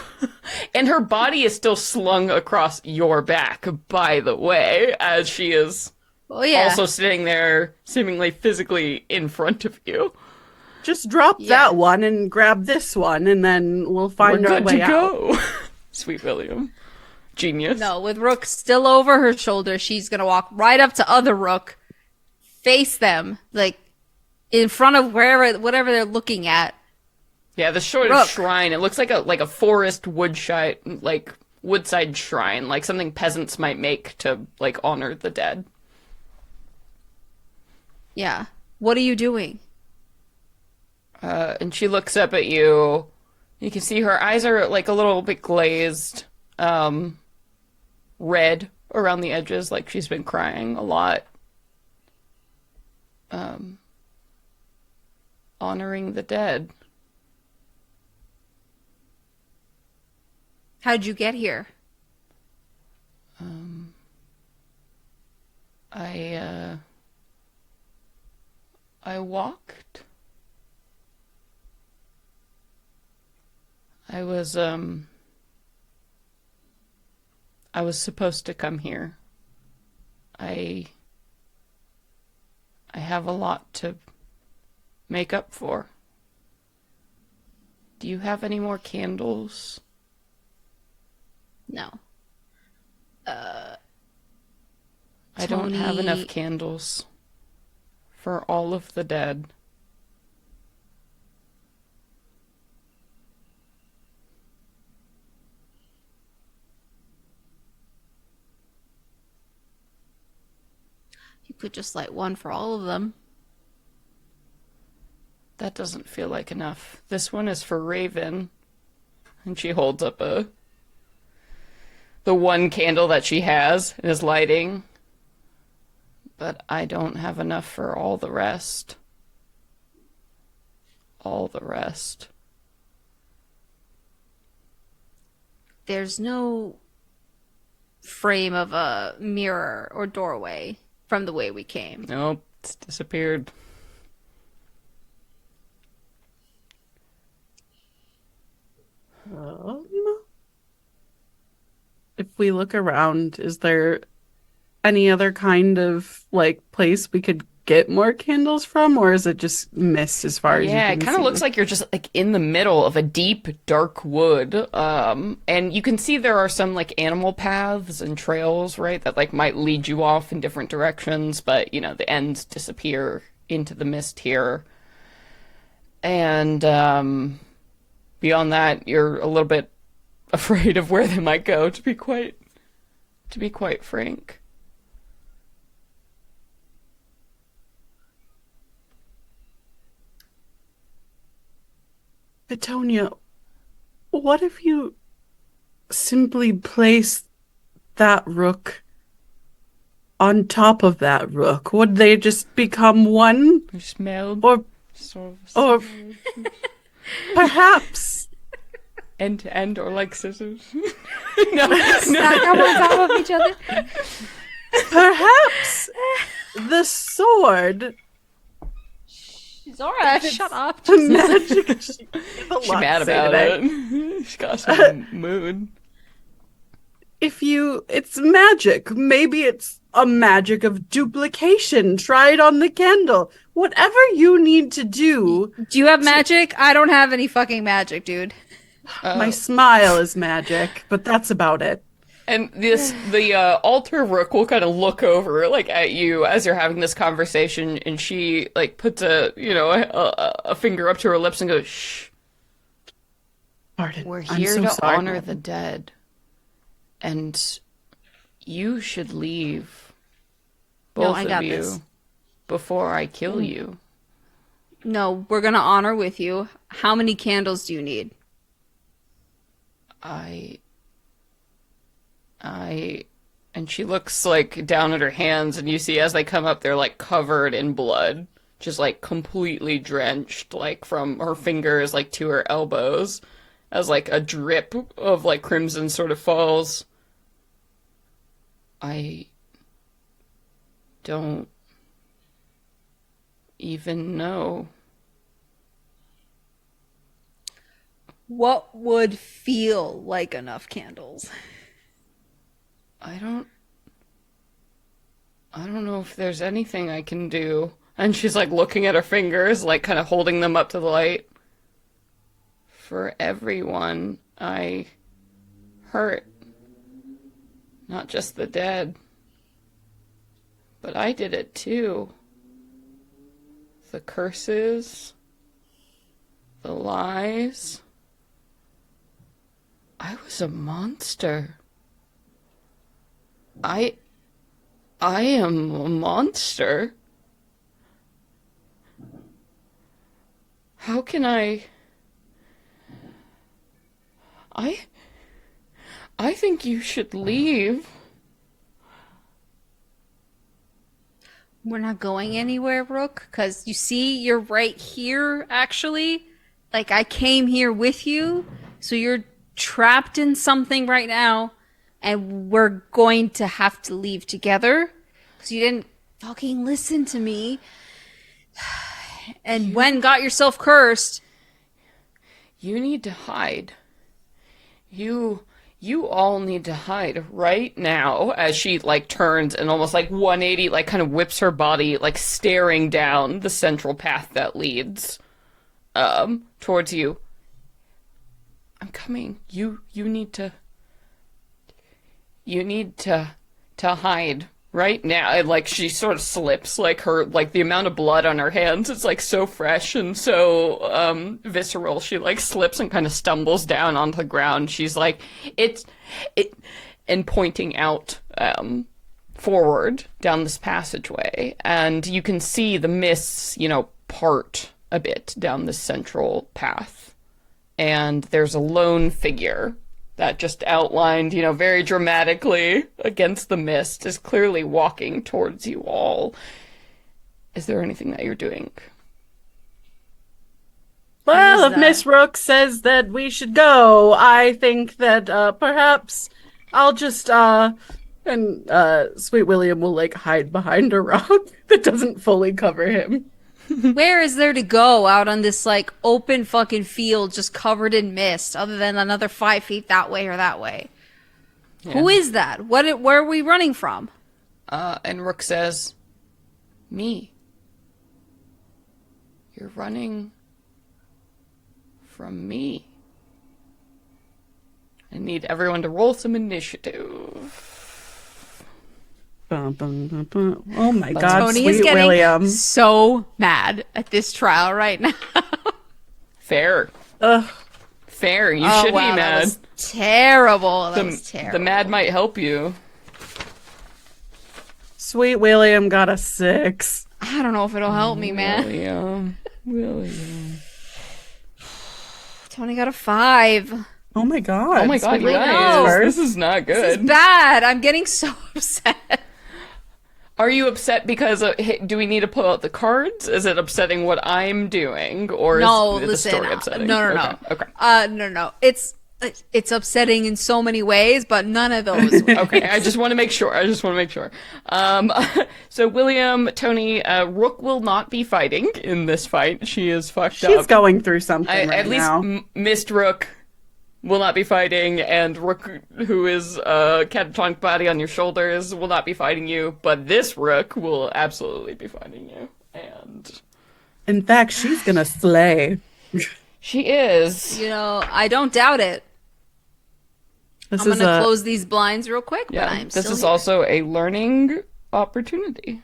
And her body is still slung across your back, by the way, as she is Oh, yeah. also sitting there, seemingly physically in front of you. Just drop Yeah. that one and grab this one, and then we'll find We're our good way to out. go. Sweet William. Genius. No, with Rook still over her shoulder, she's gonna walk right up to other Rook, face them, like in front of whatever they're looking at. Yeah, the sort Rook. of shrine. It looks like a forest woodside shrine, like something peasants might make to like honor the dead. Yeah. What are you doing? And she looks up at you. You can see her eyes are like a little bit glazed, red around the edges, like she's been crying a lot. Honoring the dead. How'd you get here? I walked. I was supposed to come here. I have a lot to make up for. Do you have any more candles? No. I don't have enough Tony- candles for all of the dead. You could just light one for all of them. That doesn't feel like enough. This one is for Raven. And she holds up the one candle that she has and is lighting. But I don't have enough for all the rest. All the rest. There's no frame of a mirror or doorway from the way we came. Nope, it's disappeared. If we look around, is there any other kind of like place we could get more candles from, or is it just mist as far as you Yeah, can it kind of see? looks like you're just like in the middle of a deep, dark wood. And you can see there are some like animal paths and trails, right, that like might lead you off in different directions, but you know, the ends disappear into the mist here. And beyond that, you're a little bit afraid of where they might go, to be quite frank. Petunia, what if you simply place that rook on top of that rook? Would they just become one? You smelled Or sort of or perhaps end to end, or like scissors. No, Stack them on top of each other. perhaps the sword, Zora, shut up. the magic she's mad about today. it. She's got some mood. It's magic. Maybe it's a magic of duplication. Try it on the candle. Whatever you need to do. Do you have magic? I don't have any fucking magic, dude. My smile is magic, but that's about it. And the altar rook will kind of look over like at you as you're having this conversation, and she like puts a finger up to her lips and goes, "Shh. Pardon. We're I'm here so to sorry, honor madam. the dead, and you should leave, No, both I of got you, this. before I kill you." No, we're gonna honor with you. How many candles do you need? And she looks like down at her hands, and you see as they come up, they're like covered in blood, just like completely drenched, like from her fingers like to her elbows, as like a drip of like crimson sort of falls. I don't even know. What would feel like enough candles? I don't know if there's anything I can do. And she's like looking at her fingers, like kind of holding them up to the light. For everyone I hurt. Not just the dead. But I did it too. The curses. The lies. I was a monster. I am a monster. How can I think you should leave. We're not going anywhere, Rook, because you see, you're right here, actually. Like, I came here with you, so you're trapped in something right now, and we're going to have to leave together, because you didn't fucking listen to me. And when got yourself cursed. You need to hide. You all need to hide right now, as she like turns and almost like 180 like kind of whips her body like staring down the central path that leads towards you. I'm coming. You need to hide right now. And, like, she sort of slips, like her like the amount of blood on her hands is like so fresh and so visceral. She like slips and kind of stumbles down onto the ground. She's like it and pointing out forward down this passageway, and you can see the mists, part a bit down the central path, and there's a lone figure that just outlined, very dramatically against the mist, is clearly walking towards you all. Is there anything that you're doing? Well, Who's if that? Miss Rook says that we should go, I think that perhaps I'll just and Sweet William will like hide behind a rock that doesn't fully cover him. Where is there to go out on this like open fucking field just covered in mist other than another 5 feet that way or that way? Yeah. Who is that? Where are we running from? And Rook says, me. You're running from me. I need everyone to roll some initiative. Bum, bum, bum, bum. Oh my God, Tony is Sweet getting William. so mad at this trial right now. Fair. Ugh. Fair. You Oh, should wow, be that mad. was terrible. That was terrible. The mad might help you. Sweet William got a 6. I don't know if it'll help me, man. William. Tony got a 5. Oh my God. Oh my God, you Sweet guys. William. This is not This good. is bad. I'm getting so upset. Are you upset because do we need to pull out the cards? Is it upsetting what I'm doing, or No, is the listen. story upsetting? No. Okay. No. It's upsetting in so many ways, but none of those ways. Okay. I just want to make sure. So William, Tony, Rook will not be fighting in this fight. She is fucked up. She's going through something right At least now. Missed Rook will not be fighting, and Rook, who is a catatonic body on your shoulders, will not be fighting you. But this Rook will absolutely be fighting you, and In fact, she's gonna slay. she is. I don't doubt it. This I'm is gonna a close these blinds real quick, but Yeah, I'm this still is here. also a learning opportunity.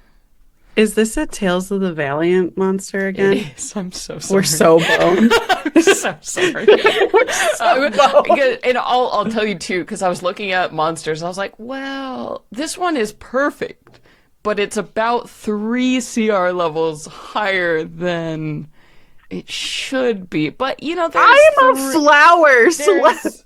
Is this a Tales of the Valiant monster It again? is. I'm so sorry. We're so boned. I'm so sorry. And I'll tell you too, because I was looking at monsters. I was like, well, this one is perfect, but it's about 3 CR levels higher than it should be. But there's I am a flower. there's-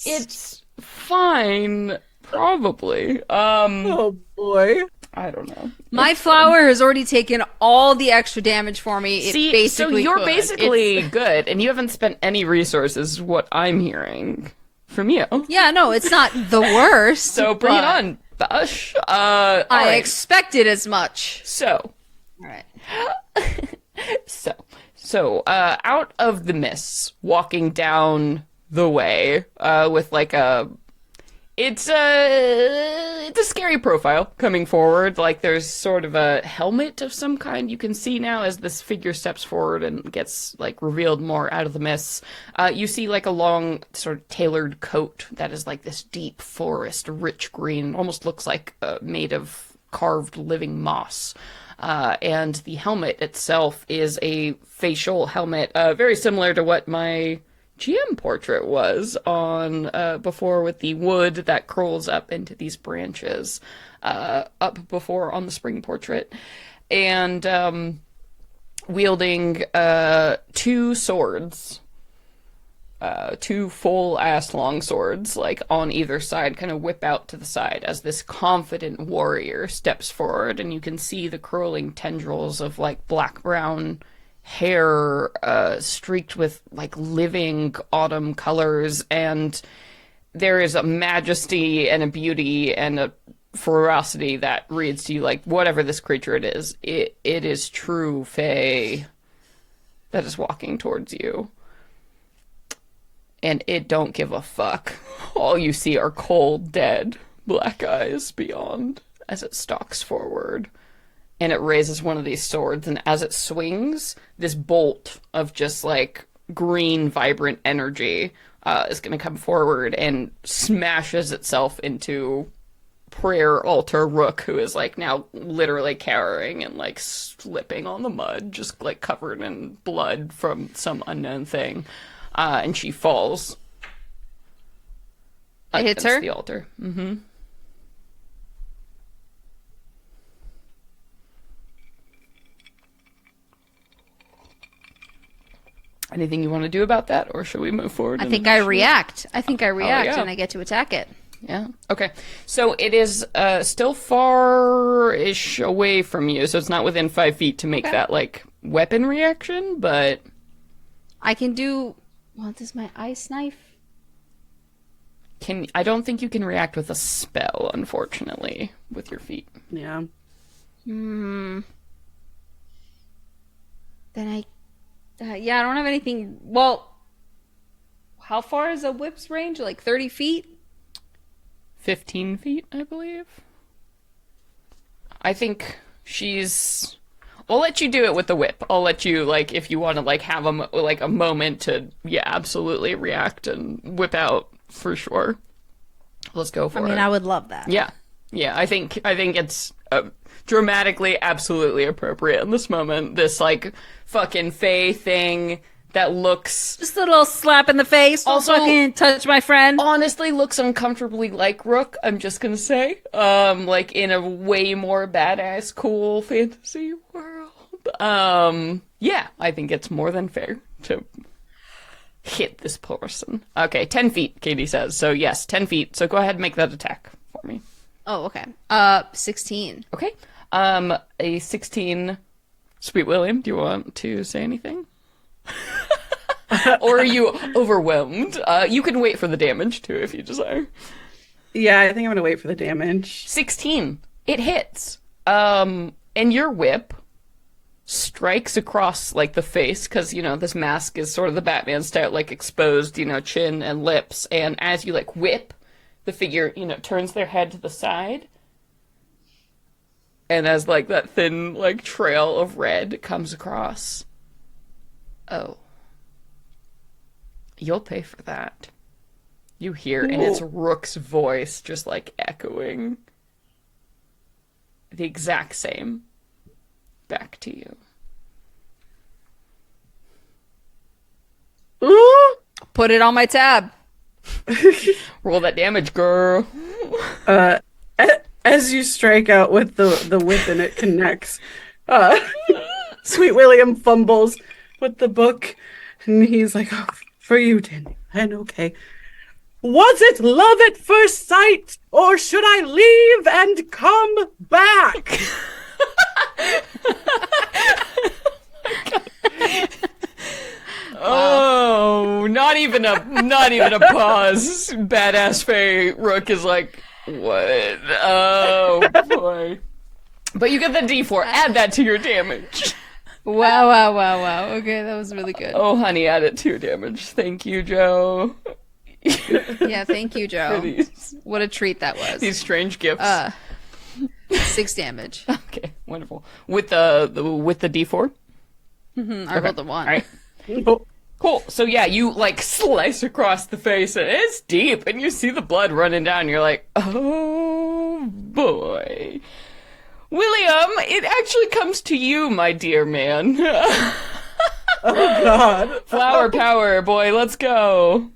it's fine, probably. Oh boy. I don't know. My flower has already taken all the extra damage for me. It See, so basically you're could. basically good, and you haven't spent any resources, is what I'm hearing from you. Yeah, no, it's not the worst. So bring it but on, Bush. I Alright. expected as much. So, All right. out of the mists, walking down the way, with like it's a scary profile coming forward. Like there's sort of a helmet of some kind you can see now as this figure steps forward and gets like revealed more out of the mists. You see like a long sort of tailored coat that is like this deep forest, rich green, almost looks like made of carved living moss. And the helmet itself is a facial helmet, very similar to what my GM portrait was on before, with the wood that curls up into these branches up before on the spring portrait, and wielding 2 swords, 2 full-ass long swords, like on either side, kind of whip out to the side as this confident warrior steps forward, and you can see the curling tendrils of like black-brown hair streaked with like living autumn colors, and there is a majesty and a beauty and a ferocity that reads to you like, whatever this creature it is true fae that is walking towards you, and it don't give a fuck. All you see are cold, dead black eyes beyond as it stalks forward. And it raises one of these swords, and as it swings, this bolt of just, like, green, vibrant energy is going to come forward and smashes itself into Prayer Altar Rook, who is, like, now literally cowering and, like, slipping on the mud, just, like, covered in blood from some unknown thing. And she falls. It hits against her? the altar. Mm-hmm. Anything you want to do about that, or should we move forward? I think I react. yeah. And I get to attack it. Yeah. Okay. So it is still far-ish away from you, so it's not within 5 feet to make that like weapon reaction. But I can do. Well, does my ice knife? I don't think you can react with a spell, unfortunately, with your feet. Yeah. Then I. Yeah, I don't have anything. Well, how far is a whip's range? Like 30 feet? 15 feet, I believe. I think she's. I'll let you do it with the whip. I'll let you, like, if you want to, like, have a moment to, yeah, absolutely react and whip out for sure. Let's go for it. I would love that. Yeah, yeah. I think it's dramatically, absolutely appropriate in this moment. This like fucking Fae thing that looks Just a little slap in the face. Also- Also, fucking touch my friend. honestly looks uncomfortably like Rook. I'm just gonna say, like in a way more badass, cool fantasy world. Yeah, I think it's more than fair to hit this person. Okay, 10 feet, Katie says. So yes, 10 feet. So go ahead and make that attack for me. Oh, okay. 16. Okay. A 16. Sweet William, do you want to say anything? Or are you overwhelmed? You can wait for the damage too if you desire. Yeah, I think I'm gonna wait for the damage. 16. It hits. And your whip strikes across like the face because this mask is sort of the Batman style, like exposed, chin and lips. And as you like whip, the figure turns their head to the side. And as like that thin like trail of red comes across. Oh. You'll pay for that. You hear, and it's Rook's voice just like echoing the exact same back to you. Ooh! Put it on my tab. Roll that damage, girl. As you strike out with the whip and it connects, Sweet William fumbles with the book, and he's like, "Oh, for you, Danny. And okay. Was it love at first sight, or should I leave and come back?" Oh, not even a pause. Badass Faye Rook is like, what? Oh boy. But you get the D4. Add that to your damage. Wow. Okay, that was really good. Oh, honey, add it to your damage. Thank you, Joe. Yeah, thank you, For Joe. these What a treat that was. these strange gifts. 6 damage. Okay, wonderful. With the D4. I rolled a 1. All right. Cool. So yeah, you like slice across the face, and it's deep, and you see the blood running down. You're like, oh boy, William. It actually comes to you, my dear man. Oh God! Flower power, boy. Let's go.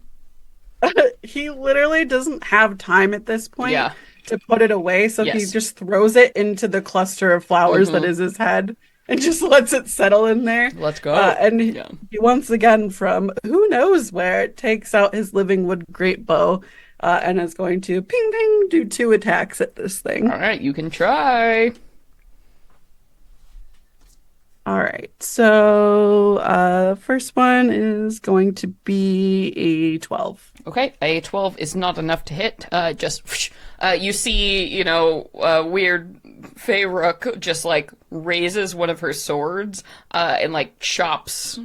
He literally doesn't have time at this point Yeah. to put it away, so he Yes. just throws it into the cluster of flowers that is his head and just lets it settle in there. Let's go. And Yeah. he once again, from who knows where, takes out his living wood great bow and is going to ping ping do 2 attacks at this thing. All right, you can try. All right, so first one is going to be a 12. Okay, a 12 is not enough to hit. You see, weird Faye Rook just like raises one of her swords and like chops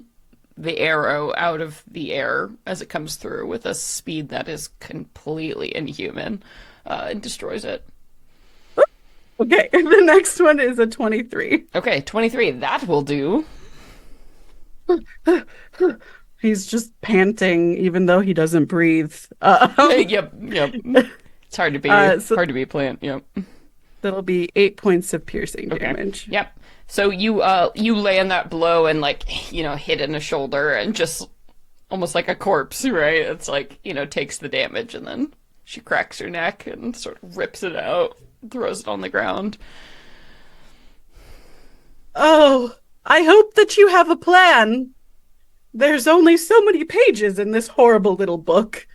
the arrow out of the air as it comes through with a speed that is completely inhuman and destroys it. Okay, the next one is a 23. Okay, 23. That will do. He's just panting, even though he doesn't breathe. Yep. It's hard to be hard to be a plant. Yep. That'll be 8 points of piercing Okay. damage. Yep. So you land that blow and like hit in the shoulder and just almost like a corpse, right? It's like takes the damage and then she cracks her neck and sort of rips it out, throws it on the ground. Oh, I hope that you have a plan. There's only so many pages in this horrible little book.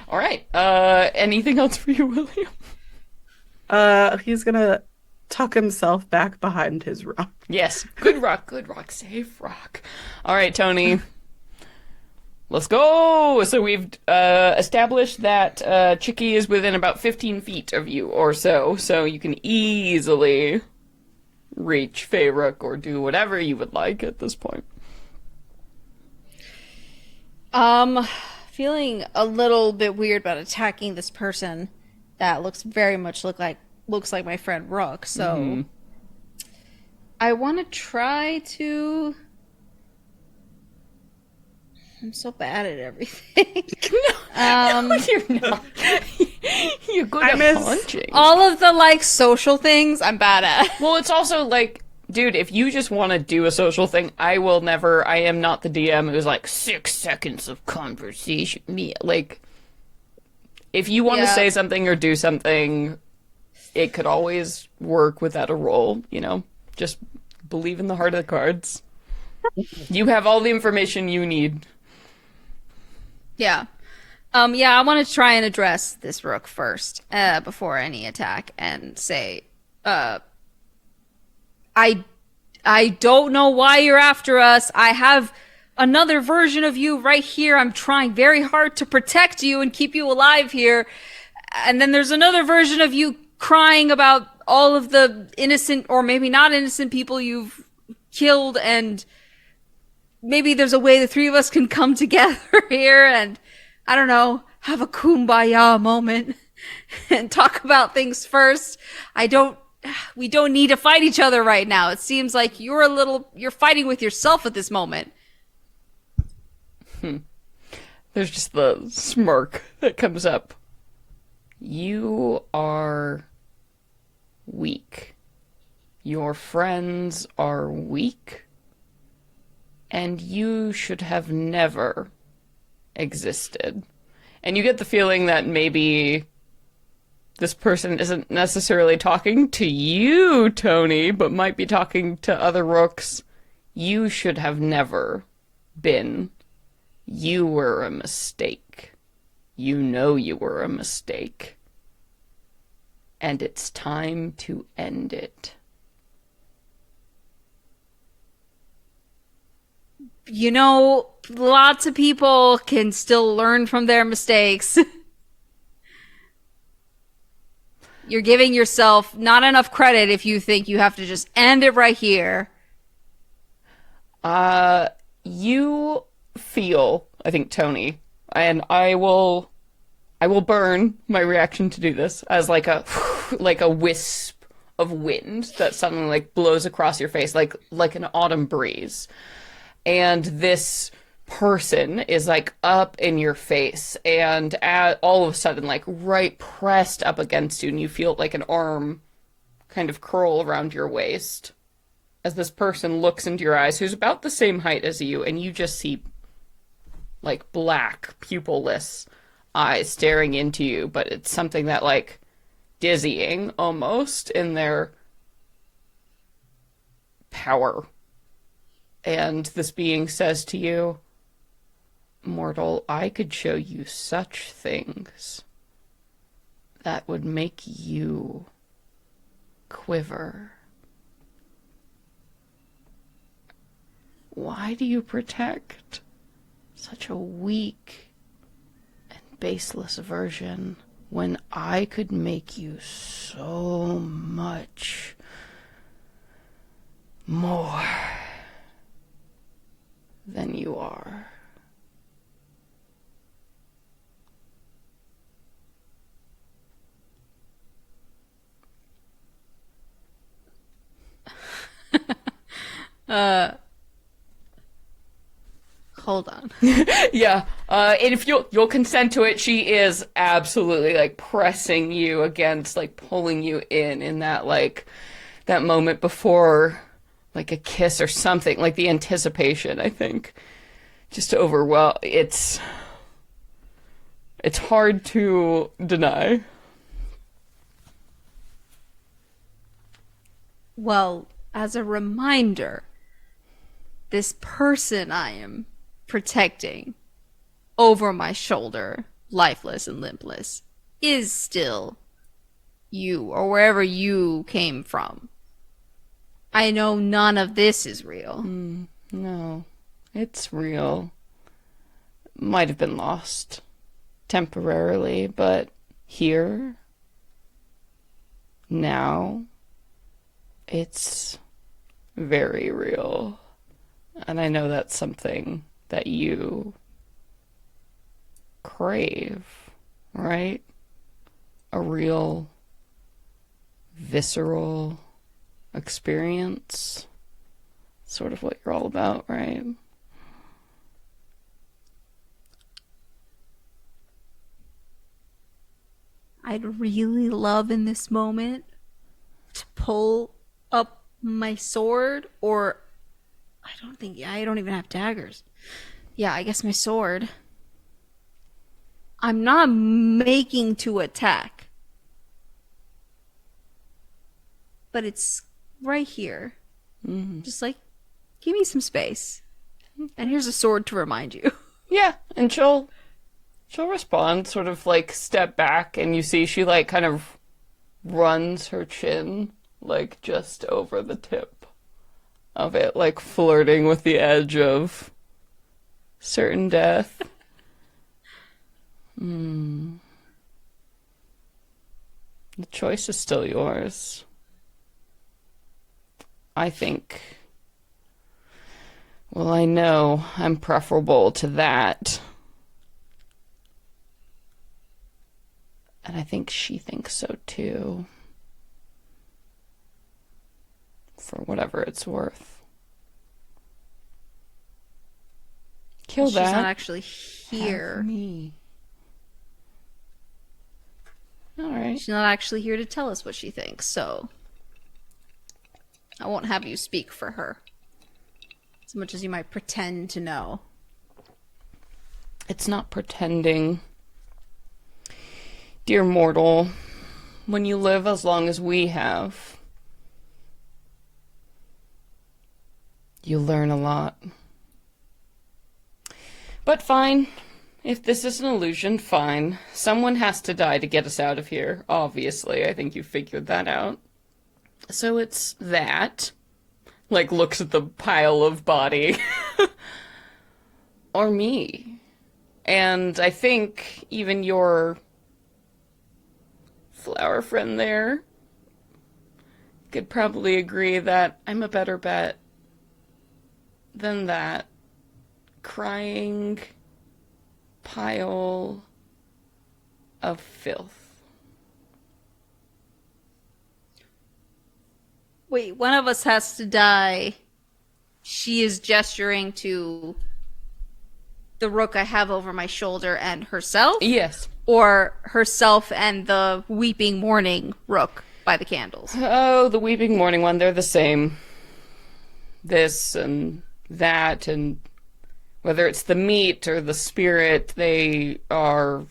All right. Anything else for you, William? He's gonna tuck himself back behind his rock. Yes. Good rock. Good rock. Safe rock. All right, Tony. Let's go. So we've established that Chicky is within about 15 feet of you or so. So you can easily reach Feyrook or do whatever you would like at this point. Feeling a little bit weird about attacking this person that looks very much looks like my friend Rook. So I want to try to. I'm so bad at everything. No, you're not. You're good I at miss punching. All of the like social things I'm bad at. Well, it's also like, dude, if you just want to do a social thing, I am not the DM who's like 6 seconds of conversation. Me, like, if you want to Yeah. say something or do something, it could always work without a roll, you know? Just believe in the heart of the cards. You have all the information you need. Yeah. Yeah, I want to try and address this Rook first, before any attack, and say, I don't know why you're after us. I have another version of you right here. I'm trying very hard to protect you and keep you alive here. And then there's another version of you crying about all of the innocent or maybe not innocent people you've killed, and maybe there's a way the three of us can come together here and, I don't know, have a kumbaya moment and talk about things first. We don't need to fight each other right now. It seems like you're fighting with yourself at this moment. There's just the smirk that comes up. You are weak. Your friends are weak. And you should have never existed. And you get the feeling that maybe this person isn't necessarily talking to you, Tony, but might be talking to other Rooks. You should have never been. You were a mistake. You know you were a mistake. And it's time to end it. You know, lots of people can still learn from their mistakes. You're giving yourself not enough credit if you think you have to just end it right here. You feel, I think, Tony, and I will burn my reaction to do this as like a wisp of wind that suddenly like blows across your face like an autumn breeze. And this person is like up in your face and all of a sudden like right pressed up against you, and you feel like an arm kind of curl around your waist as this person looks into your eyes, who's about the same height as you, and you just see like black pupilless eyes staring into you, but it's something that like dizzying almost in their power. And this being says to you, mortal, I could show you such things that would make you quiver. Why do you protect such a weak and baseless version when I could make you so much more than you are? Hold on. Yeah, and if you'll consent to it, she is absolutely like pressing you against, like pulling you in that like that moment before like a kiss or something, like the anticipation, I think, just overwhelm. It's hard to deny. Well, as a reminder, this person I am protecting over my shoulder, lifeless and limbless, is still you or wherever you came from. I know none of this is real. No, it's real. Might have been lost temporarily, but here, now, it's very real. And I know that's something that you crave, right? A real, visceral experience. Sort of what you're all about, right? I'd really love in this moment to pull up my sword, or I don't even have daggers. Yeah, I guess my sword. I'm not making to attack, but it's right here. Just like, give me some space. And here's a sword to remind you. Yeah, and she'll respond, sort of like step back, and you see she like kind of runs her chin like just over the tip of it, like flirting with the edge of certain death. The choice is still yours. I think, well, I know I'm preferable to that. And I think she thinks so too. For whatever it's worth. Kill She's that. not actually here. Have me. Alright. She's not actually here to tell us what she thinks, so I won't have you speak for her. As much as you might pretend to know. It's not pretending. Dear mortal, when you live as long as we have, you learn a lot. But fine. If this is an illusion, fine. Someone has to die to get us out of here, obviously. I think you figured that out. So it's that. Like, looks at the pile of body. Or me. And I think even your flower friend there could probably agree that I'm a better bet than that crying pile of filth. Wait, one of us has to die. She is gesturing to the rook I have over my shoulder and herself? Yes. Or herself and the weeping mourning rook by the candles? Oh, the weeping morning one, they're the same. This and that, and whether it's the meat or the spirit, they are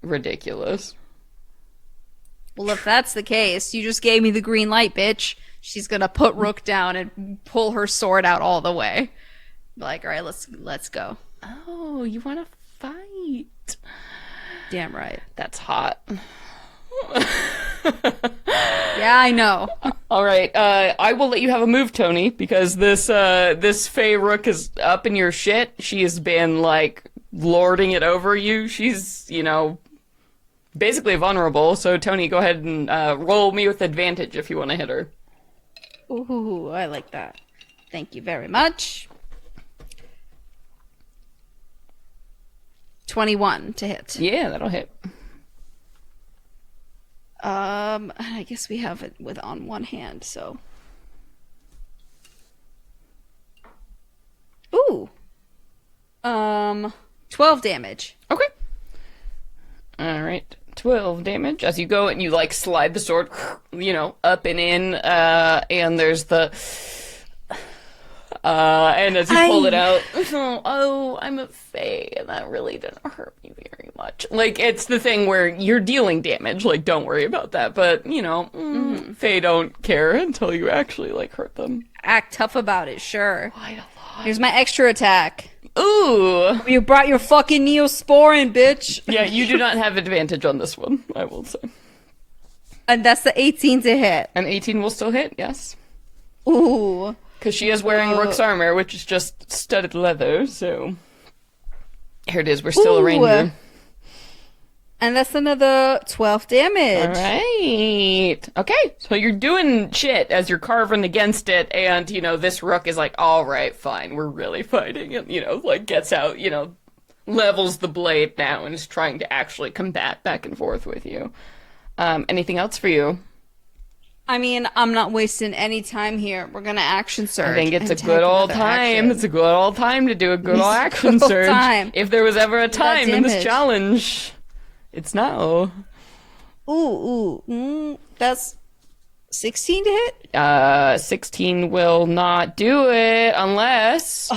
ridiculous. Well, if that's the case, you just gave me the green light, bitch. She's gonna put Rook down and pull her sword out all the way. Like, all right, let's go. Oh, you want to fight? Damn right. That's hot. Yeah, I know. All right, I will let you have a move, Toni, because this Fey Rook is up in your shit. She has been, like, lording it over you. She's, basically vulnerable. So, Toni, go ahead and roll me with advantage if you want to hit her. Ooh, I like that. Thank you very much. 21 to hit. Yeah, that'll hit. I guess we have it on one hand, so. Ooh. 12 damage. Okay. All right. 12 damage as you go and you like slide the sword, up and in, and there's the And as you pull it out, oh, I'm a fae, and that really didn't hurt me very much. Like, it's the thing where you're dealing damage, like, don't worry about that. But, you know, fae don't care until you actually, like, hurt them. Act tough about it, sure. Quite a lot. Here's my extra attack. Ooh! You brought your fucking Neosporin, bitch. Yeah, you do not have advantage on this one, I will say. And that's the 18 to hit. An 18 will still hit, yes. Ooh. Because she is wearing Rook's armor, which is just studded leather, so... Here it is, we're still a ranger. And that's another 12 damage. Alright. Okay, so you're doing shit as you're carving against it, and, you know, this Rook is like, alright, fine, we're really fighting, and, you know, like, gets out, you know, levels the blade now, and is trying to actually combat back and forth with you. Anything else for you? I mean, I'm not wasting any time here. We're gonna action surge. I think it's a and good take old another time. action. It's a good old time to do a good old action good old surge. time. If there was ever a time in this damage. challenge, it's now. That's 16 to hit? 16 will not do it unless...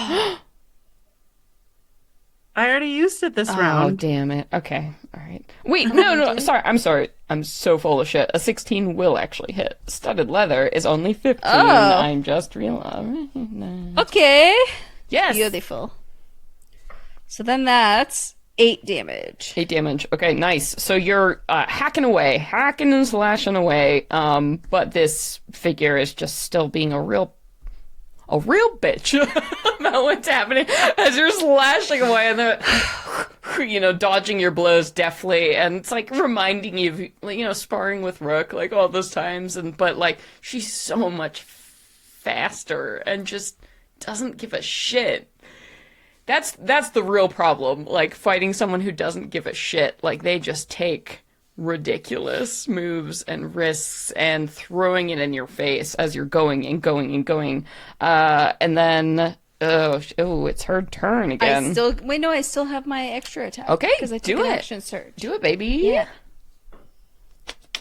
I already used it this Oh, round. damn it. Okay. All right. Wait, no. Sorry. I'm sorry. I'm so full of shit. A 16 will actually hit. Studded leather is only 15. I'm just realizing. Okay. Yes. Beautiful. So then that's 8 damage. 8 damage. Okay, nice. So you're hacking and slashing away. But this figure is just still being a real bitch about what's happening as you're slashing away and you know, dodging your blows deftly, and it's like reminding you of, you know, sparring with Rook like all those times, but like she's so much faster and just doesn't give a shit. That's the real problem. Like, fighting someone who doesn't give a shit. Like, they just take ridiculous moves and risks and throwing it in your face as you're going and going and going. And then, it's her turn again. I still have my extra attack. Okay, because I took do an it. action surge. Do it, baby. Yeah.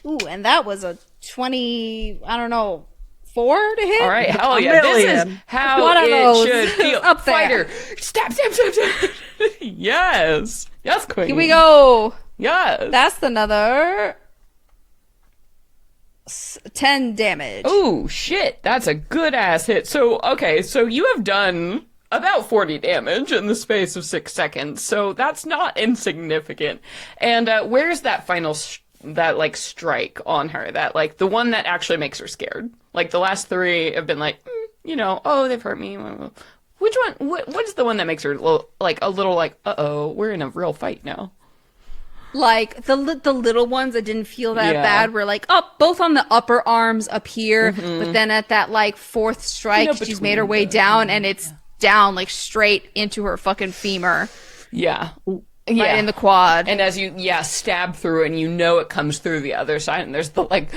Ooh, and that was a 20, I don't know, 4 to hit? All right, hell yeah. This is million. how One of it those. should feel. Up there. Fighter. Stab. Yes. Yes, queen. Here we go. Yes. That's another 10 damage. Oh, shit. That's a good-ass hit. So, okay, so you have done about 40 damage in the space of 6 seconds, so that's not insignificant. And where's that final, strike on her? That, like, the one that actually makes her scared. Like, the last 3 have been like, you know, oh, they've hurt me. Which one, what is the one that makes her, like, a little like, uh-oh, we're in a real fight now? Like, the little ones that didn't feel that Yeah. bad were, like, up, both on the upper arms up here, but then at that, like, 4th strike, You know, she's made her way down, and it's down, like, straight into her fucking femur. Yeah. Right in the quad. And as you, stab through it, and you know it comes through the other side, and there's the, like,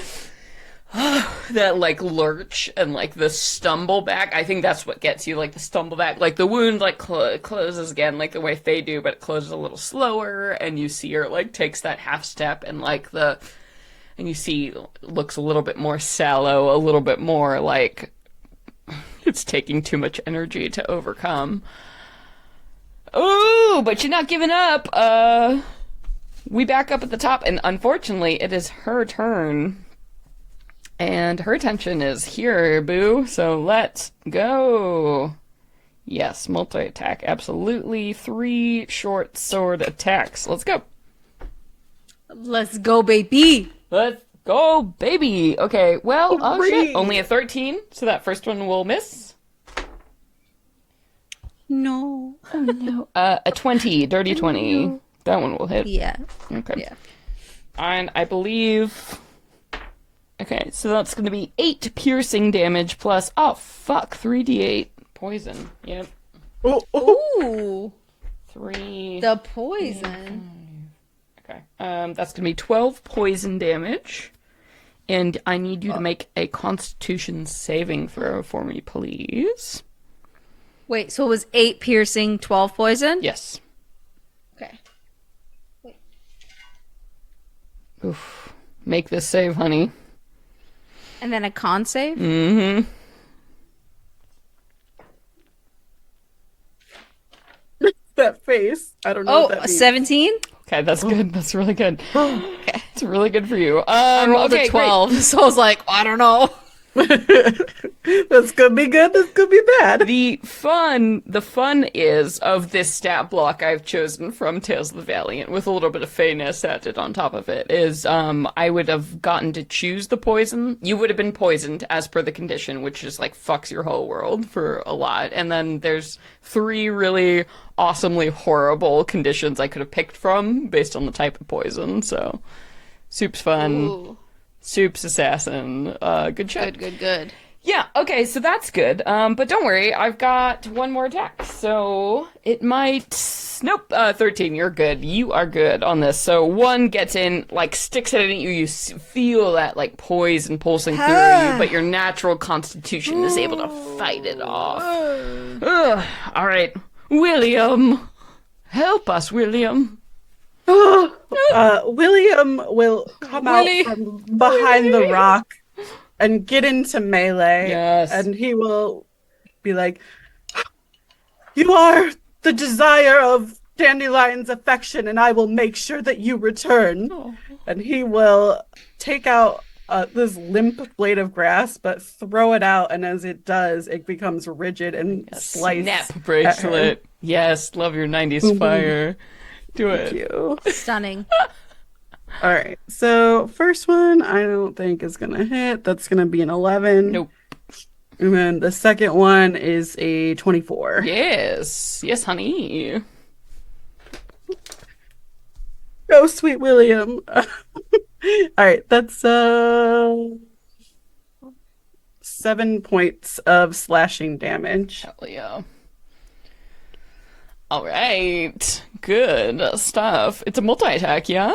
that, like, lurch and, like, the stumble back. I think that's what gets you, like, the stumble back. Like, the wound, like, closes again, like the way they do, but it closes a little slower, and you see her, like, takes that half step, and, like, and you see, looks a little bit more sallow, a little bit more, like, it's taking too much energy to overcome. Ooh, but you're not giving up. We back up at the top, and unfortunately, it is her turn. And her attention is here, boo. So let's go. Yes, multi-attack, absolutely. 3 short sword attacks. Let's go. Let's go, baby. Let's go, baby. Okay, well, oh shit. Hooray. Only a 13, so that first one will miss. No. Oh no. A 20, dirty 20. That one will hit. Yeah. Okay. Yeah. And I believe... Okay, so that's going to be 8 piercing damage plus... Oh, fuck. 3d8 poison. Yep. Ooh. 3... The poison. Okay. That's going to be 12 poison damage. And I need you to make a Constitution saving throw for me, please. Wait, so it was 8 piercing, 12 poison? Yes. Okay. Oof. Make this save, honey. And then a con save? Mm-hmm. face. I don't know what that Oh, means. 17? Okay, that's good. That's really good. Okay. It's really good for you. I rolled okay, a 12, so I was like, I don't know. This could be good. This could be bad. The fun is of this stat block I've chosen from Tales of the Valiant with a little bit of fayness added on top of it is I would have gotten to choose the poison. You would have been poisoned as per the condition, which just like fucks your whole world for a lot. And then there's 3 really awesomely horrible conditions I could have picked from based on the type of poison. So Soup's fun. Ooh. Soup's assassin. Good shit. Good. Yeah, okay, so that's good. But don't worry, I've got one more attack. So it might... Nope, 13, you're good. You are good on this. So 1 gets in, like, sticks it in you. You feel that, like, poison pulsing through you, but your natural constitution is able to fight it off. Ugh. All right. William. Help us, William. William will come out from behind the rock and get into melee. Yes. And he will be like, "You are the desire of Dandelion's affection, and I will make sure that you return." Oh. And he will take out this limp blade of grass, but throw it out, and as it does, it becomes rigid and slice. Snap bracelet. Yes, love your 90s fire. Do it. Thank you. Stunning. All right. So first one, I don't think is gonna hit. That's gonna be an 11. Nope. And then the second one is a 24. Yes, honey. Oh, sweet William. All right. That's 7 points of slashing damage. Hell yeah. All right, good stuff. It's a multi-attack, yeah?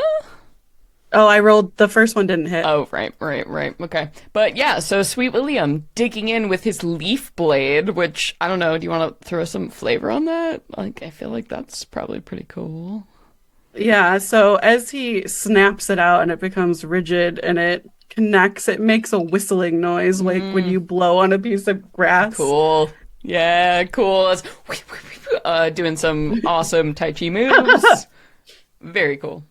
Oh, I rolled. The first one didn't hit. Oh, right. Okay. But yeah, so Sweet William digging in with his leaf blade, which, I don't know, do you want to throw some flavor on that? Like, I feel like that's probably pretty cool. Yeah, so as he snaps it out and it becomes rigid and it connects, it makes a whistling noise like when you blow on a piece of grass. Cool. Yeah, cool. It's doing some awesome Tai Chi moves. Very cool.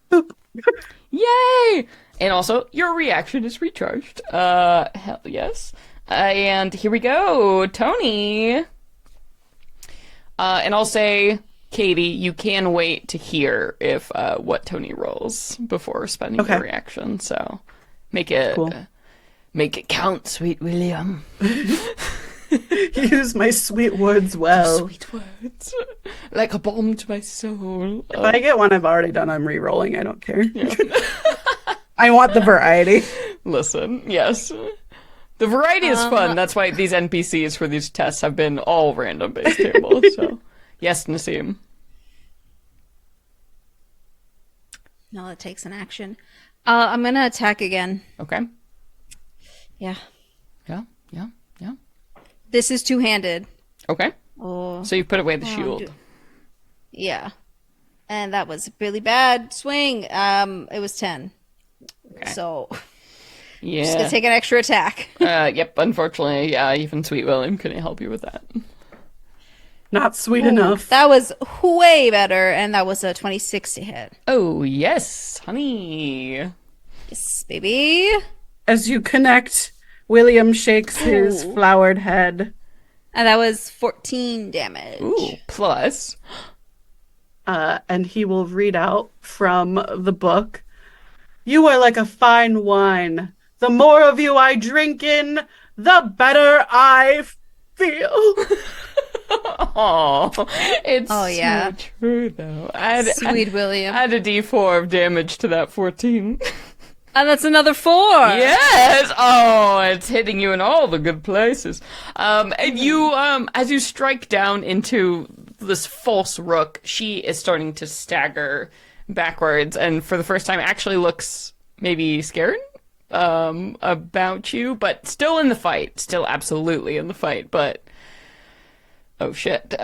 Yay! And also, your reaction is recharged. Hell yes. And here we go, Toni. And I'll say, Katie, you can wait to hear if what Toni rolls before spending your reaction. So make it make it count, Sweet William. Use my sweet words well. Sweet words, like a balm to my soul. If I get one I've already done, I'm re-rolling. I don't care. Yeah. I want the variety. Listen, yes. The variety is fun. That's why these NPCs for these tests have been all random-based tables. So, yes, Nassim. No, it takes an action. I'm gonna attack again. Okay. Yeah. Yeah. This is two-handed. Okay. Oh. So you put away the shield. Yeah. And that was a really bad swing. It was 10. Okay. So Yeah. just gonna take an extra attack. Yep, unfortunately, yeah, even Sweet William couldn't help you with that. Not sweet enough. That was way better, and that was a 26 to hit. Oh, yes, honey. Yes, baby. As you connect, William shakes his flowered head. And that was 14 damage. Ooh, plus. And he will read out from the book. "You are like a fine wine. The more of you I drink in, the better I feel." Oh, it's yeah. so true, though. Sweet William. Add a d4 of damage to that 14. And that's another 4. Yes! Oh, it's hitting you in all the good places. And you, as you strike down into this false rook, she is starting to stagger backwards, and for the first time actually looks maybe scared about you, but still in the fight. Still absolutely in the fight, but oh shit.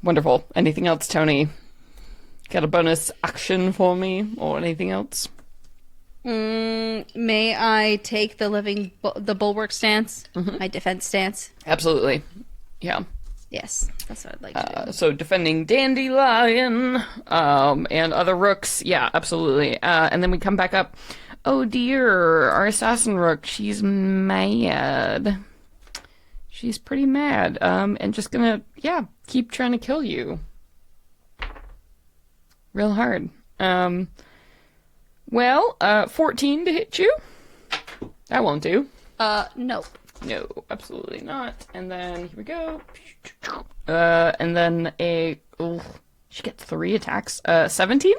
Wonderful. Anything else, Toni? Got a bonus action for me or anything else? May I take the the bulwark stance? My defense stance? Absolutely. Yeah. Yes, that's what I'd like to do. So defending Dandelion, and other rooks. Yeah, absolutely. And then we come back up. Oh dear, our assassin rook, she's mad. She's pretty mad. And just gonna, keep trying to kill you. Real hard. 14 to hit you? That won't do. Nope. No, absolutely not. And then, here we go. And then she gets 3 attacks. 17?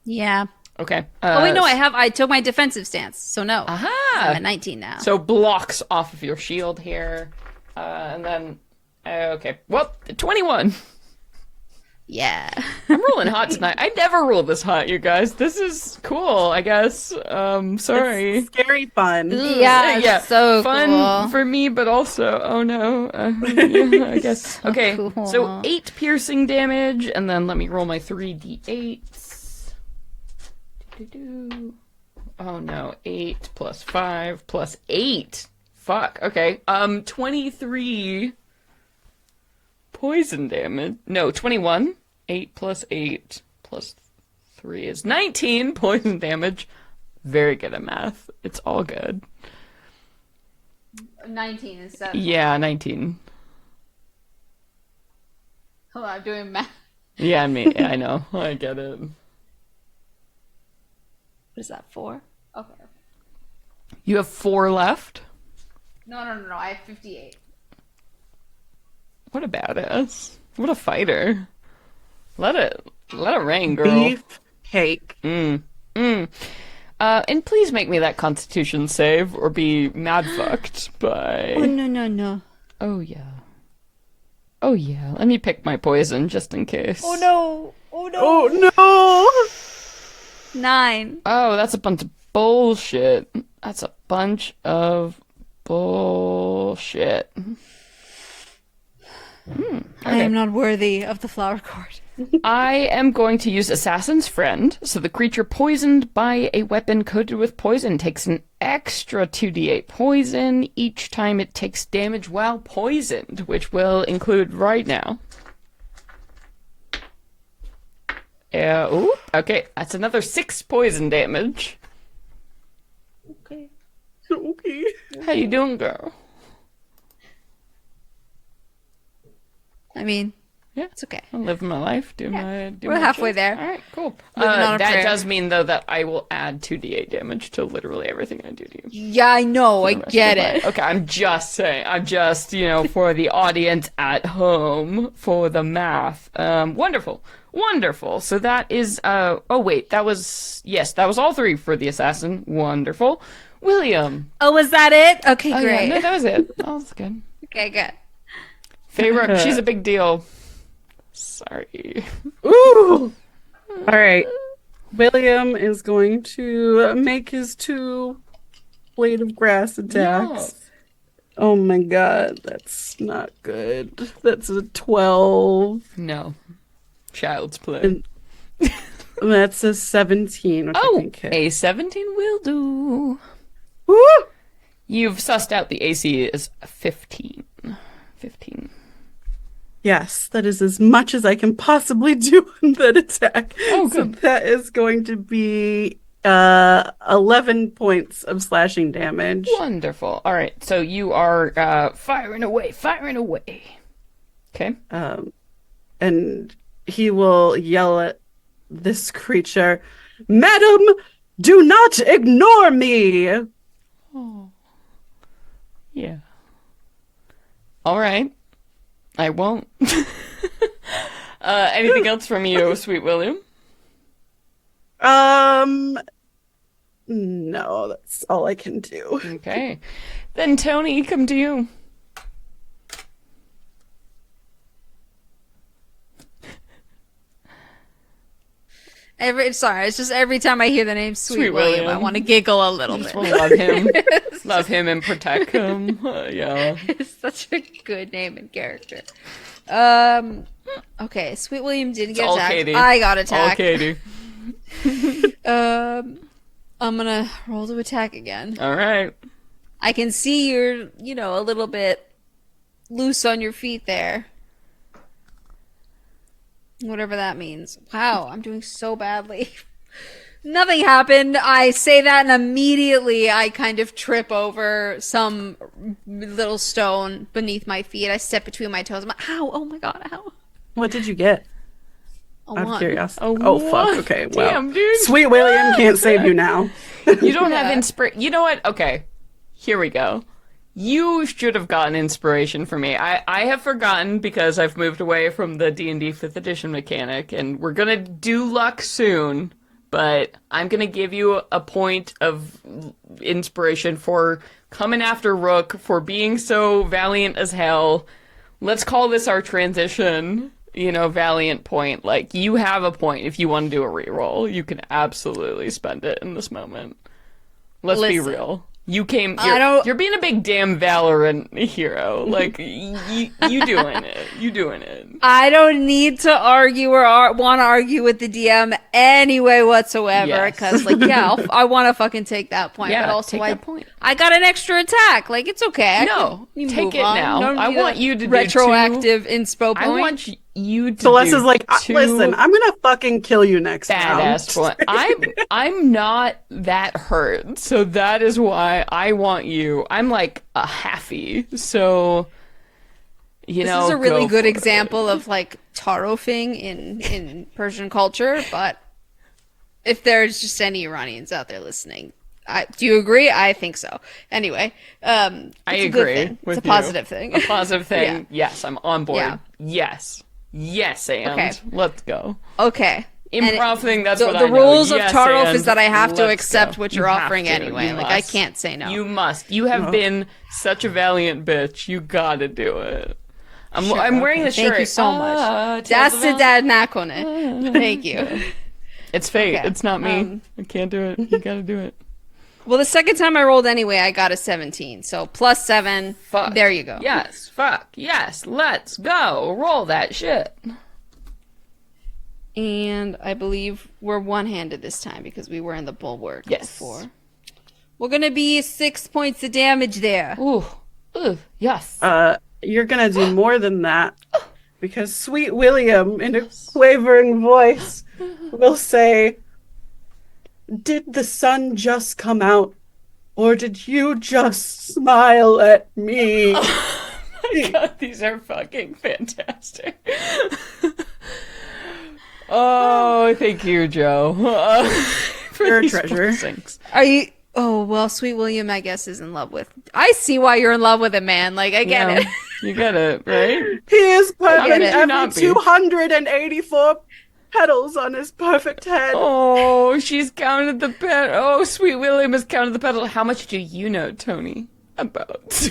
Yeah. Okay. Oh wait, no, I took my defensive stance, so no. Aha! I'm at 19 now. So blocks off of your shield here. And then, okay. Well, 21. Yeah. I'm rolling hot tonight. I never roll this hot, you guys. This is cool, I guess. Sorry. It's scary fun. Yeah, so fun cool. for me, but also, oh no. Yeah, I guess. Okay, cool. so 8 piercing damage, and then let me roll my 3d8s. Oh no, 8 plus 5 plus 8. Fuck, okay. 23 poison damage. No, 21. 8 plus 8 plus 3 is 19 poison damage. Very good at math. It's all good. 19 instead. Yeah, 19. Hold on, I'm doing math. Yeah, I know. I get it. What is that, 4? Okay. You have 4 left? No, I have 58. What a badass. What a fighter. Let it rain, girl. Beef cake. And please make me that constitution save or be mad fucked by... Oh, no. Oh, yeah. Oh, yeah. Let me pick my poison just in case. Oh, no. Oh no! 9. Oh, that's a bunch of bullshit. That's a bunch of bullshit. I am not worthy of the flower court. I am going to use Assassin's Friend. So the creature poisoned by a weapon coated with poison takes an extra 2d8 poison each time it takes damage while poisoned, which will include right now. Okay, that's another 6 poison damage. Okay. Okay. How you doing, girl? I mean, Yeah. it's okay. I'm living my life, doing We're halfway shit. there. All right, cool. Living on a That prayer. does mean, though, that I will add 2d8 damage to literally everything I do to you. Yeah, I know. I the rest get of it. my- Okay, I'm just saying. I'm just, for the audience at home, for the math. Wonderful. So that is, oh wait, that was all 3 for the assassin. Wonderful. William. Oh, was that it? Okay, Oh, great. yeah, no, that was it. That was good. Okay, good. Favorite, she's a big deal. Sorry. Ooh! Alright. William is going to make his 2 blade of grass attacks. Yes. Oh my god, that's not good. That's a 12. No. Child's play. And that's a 17, which I think hits. A 17 will do. Woo! You've sussed out the AC is 15. 15. Yes, that is as much as I can possibly do in that attack. Oh, So good. that is going to be 11 points of slashing damage. Wonderful. All right, so you are firing away. Okay. And he will yell at this creature, "Madam, do not ignore me!" Yeah. All right. I won't. Anything else from you, sweet William? No, that's all I can do. Okay. Then Toni, come to you. It's just every time I hear the name Sweet, Sweet William, I William. want to giggle a little bit. We'll love him. Love him and protect him. Yeah. It's such a good name and character. Okay, Sweet William didn't get all attacked. Katie. I got All attacked. Katie. I'm gonna roll to attack again. All right. I can see you're, a little bit loose on your feet there. Whatever that means. Wow, I'm doing so badly. Nothing happened. I say that and immediately I kind of trip over some little stone beneath my feet. I step between my toes. I'm like, ow, oh my god, ow. What did you get? A Out of one. curiosity. A Oh, one? fuck. Okay, well. Damn, dude. Sweet William can't save you now. You don't have Yeah. inspiration. You know what? Okay, here we go. You should have gotten inspiration from me. I have forgotten because I've moved away from the D&D 5th edition mechanic, and we're gonna do luck soon, but I'm gonna give you a point of inspiration for coming after Rook, for being so valiant as hell. Let's call this our transition, valiant point. Like, you have a point if you want to do a reroll. You can absolutely spend it in this moment. Let's be Listen. real. You're being a big damn Valorant hero. Like, you doing it. You doing it. I don't need to argue or want to argue with the DM anyway whatsoever, Yes. because, like, yeah, I want to fucking take that point. Yeah, but also, take that point. I got an extra attack. Like, it's okay. I No, can take move it on. now. Don't I need want a you to do retroactive inspo point. I want you to Celeste's do like, two listen, I'm gonna fucking kill you next badass round. one. I'm not that hurt, so that is why I want you. I'm like a halfie, so This is a really go good for example of, like, tarofing in Persian culture, but if there's just any Iranians out there listening, do you agree? I think so. Anyway, it's I a agree good thing. with It's a you. positive thing. A positive thing. Yeah. Yes, I'm on board. Yeah. Yes, and Okay. let's go. Okay. Improv thing. That's the, what the I know. rules of Yes, Tarof and is that I have to let's accept go. what You you're have offering to. anyway. You Like, I must. can't say no. You must. You have been such a valiant bitch. You gotta do it. I'm wearing the shirt. Thank you so much. Test That's of the Valor. dad nakone. Thank you. It's fate. Okay, It's not me. I can't do it. You gotta do it. Well, the second time I rolled anyway, I got a 17. So plus 7. Fuck. There you go. Yes. Fuck. Yes. Let's go. Roll that shit. And I believe we're one-handed this time because we were in the bulwark Yes. before. We're going to be 6 points of damage there. Ooh. Ooh. Yes. You're gonna do more than that. Because Sweet William, in a quavering voice, will say, "Did the sun just come out? Or did you just smile at me?" God, these are fucking fantastic. Oh, thank you, Joe. For You're a these treasure. blessings. Are you... Oh, well, Sweet William, I guess, is in love with... I see why you're in love with him, man. Like, I get it. You get it, right? He is How perfect could you every not be? 284 petals on his perfect head. Oh, she's counted the pet. Oh, Sweet William has counted the petal. How much do you know, Tony? About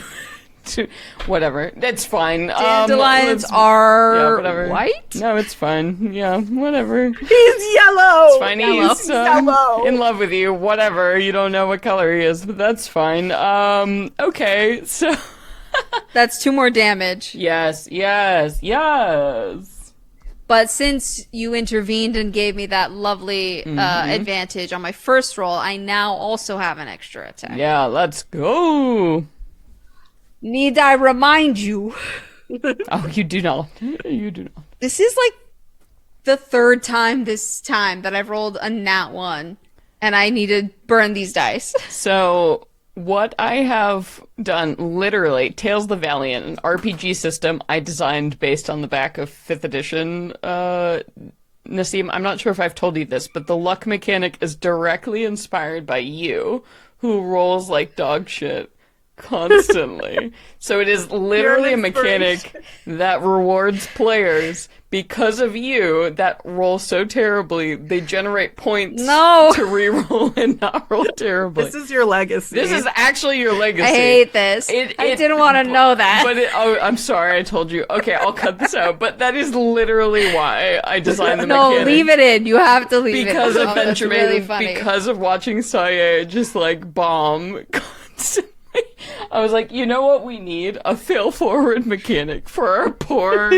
whatever. That's fine. Dandelions let's- are yeah, whatever. white? No, it's fine. Yeah, whatever. He's yellow. It's fine. Yellow. He's Yellow. in love with you. Whatever. You don't know what color he is, but that's fine. Okay. So That's 2 more damage. yes. But since you intervened and gave me that lovely advantage on my first roll, I now also have an extra attack. Yeah. Let's go. Need I remind you, Oh, you do not. You do not. this is like the 3rd time this time that I've rolled a nat 1, and I need to burn these dice. So, what I have done, literally, Tales the Valiant, an RPG system I designed based on the back of 5th edition, Nassim, I'm not sure if I've told you this, but the luck mechanic is directly inspired by you, who rolls like dog shit constantly. So it is literally a You're an mechanic that rewards players because of you that roll so terribly, they generate points No. to reroll and not roll terribly. This is your legacy. This is actually your legacy. I hate this. It- I it- didn't want to know that. But oh, I'm sorry, I told you. Okay, I'll cut this out. But that is literally why I designed the No, mechanic. leave it in. You have to leave Because it in. of Oh, that's Benjamin, really funny. because of watching Saye just like bomb constantly. I was like, you know what we need? A fail forward mechanic for our poor,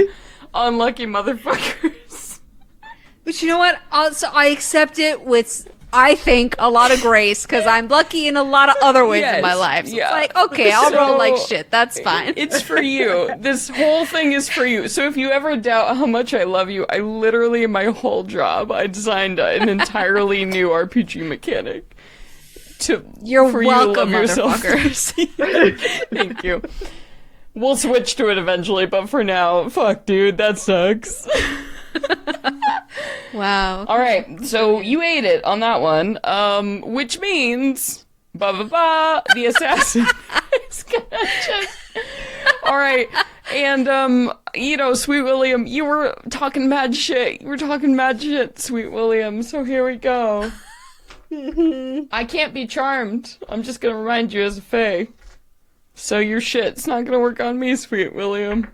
unlucky motherfuckers. But you know what? Also, I accept it with I think, a lot of grace because I'm lucky in a lot of other ways in my Yes, life. So yeah. it's like, okay, I'll roll like So, shit. That's fine. It's for you. This whole thing is for you. So if you ever doubt how much I love you, I literally, in my whole job, I designed an entirely new RPG mechanic. You're for welcome, you to love yourself. motherfuckers. Thank you. We'll switch to it eventually, but for now, fuck, dude, that sucks. Wow. All right, so you ate it on that one, which means, the assassin is gonna just... All right, and, Sweet William, you were talking mad shit. You were talking mad shit, Sweet William, so here we go. I can't be charmed. I'm just gonna remind you as a fae. So your shit's not gonna work on me, Sweet William.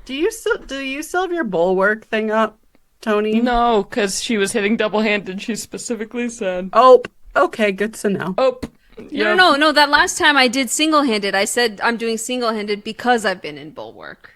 Do you still have your bulwark thing up, Toni? No, because she was hitting double-handed, she specifically said. Oh, okay, good to know. Oh, No, no, no. That last time I did single-handed, I said I'm doing single-handed because I've been in bulwark.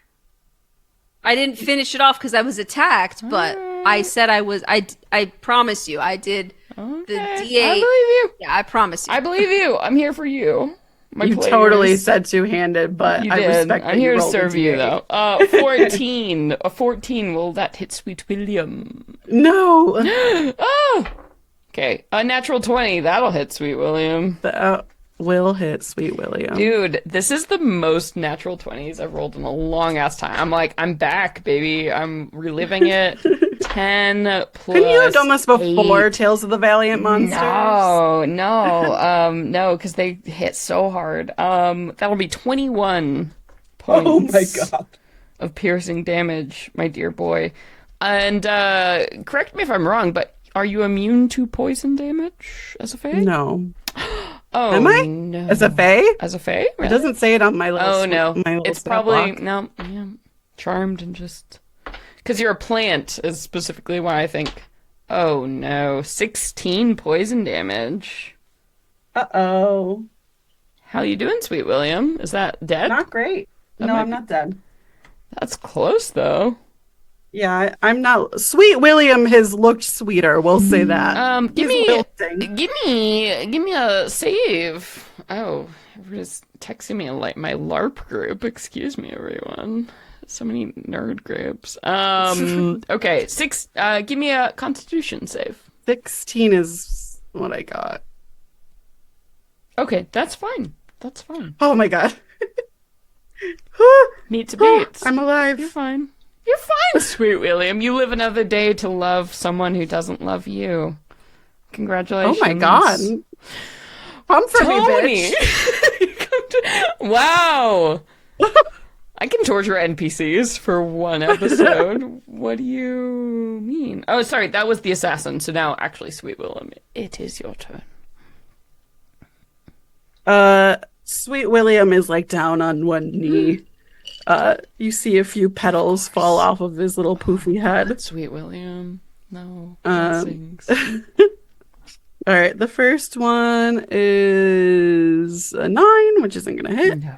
I didn't finish it off because I was attacked, but I said I was. I promise you, I did the D8. I believe you. Yeah, I promise you. I believe you. I'm here for you. My You players. totally said two-handed, but You I did. respect I'm that you here to rolled a serve you, D8. though. 14. A 14. Will that hit Sweet William? No. Oh! Okay. A natural 20. That'll hit Sweet William. That will hit Sweet William. Dude, this is the most natural 20s I've rolled in a long ass time. I'm like, I'm back, baby. I'm reliving it. 10 plus. Couldn't you have done this before 8. Tales of the Valiant Monsters? No, because they hit so hard. That'll be 21 points. Oh my god. Of piercing damage, my dear boy. And correct me if I'm wrong, but are you immune to poison damage as a fae? No. Oh, Am I? no. As a fae? As a fae? It Really? doesn't say it on my little Oh no, my little it's stat probably block. no. Yeah, charmed and just because you're a plant is specifically why I think. Oh no, 16 poison damage. Uh-oh. How you doing, Sweet William? Is that dead? Not great. That No, might I'm be- not dead. That's close though. Yeah, I'm not. Sweet William has looked sweeter, we'll say that. Give He's me, wilting. give me a save. Oh, everybody's texting me like my LARP group. Excuse me, everyone. So many nerd groups. Okay, 6. Give me a Constitution save. 16 is what I got. Okay, that's fine. That's fine. Oh my god. Meet to beats. I'm You're alive. fine. You're fine, Sweet William. You live another day to love someone who doesn't love you. Congratulations. Oh my god. Come for me, Toni! bitch. Wow! I can torture NPCs for one episode. What do you mean? Oh, sorry, that was the assassin. So now, actually, Sweet William, it is your turn. Sweet William is like down on one knee. You see a few petals fall off of his little poofy head. Sweet William, no Um, blessings. All right, the first one is a 9, which isn't gonna hit, No.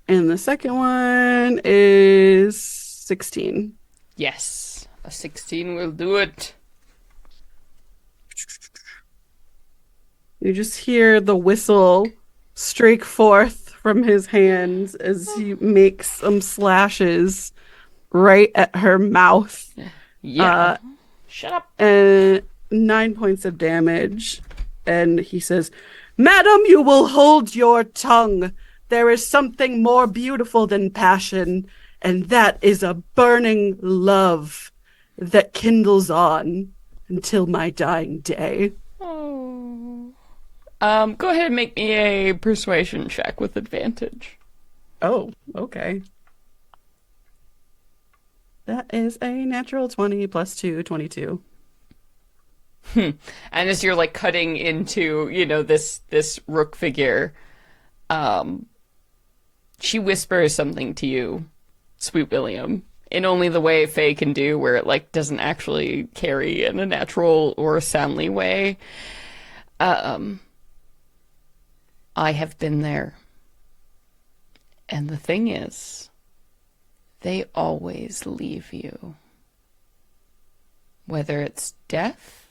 and the second one is 16. Yes, a 16 will do it. You just hear the whistle streak forth from his hands as he makes some slashes right at her mouth. Yeah. Shut up. And 9 points of damage. And he says, "Madam, you will hold your tongue. There is something more beautiful than passion, and that is a burning love that kindles on until my dying day." Oh. Go ahead and make me a persuasion check with advantage. Oh, okay. That is a natural 20 plus 2, 22. And as you're like cutting into, this rook figure, she whispers something to you, Sweet William, in only the way Faye can do, where it like doesn't actually carry in a natural or soundly way. I have been there. And the thing is, they always leave you. Whether it's death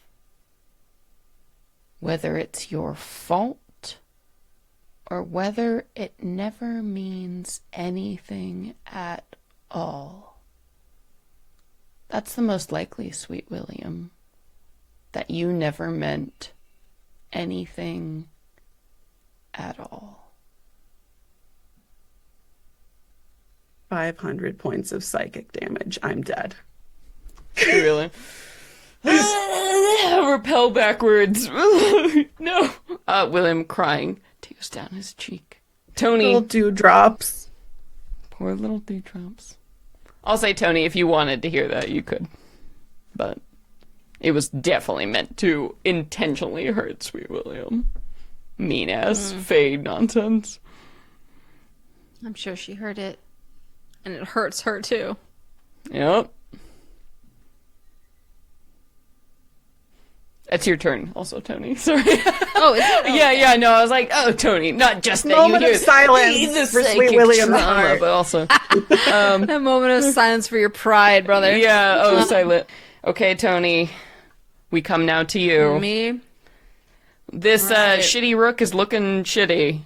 whether it's your fault or whether it never means anything at all. That's the most likely, sweet William, that you never meant anything at all. 500 points of psychic damage. I'm dead. Really? Repel backwards. No. William crying, tears down his cheek. Toni. Little dewdrops. Poor little dewdrops. I'll say, Toni, if you wanted to hear that, you could. But it was definitely meant to intentionally hurt sweet William. Mean ass fade nonsense. I'm sure she heard it. And it hurts her too. Yep. It's your turn, also, Toni. Sorry. Oh, is it? Yeah, no, I was like, oh, Toni, not just that Moment you hear of silence the for psychic sweet William trauma, Hart. but also, A moment of silence for your pride, brother. yeah, oh, silent. Okay, Toni, we come now to you. Me? This Right. shitty rook is looking shitty.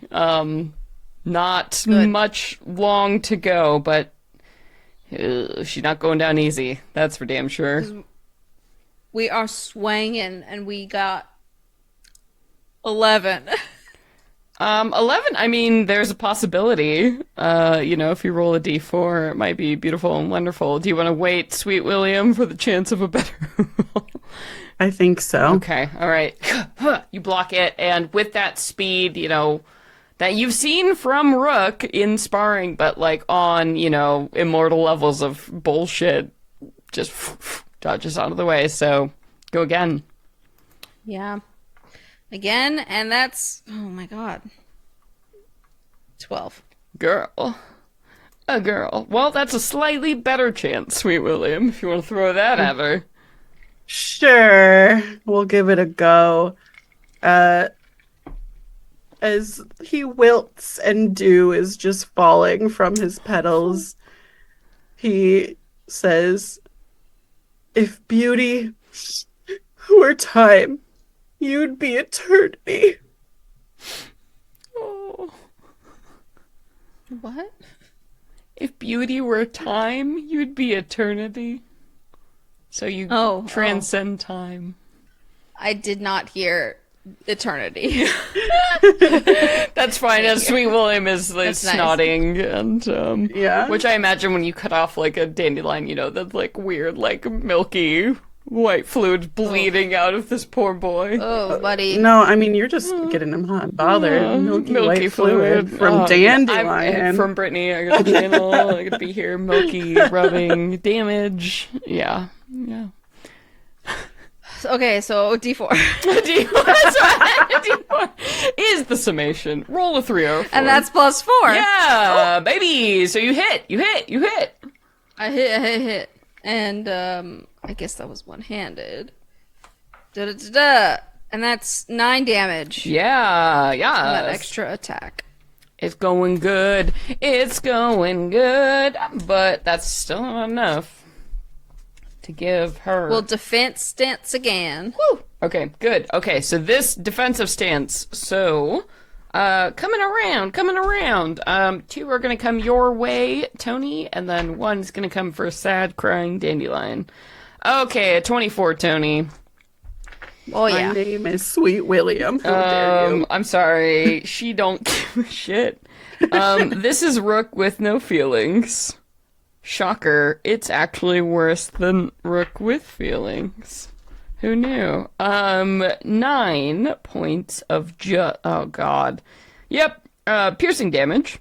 Not Good. much long to go, but she's not going down easy. That's for damn sure. We are swanging, and we got 11. 11, I mean, there's a possibility. If you roll a d4, it might be beautiful and wonderful. Do you want to wait, sweet William, for the chance of a better roll? I think so. Okay, all right. You block it, and with that speed, that you've seen from Rook in sparring, but like on, immortal levels of bullshit, just dodges out of the way. So go again. Yeah. Again, and that's... Oh, my God. 12. Girl. A girl. Well, that's a slightly better chance, sweet William, if you want to throw that at her. Sure. We'll give it a go. As he wilts and dew is just falling from his petals, he says, "If beauty were time, you'd be eternity." Oh. What? If beauty were time, you'd be eternity. So you Oh, transcend time. I did not hear eternity. That's fine. As sweet William is That's nice. nodding, and Yeah. which I imagine when you cut off like a dandelion, that's like weird, like milky white fluid bleeding out of this poor boy. Oh, buddy. No, I mean, you're just getting him hot and bothered. Milky white fluid from dandelion. From Brittany, I got the channel. I got to be here. Milky rubbing damage. Yeah. Okay, so D4. D4 is the summation. Roll a 304. And that's +4. Yeah, baby. So you hit. I hit. And, I guess that was one-handed. Da-da-da-da. And that's 9 damage. Yeah. And that extra attack. It's going good. But that's still not enough to give her. We'll defense stance again. Woo! Okay, good. Okay, so this defensive stance. So, coming around. 2 are going to come your way, Toni, and then 1's going to come for a sad, crying dandelion. Okay, a 24, Toni. Oh, yeah. My name is Sweet William. How dare you? I'm sorry. She don't give a shit. This is Rook with no feelings. Shocker. It's actually worse than Rook with feelings. Who knew? 9 points of oh god. Yep. Piercing damage.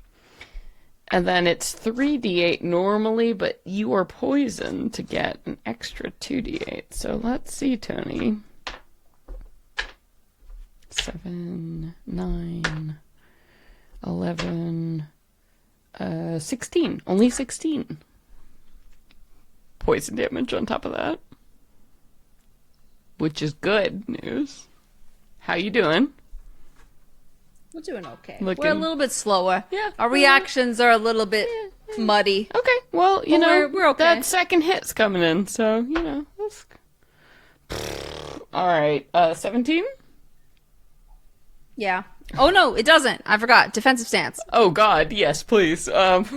And then it's 3d8 normally, but you are poisoned to get an extra 2d8. So let's see, Toni. 7, 9, 11, 16. Only 16. Poison damage on top of that. Which is good news. How you doing? We're doing okay. Looking- We're a little bit slower. Yeah. Our reactions are a little bit muddy. Okay, well, you know, we're okay. that second hit's coming in, so, that's... Alright, 17? Yeah. Oh no, it doesn't. I forgot. Defensive stance. Oh God, yes, please. Okay,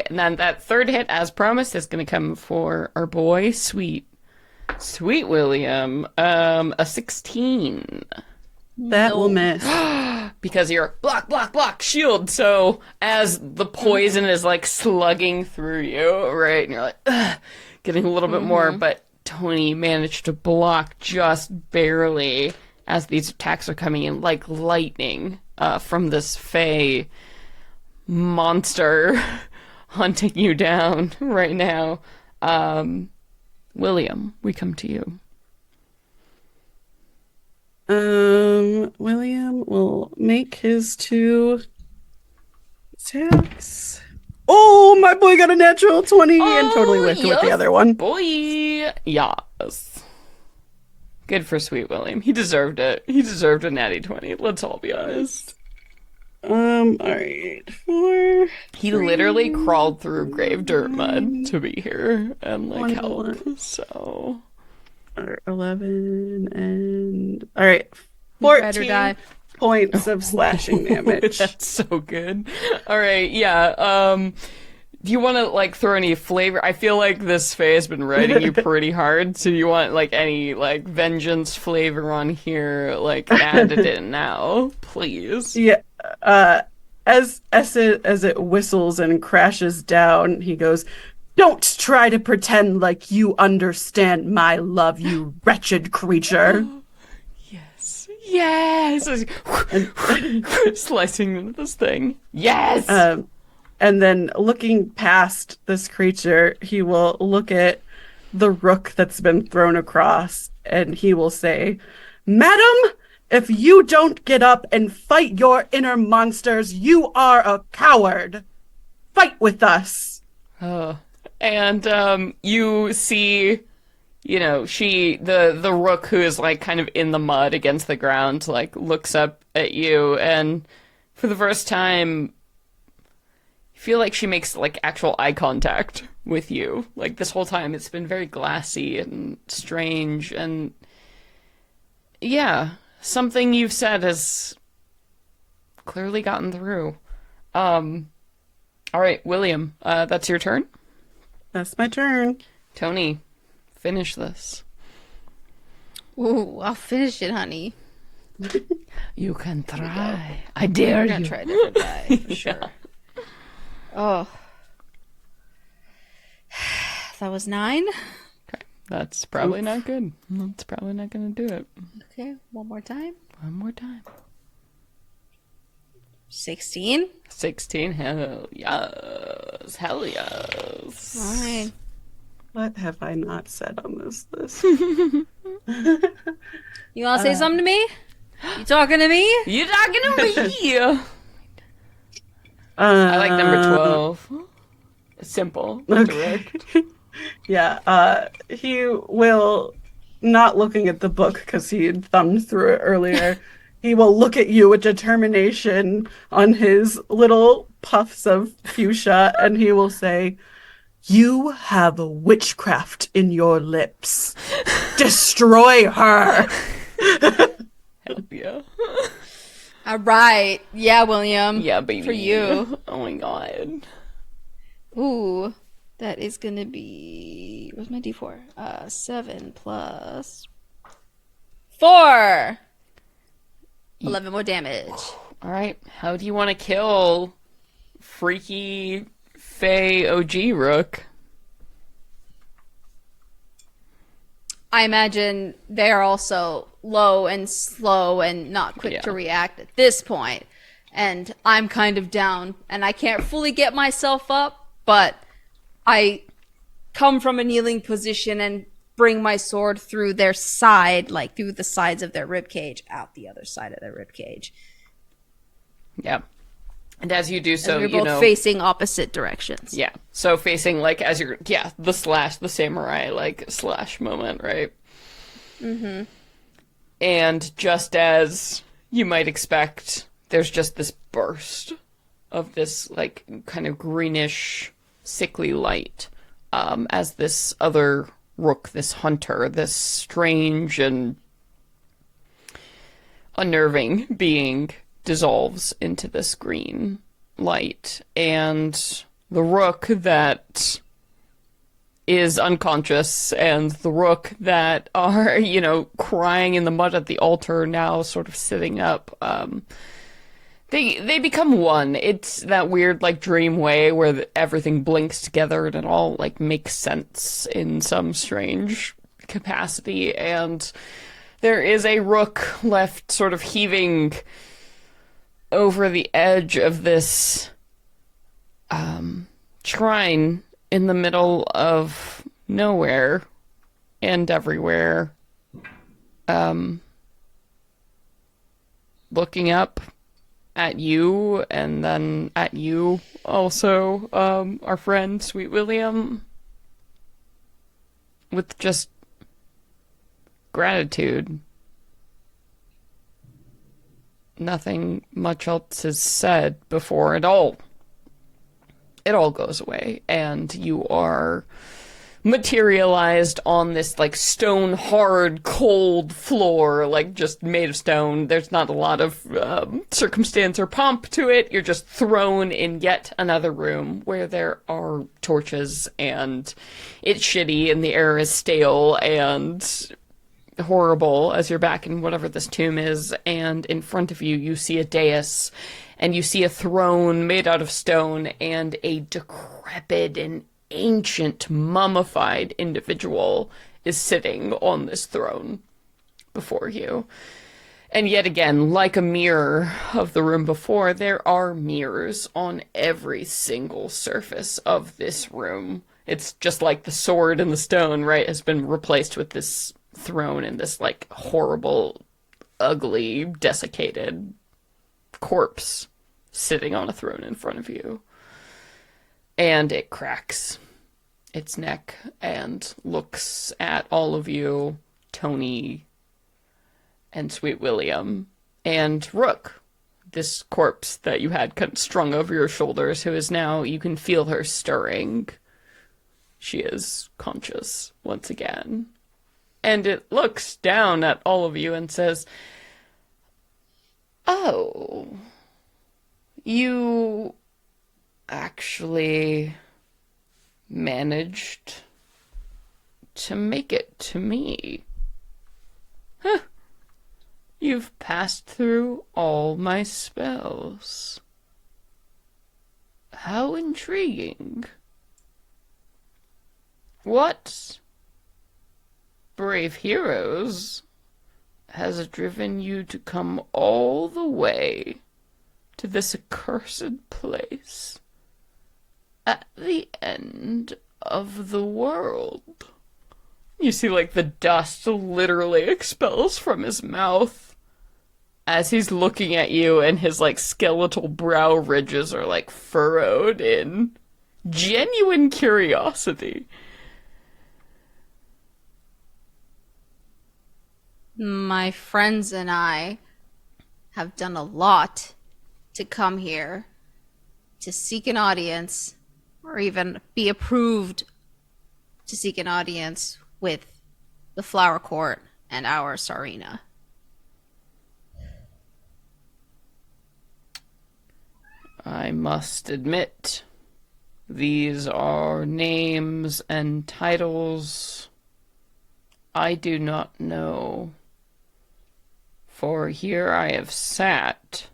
and then that third hit, as promised, is going to come for our boy, Sweet William. A 16. That will miss. Because you're block, shield. So as the poison is like slugging through you, right, and you're like, ugh, getting a little bit more, but Toni managed to block just barely as these attacks are coming in like lightning from this fey monster hunting you down right now. William, we come to you. William will make his 2 attacks. Oh, my boy got a natural 20 and totally whiffed with the other one. Boy, yes. Good for Sweet William. He deserved it. He deserved a natty 20. Let's all be honest. Alright. 4. He literally crawled through grave dirt mud to be here and like help. 21. So 11 and alright. Better 14 die. points of slashing damage. that's so good. All right, yeah. Do you want to like throw any flavor? I feel like this Fae has been riding you pretty hard. So do you want like any like vengeance flavor on here, like added in now, please? Yeah. As it whistles and crashes down, he goes, "Don't try to pretend like you understand my love, you wretched creature." Yes. Slicing into this thing. Yes. And then looking past this creature, he will look at the rook that's been thrown across, and he will say, "Madam, if you don't get up and fight your inner monsters, you are a coward. Fight with us." And you see, you know, the rook who is like kind of in the mud against the ground, like looks up at you, and for the first time, you feel like she makes like actual eye contact with you. Like this whole time, it's been very glassy and strange, and yeah, something you've said has clearly gotten through. All right, William, that's your turn. That's my turn. Toni, finish this. Ooh, I'll finish it, honey. You can try. I dare We're you. gonna try a different die for sure. Oh, that was 9. Okay, that's probably not good. That's probably not going to do it. Okay, one more time. One more time. 16. 16. Hell yes. Hell yes. All right. What have I not said on this list? You want to say something to me? You talking to me? You talking to me? I like number 12. Simple. Direct. Yeah, he will, not looking at the book because he had thumbed through it earlier, he will look at you with determination on his little puffs of fuchsia, and he will say, "You have witchcraft in your lips. Destroy her." Hell yeah. All right. Yeah, William. Yeah, baby. For you. Oh my god. Ooh, that is gonna be. Where's my D4? 7 plus 4. 11 more damage. All right. How do you want to kill freaky Fae OG Rook? I imagine they're also low and slow and not quick to react at this point. And I'm kind of down and I can't fully get myself up, but I come from a kneeling position and bring my sword through their side, like through the sides of their ribcage, out the other side of their ribcage. Yeah. And as you do so, we're both facing opposite directions. Yeah. So facing like as you're the samurai like slash moment, right? Mm-hmm. And just as you might expect, there's just this burst of this like kind of greenish, sickly light, as this other rook, this hunter, this strange and unnerving being dissolves into this green light, and the rook that is unconscious and the rook that are, crying in the mud at the altar now sort of sitting up, they become one. It's that weird, dream way where everything blinks together and it all, makes sense in some strange capacity, and there is a rook left sort of heaving over the edge of this shrine in the middle of nowhere and everywhere, looking up at you and then at you also, our friend Sweet William, with just gratitude. Nothing much else is said before it all goes away, and you are materialized on this stone hard cold floor, just made of stone. There's not a lot of circumstance or pomp to it. You're just thrown in yet another room where there are torches, and it's shitty and the air is stale and horrible as you're back in whatever this tomb is, and in front of you you see a dais, and you see a throne made out of stone, and a decrepit and ancient mummified individual is sitting on this throne before you. And yet again, like a mirror of the room before, there are mirrors on every single surface of this room. It's just like the sword and the stone, right, has been replaced with this throne and this horrible, ugly, desiccated corpse sitting on a throne in front of you. And it cracks its neck and looks at all of you, Toni and Sweet William, and Rook, this corpse that you had strung over your shoulders, who is now, you can feel her stirring. She is conscious once again. And it looks down at all of you and says, "Oh, you actually managed to make it to me. Huh. You've passed through all my spells. How intriguing. What brave heroes has driven you to come all the way to this accursed place at the end of the world?" You see, the dust literally expels from his mouth as he's looking at you, and his, skeletal brow ridges are, furrowed in genuine curiosity. My friends and I have done a lot to come here to seek an audience, or even be approved to seek an audience with the Flower Court and our Sarina. I must admit, these are names and titles I do not know. For here I have sat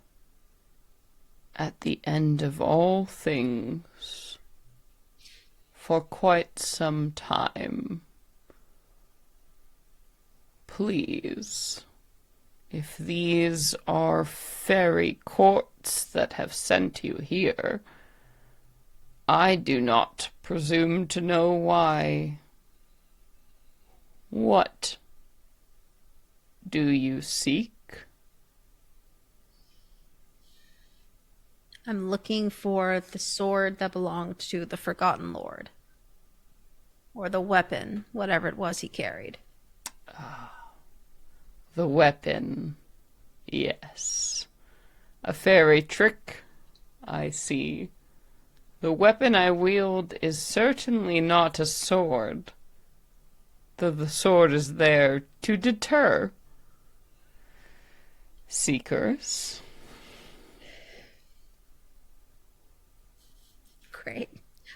at the end of all things for quite some time. Please, if these are fairy courts that have sent you here, I do not presume to know why. What do you seek? I'm looking for the sword that belonged to the Forgotten Lord. Or the weapon, whatever it was he carried. The weapon. Yes. A fairy trick, I see. The weapon I wield is certainly not a sword, though the sword is there to deter. seekers. Great.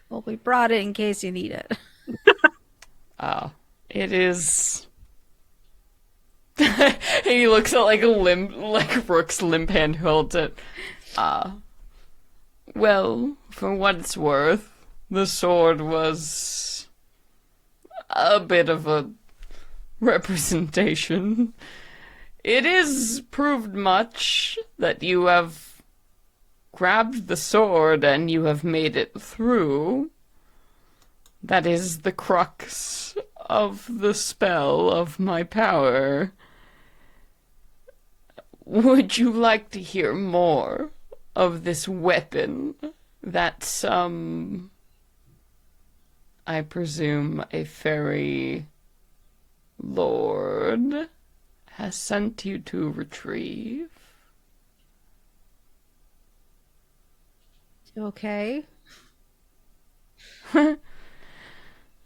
Well, we brought it in case you need it. It is. He looks at like a limp, like Rook's limp hand who holds it. Well, for what it's worth, the sword was a bit of a representation. It is proved much that you have grabbed the sword and you have made it through. That is the crux of the spell of my power. Would you like to hear more of this weapon that some, I presume, a fairy lord has sent you to retrieve? Okay. All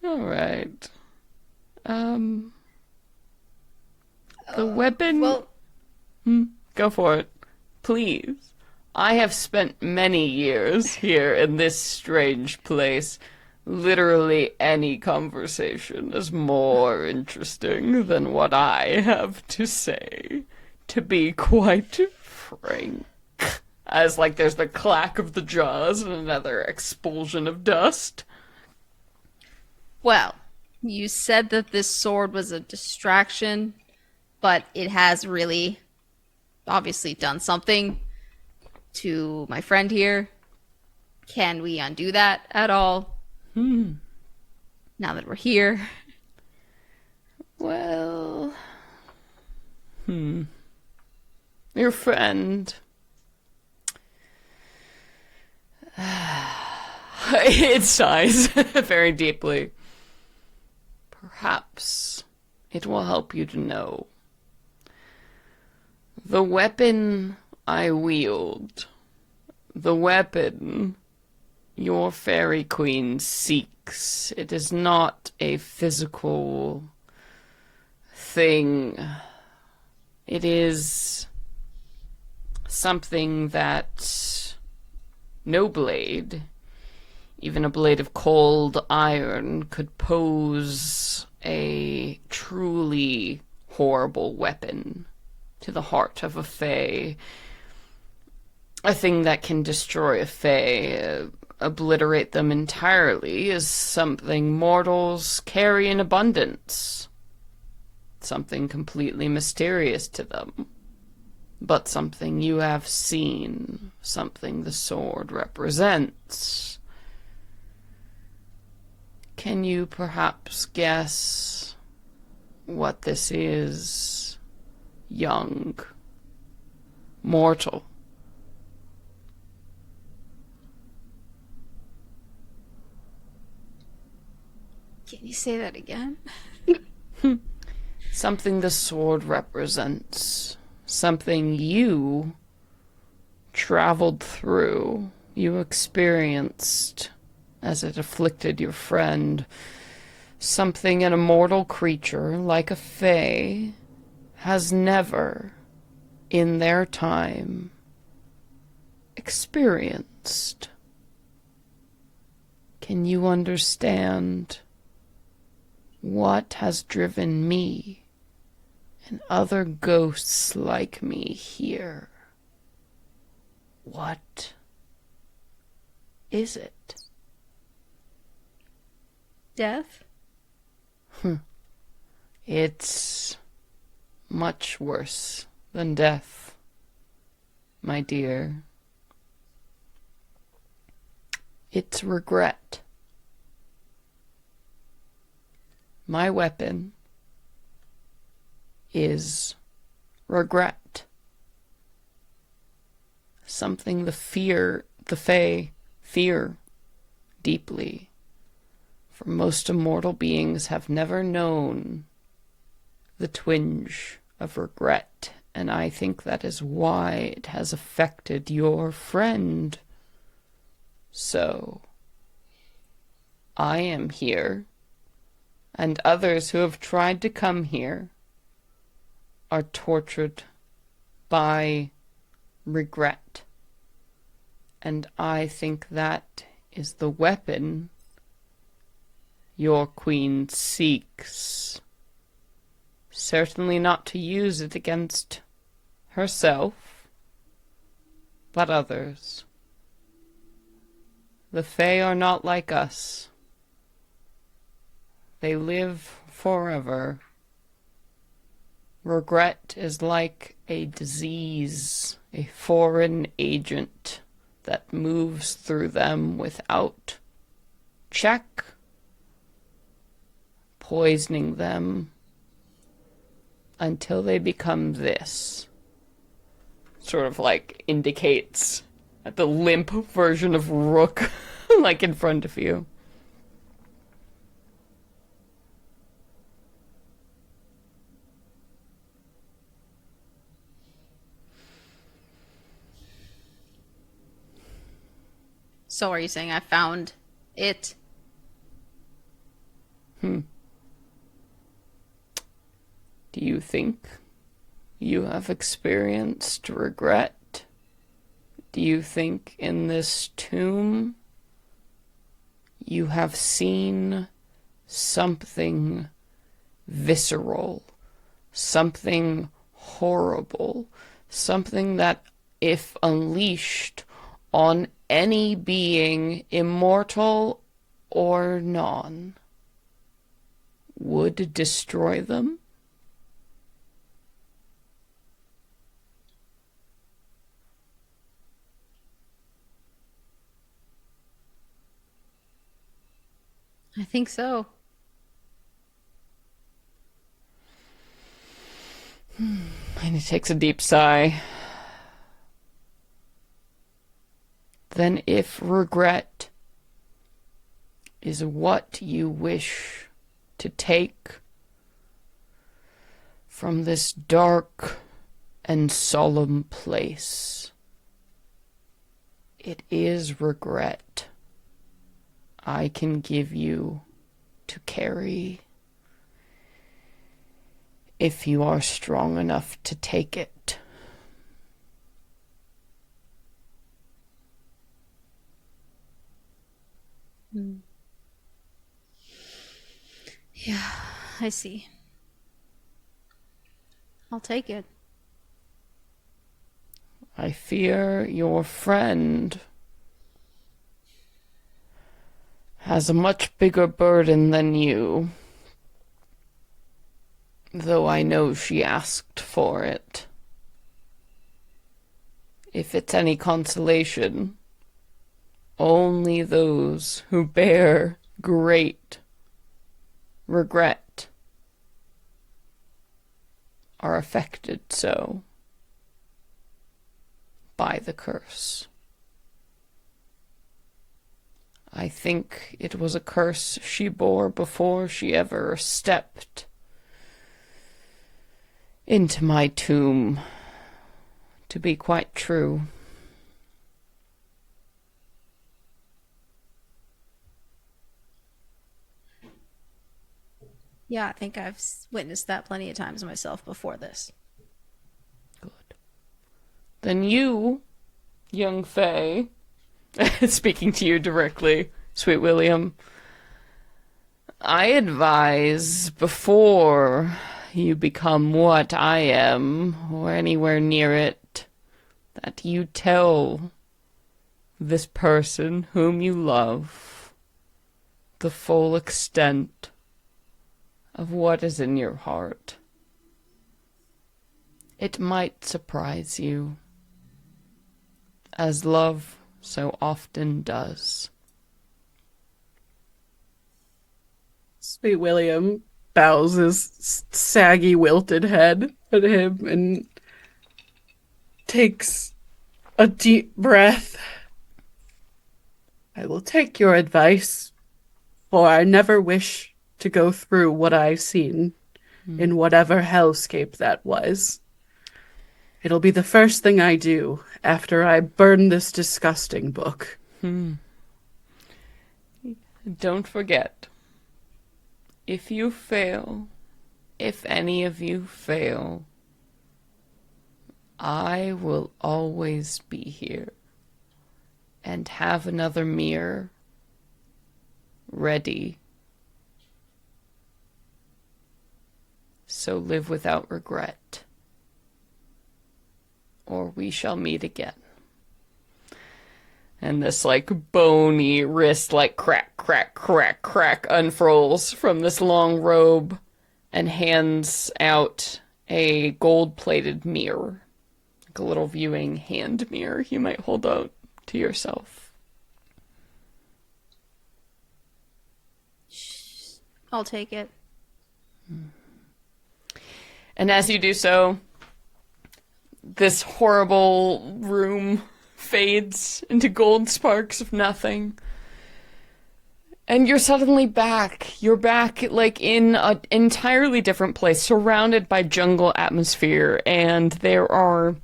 right. The weapon... Well, Go for it. Please. I have spent many years here in this strange place. Literally any conversation is more interesting than what I have to say, to be quite frank. As, like, there's the clack of the jaws and another expulsion of dust. well, you said that this sword was a distraction, but it has really obviously done something to my friend here. Can we undo that at all? Now that we're here. Well... Your friend... It sighs very deeply. Perhaps it will help you to know. The weapon I wield, the weapon your fairy queen seeks, it is not a physical thing. It is something that no blade, even a blade of cold iron, could pose a truly horrible weapon to the heart of a fae. A thing that can destroy a fae, obliterate them entirely, is something mortals carry in abundance. Something completely mysterious to them. But something you have seen, something the sword represents. Can you perhaps guess what this is, young mortal? Can you say that again? Something the sword represents. Something you traveled through, you experienced as it afflicted your friend. Something an immortal creature, like a fae, has never, in their time, experienced. Can you understand what has driven me and other ghosts like me here? What is it? Death? It's much worse than death, my dear. It's regret. My weapon is regret. Something the fae fear deeply. For most immortal beings have never known the twinge of regret, and I think that is why it has affected your friend. So, I am here, and others who have tried to come here are tortured by regret. And I think that is the weapon your queen seeks. Certainly not to use it against herself, but others. The Fae are not like us. They live forever. Regret is like a disease, a foreign agent that moves through them without check, poisoning them until they become this. Sort of like indicates the limp version of Rook, like in front of you. So are you saying I found it? Do you think you have experienced regret? Do you think in this tomb you have seen something visceral, something horrible, something that, if unleashed on any being, immortal or non, would destroy them? I think so. And he takes a deep sigh. Then if regret is what you wish to take from this dark and solemn place, it is regret I can give you to carry if you are strong enough to take it. Yeah, I see. I'll take it. I fear your friend has a much bigger burden than you, though I know she asked for it. If it's any consolation, only those who bear great regret are affected so by the curse. I think it was a curse she bore before she ever stepped into my tomb, to be quite true. Yeah, I think I've witnessed that plenty of times myself before this. Good. Then you, young Faye, speaking to you directly, Sweet William, I advise before you become what I am, or anywhere near it, that you tell this person whom you love the full extent of what is in your heart. It might surprise you, as love so often does. Sweet William bows his saggy, wilted head at him and takes a deep breath. I will take your advice, for I never wish to go through what I've seen in whatever hellscape that was. It'll be the first thing I do after I burn this disgusting book. Don't forget, if you fail, if any of you fail, I will always be here and have another mirror ready. So live without regret, or we shall meet again. And this, like, bony wrist, like, crack, crack, crack, crack, unfurls from this long robe and hands out a gold-plated mirror. Like a little viewing hand mirror you might hold out to yourself. I'll take it. And as you do so, this horrible room fades into gold sparks of nothing. And you're suddenly back. You're back, like, in an entirely different place, surrounded by jungle atmosphere, and there are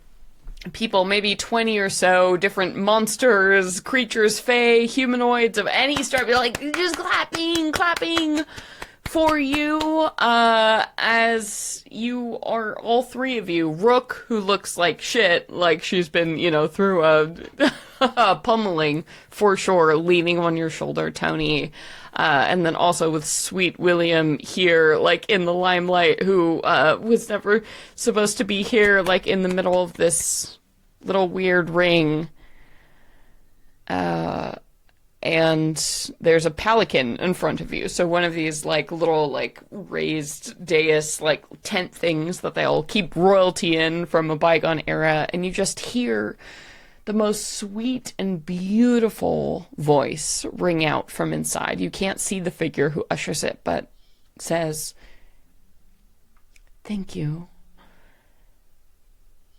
people, maybe 20 or so, different monsters, creatures, fae, humanoids of any sort, like, just clapping for you, as you are, all three of you, Rook, who looks like shit, like she's been, through a pummeling, for sure, leaning on your shoulder, Toni, and then also with Sweet William here, like, in the limelight, who, was never supposed to be here, like, in the middle of this little weird ring, and there's a palanquin in front of you. So one of these, like, little, like, raised dais, like, tent things that they'll keep royalty in from a bygone era. And you just hear the most sweet and beautiful voice ring out from inside. You can't see the figure who ushers it, but says, "Thank you.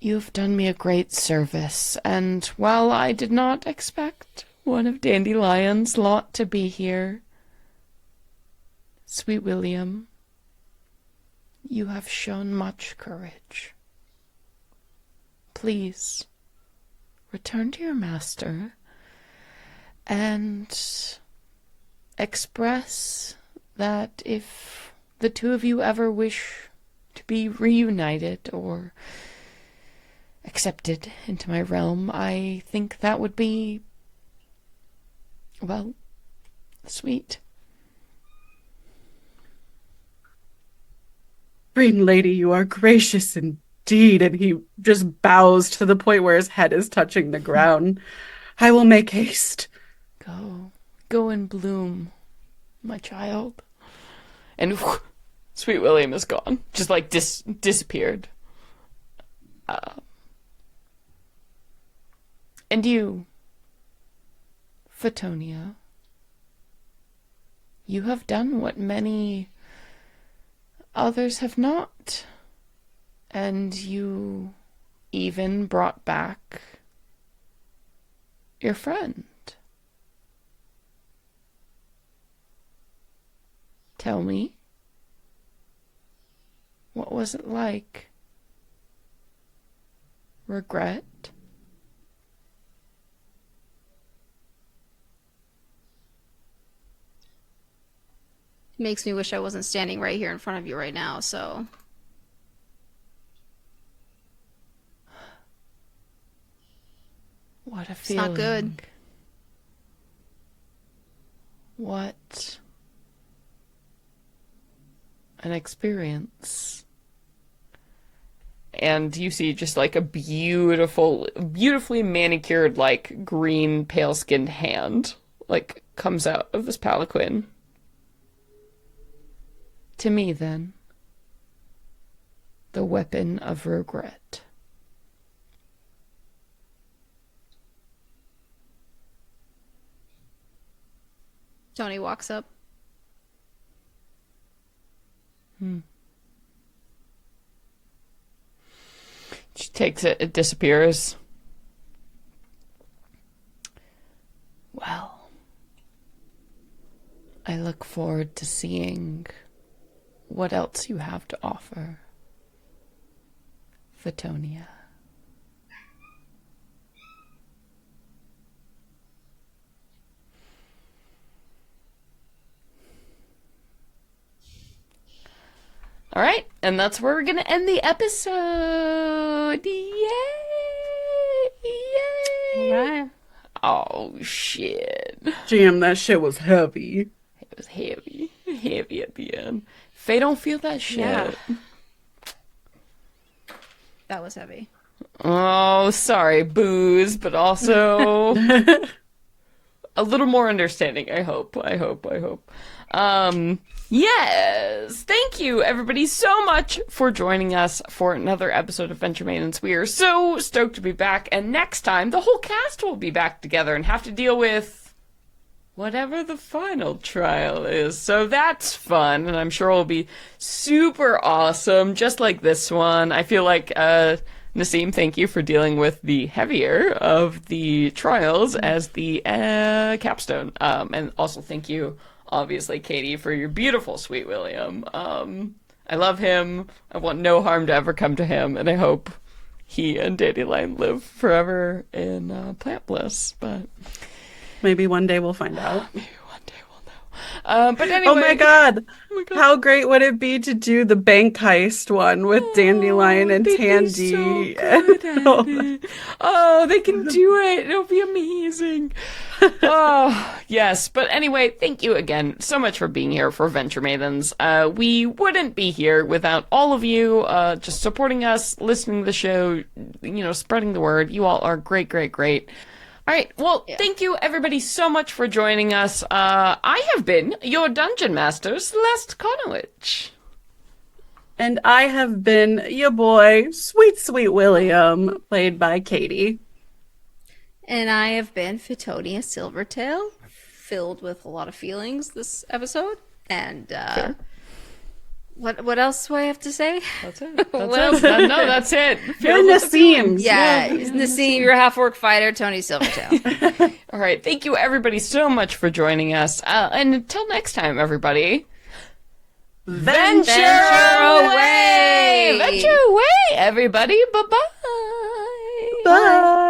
You've done me a great service, and while I did not expect one of Dandelion's lot to be here, Sweet William, you have shown much courage. Please, return to your master and express that if the two of you ever wish to be reunited or accepted into my realm, I think that would be, well, sweet." Green Lady, you are gracious indeed. And he just bows to the point where his head is touching the ground. I will make haste. Go and bloom, my child. And Sweet William is gone. Just, like, disappeared. And you, Fatonia, you have done what many others have not, and you even brought back your friend. Tell me, what was it like? Regret? Makes me wish I wasn't standing right here in front of you right now, so. What a It's feeling. not good. What an experience. And you see just, like, a beautifully manicured, like, green, pale-skinned hand, like, comes out of this palanquin. To me, then, the weapon of regret. Toni walks up. She takes it, it disappears. Well, I look forward to seeing what else you have to offer, Fatonia. All right, and that's where we're going to end the episode. episode. Yay! Yay! Right. Oh, shit. Damn, that shit was heavy. It was heavy. Heavy at the end. Faye don't feel that shit. Yeah. That was heavy. Oh, sorry, booze, but also a little more understanding, I hope. Yes! Thank you, everybody, so much for joining us for another episode of Venture Maidens. We are so stoked to be back, and next time, the whole cast will be back together and have to deal with whatever the final trial is. So that's fun, and I'm sure it'll be super awesome, just like this one. I feel like, Nassim, thank you for dealing with the heavier of the trials as the capstone. And also thank you, obviously, Katie, for your beautiful Sweet William. I love him. I want no harm to ever come to him, and I hope he and Dandelion live forever in plant bliss. But Maybe one day we'll find out. maybe one day we'll know. But anyway, Oh my god! Oh my God. How great would it be to do the bank heist one with Dandelion and they'd be Tandy? so good at it. Oh, they can do it. It'll be amazing. Oh, yes. But anyway, thank you again so much for being here for Venture Maidens. We wouldn't be here without all of you just supporting us, listening to the show, spreading the word. You all are great, great, great. All right. Well, thank you, everybody, so much for joining us. I have been your Dungeon Master, Celeste Conowitch. And I have been your boy, Sweet William, played by Katie. And I have been Fitonia Silvertail, filled with a lot of feelings this episode. And what else do I have to say? That's it. That's it. No, that's it. You're Nassim. Yeah, Nassim, you're a half-orc fighter, Tony Silvertail. All right. Thank you, everybody, so much for joining us. And until next time, everybody. Venture away! Venture away, everybody. Bye-bye. Bye.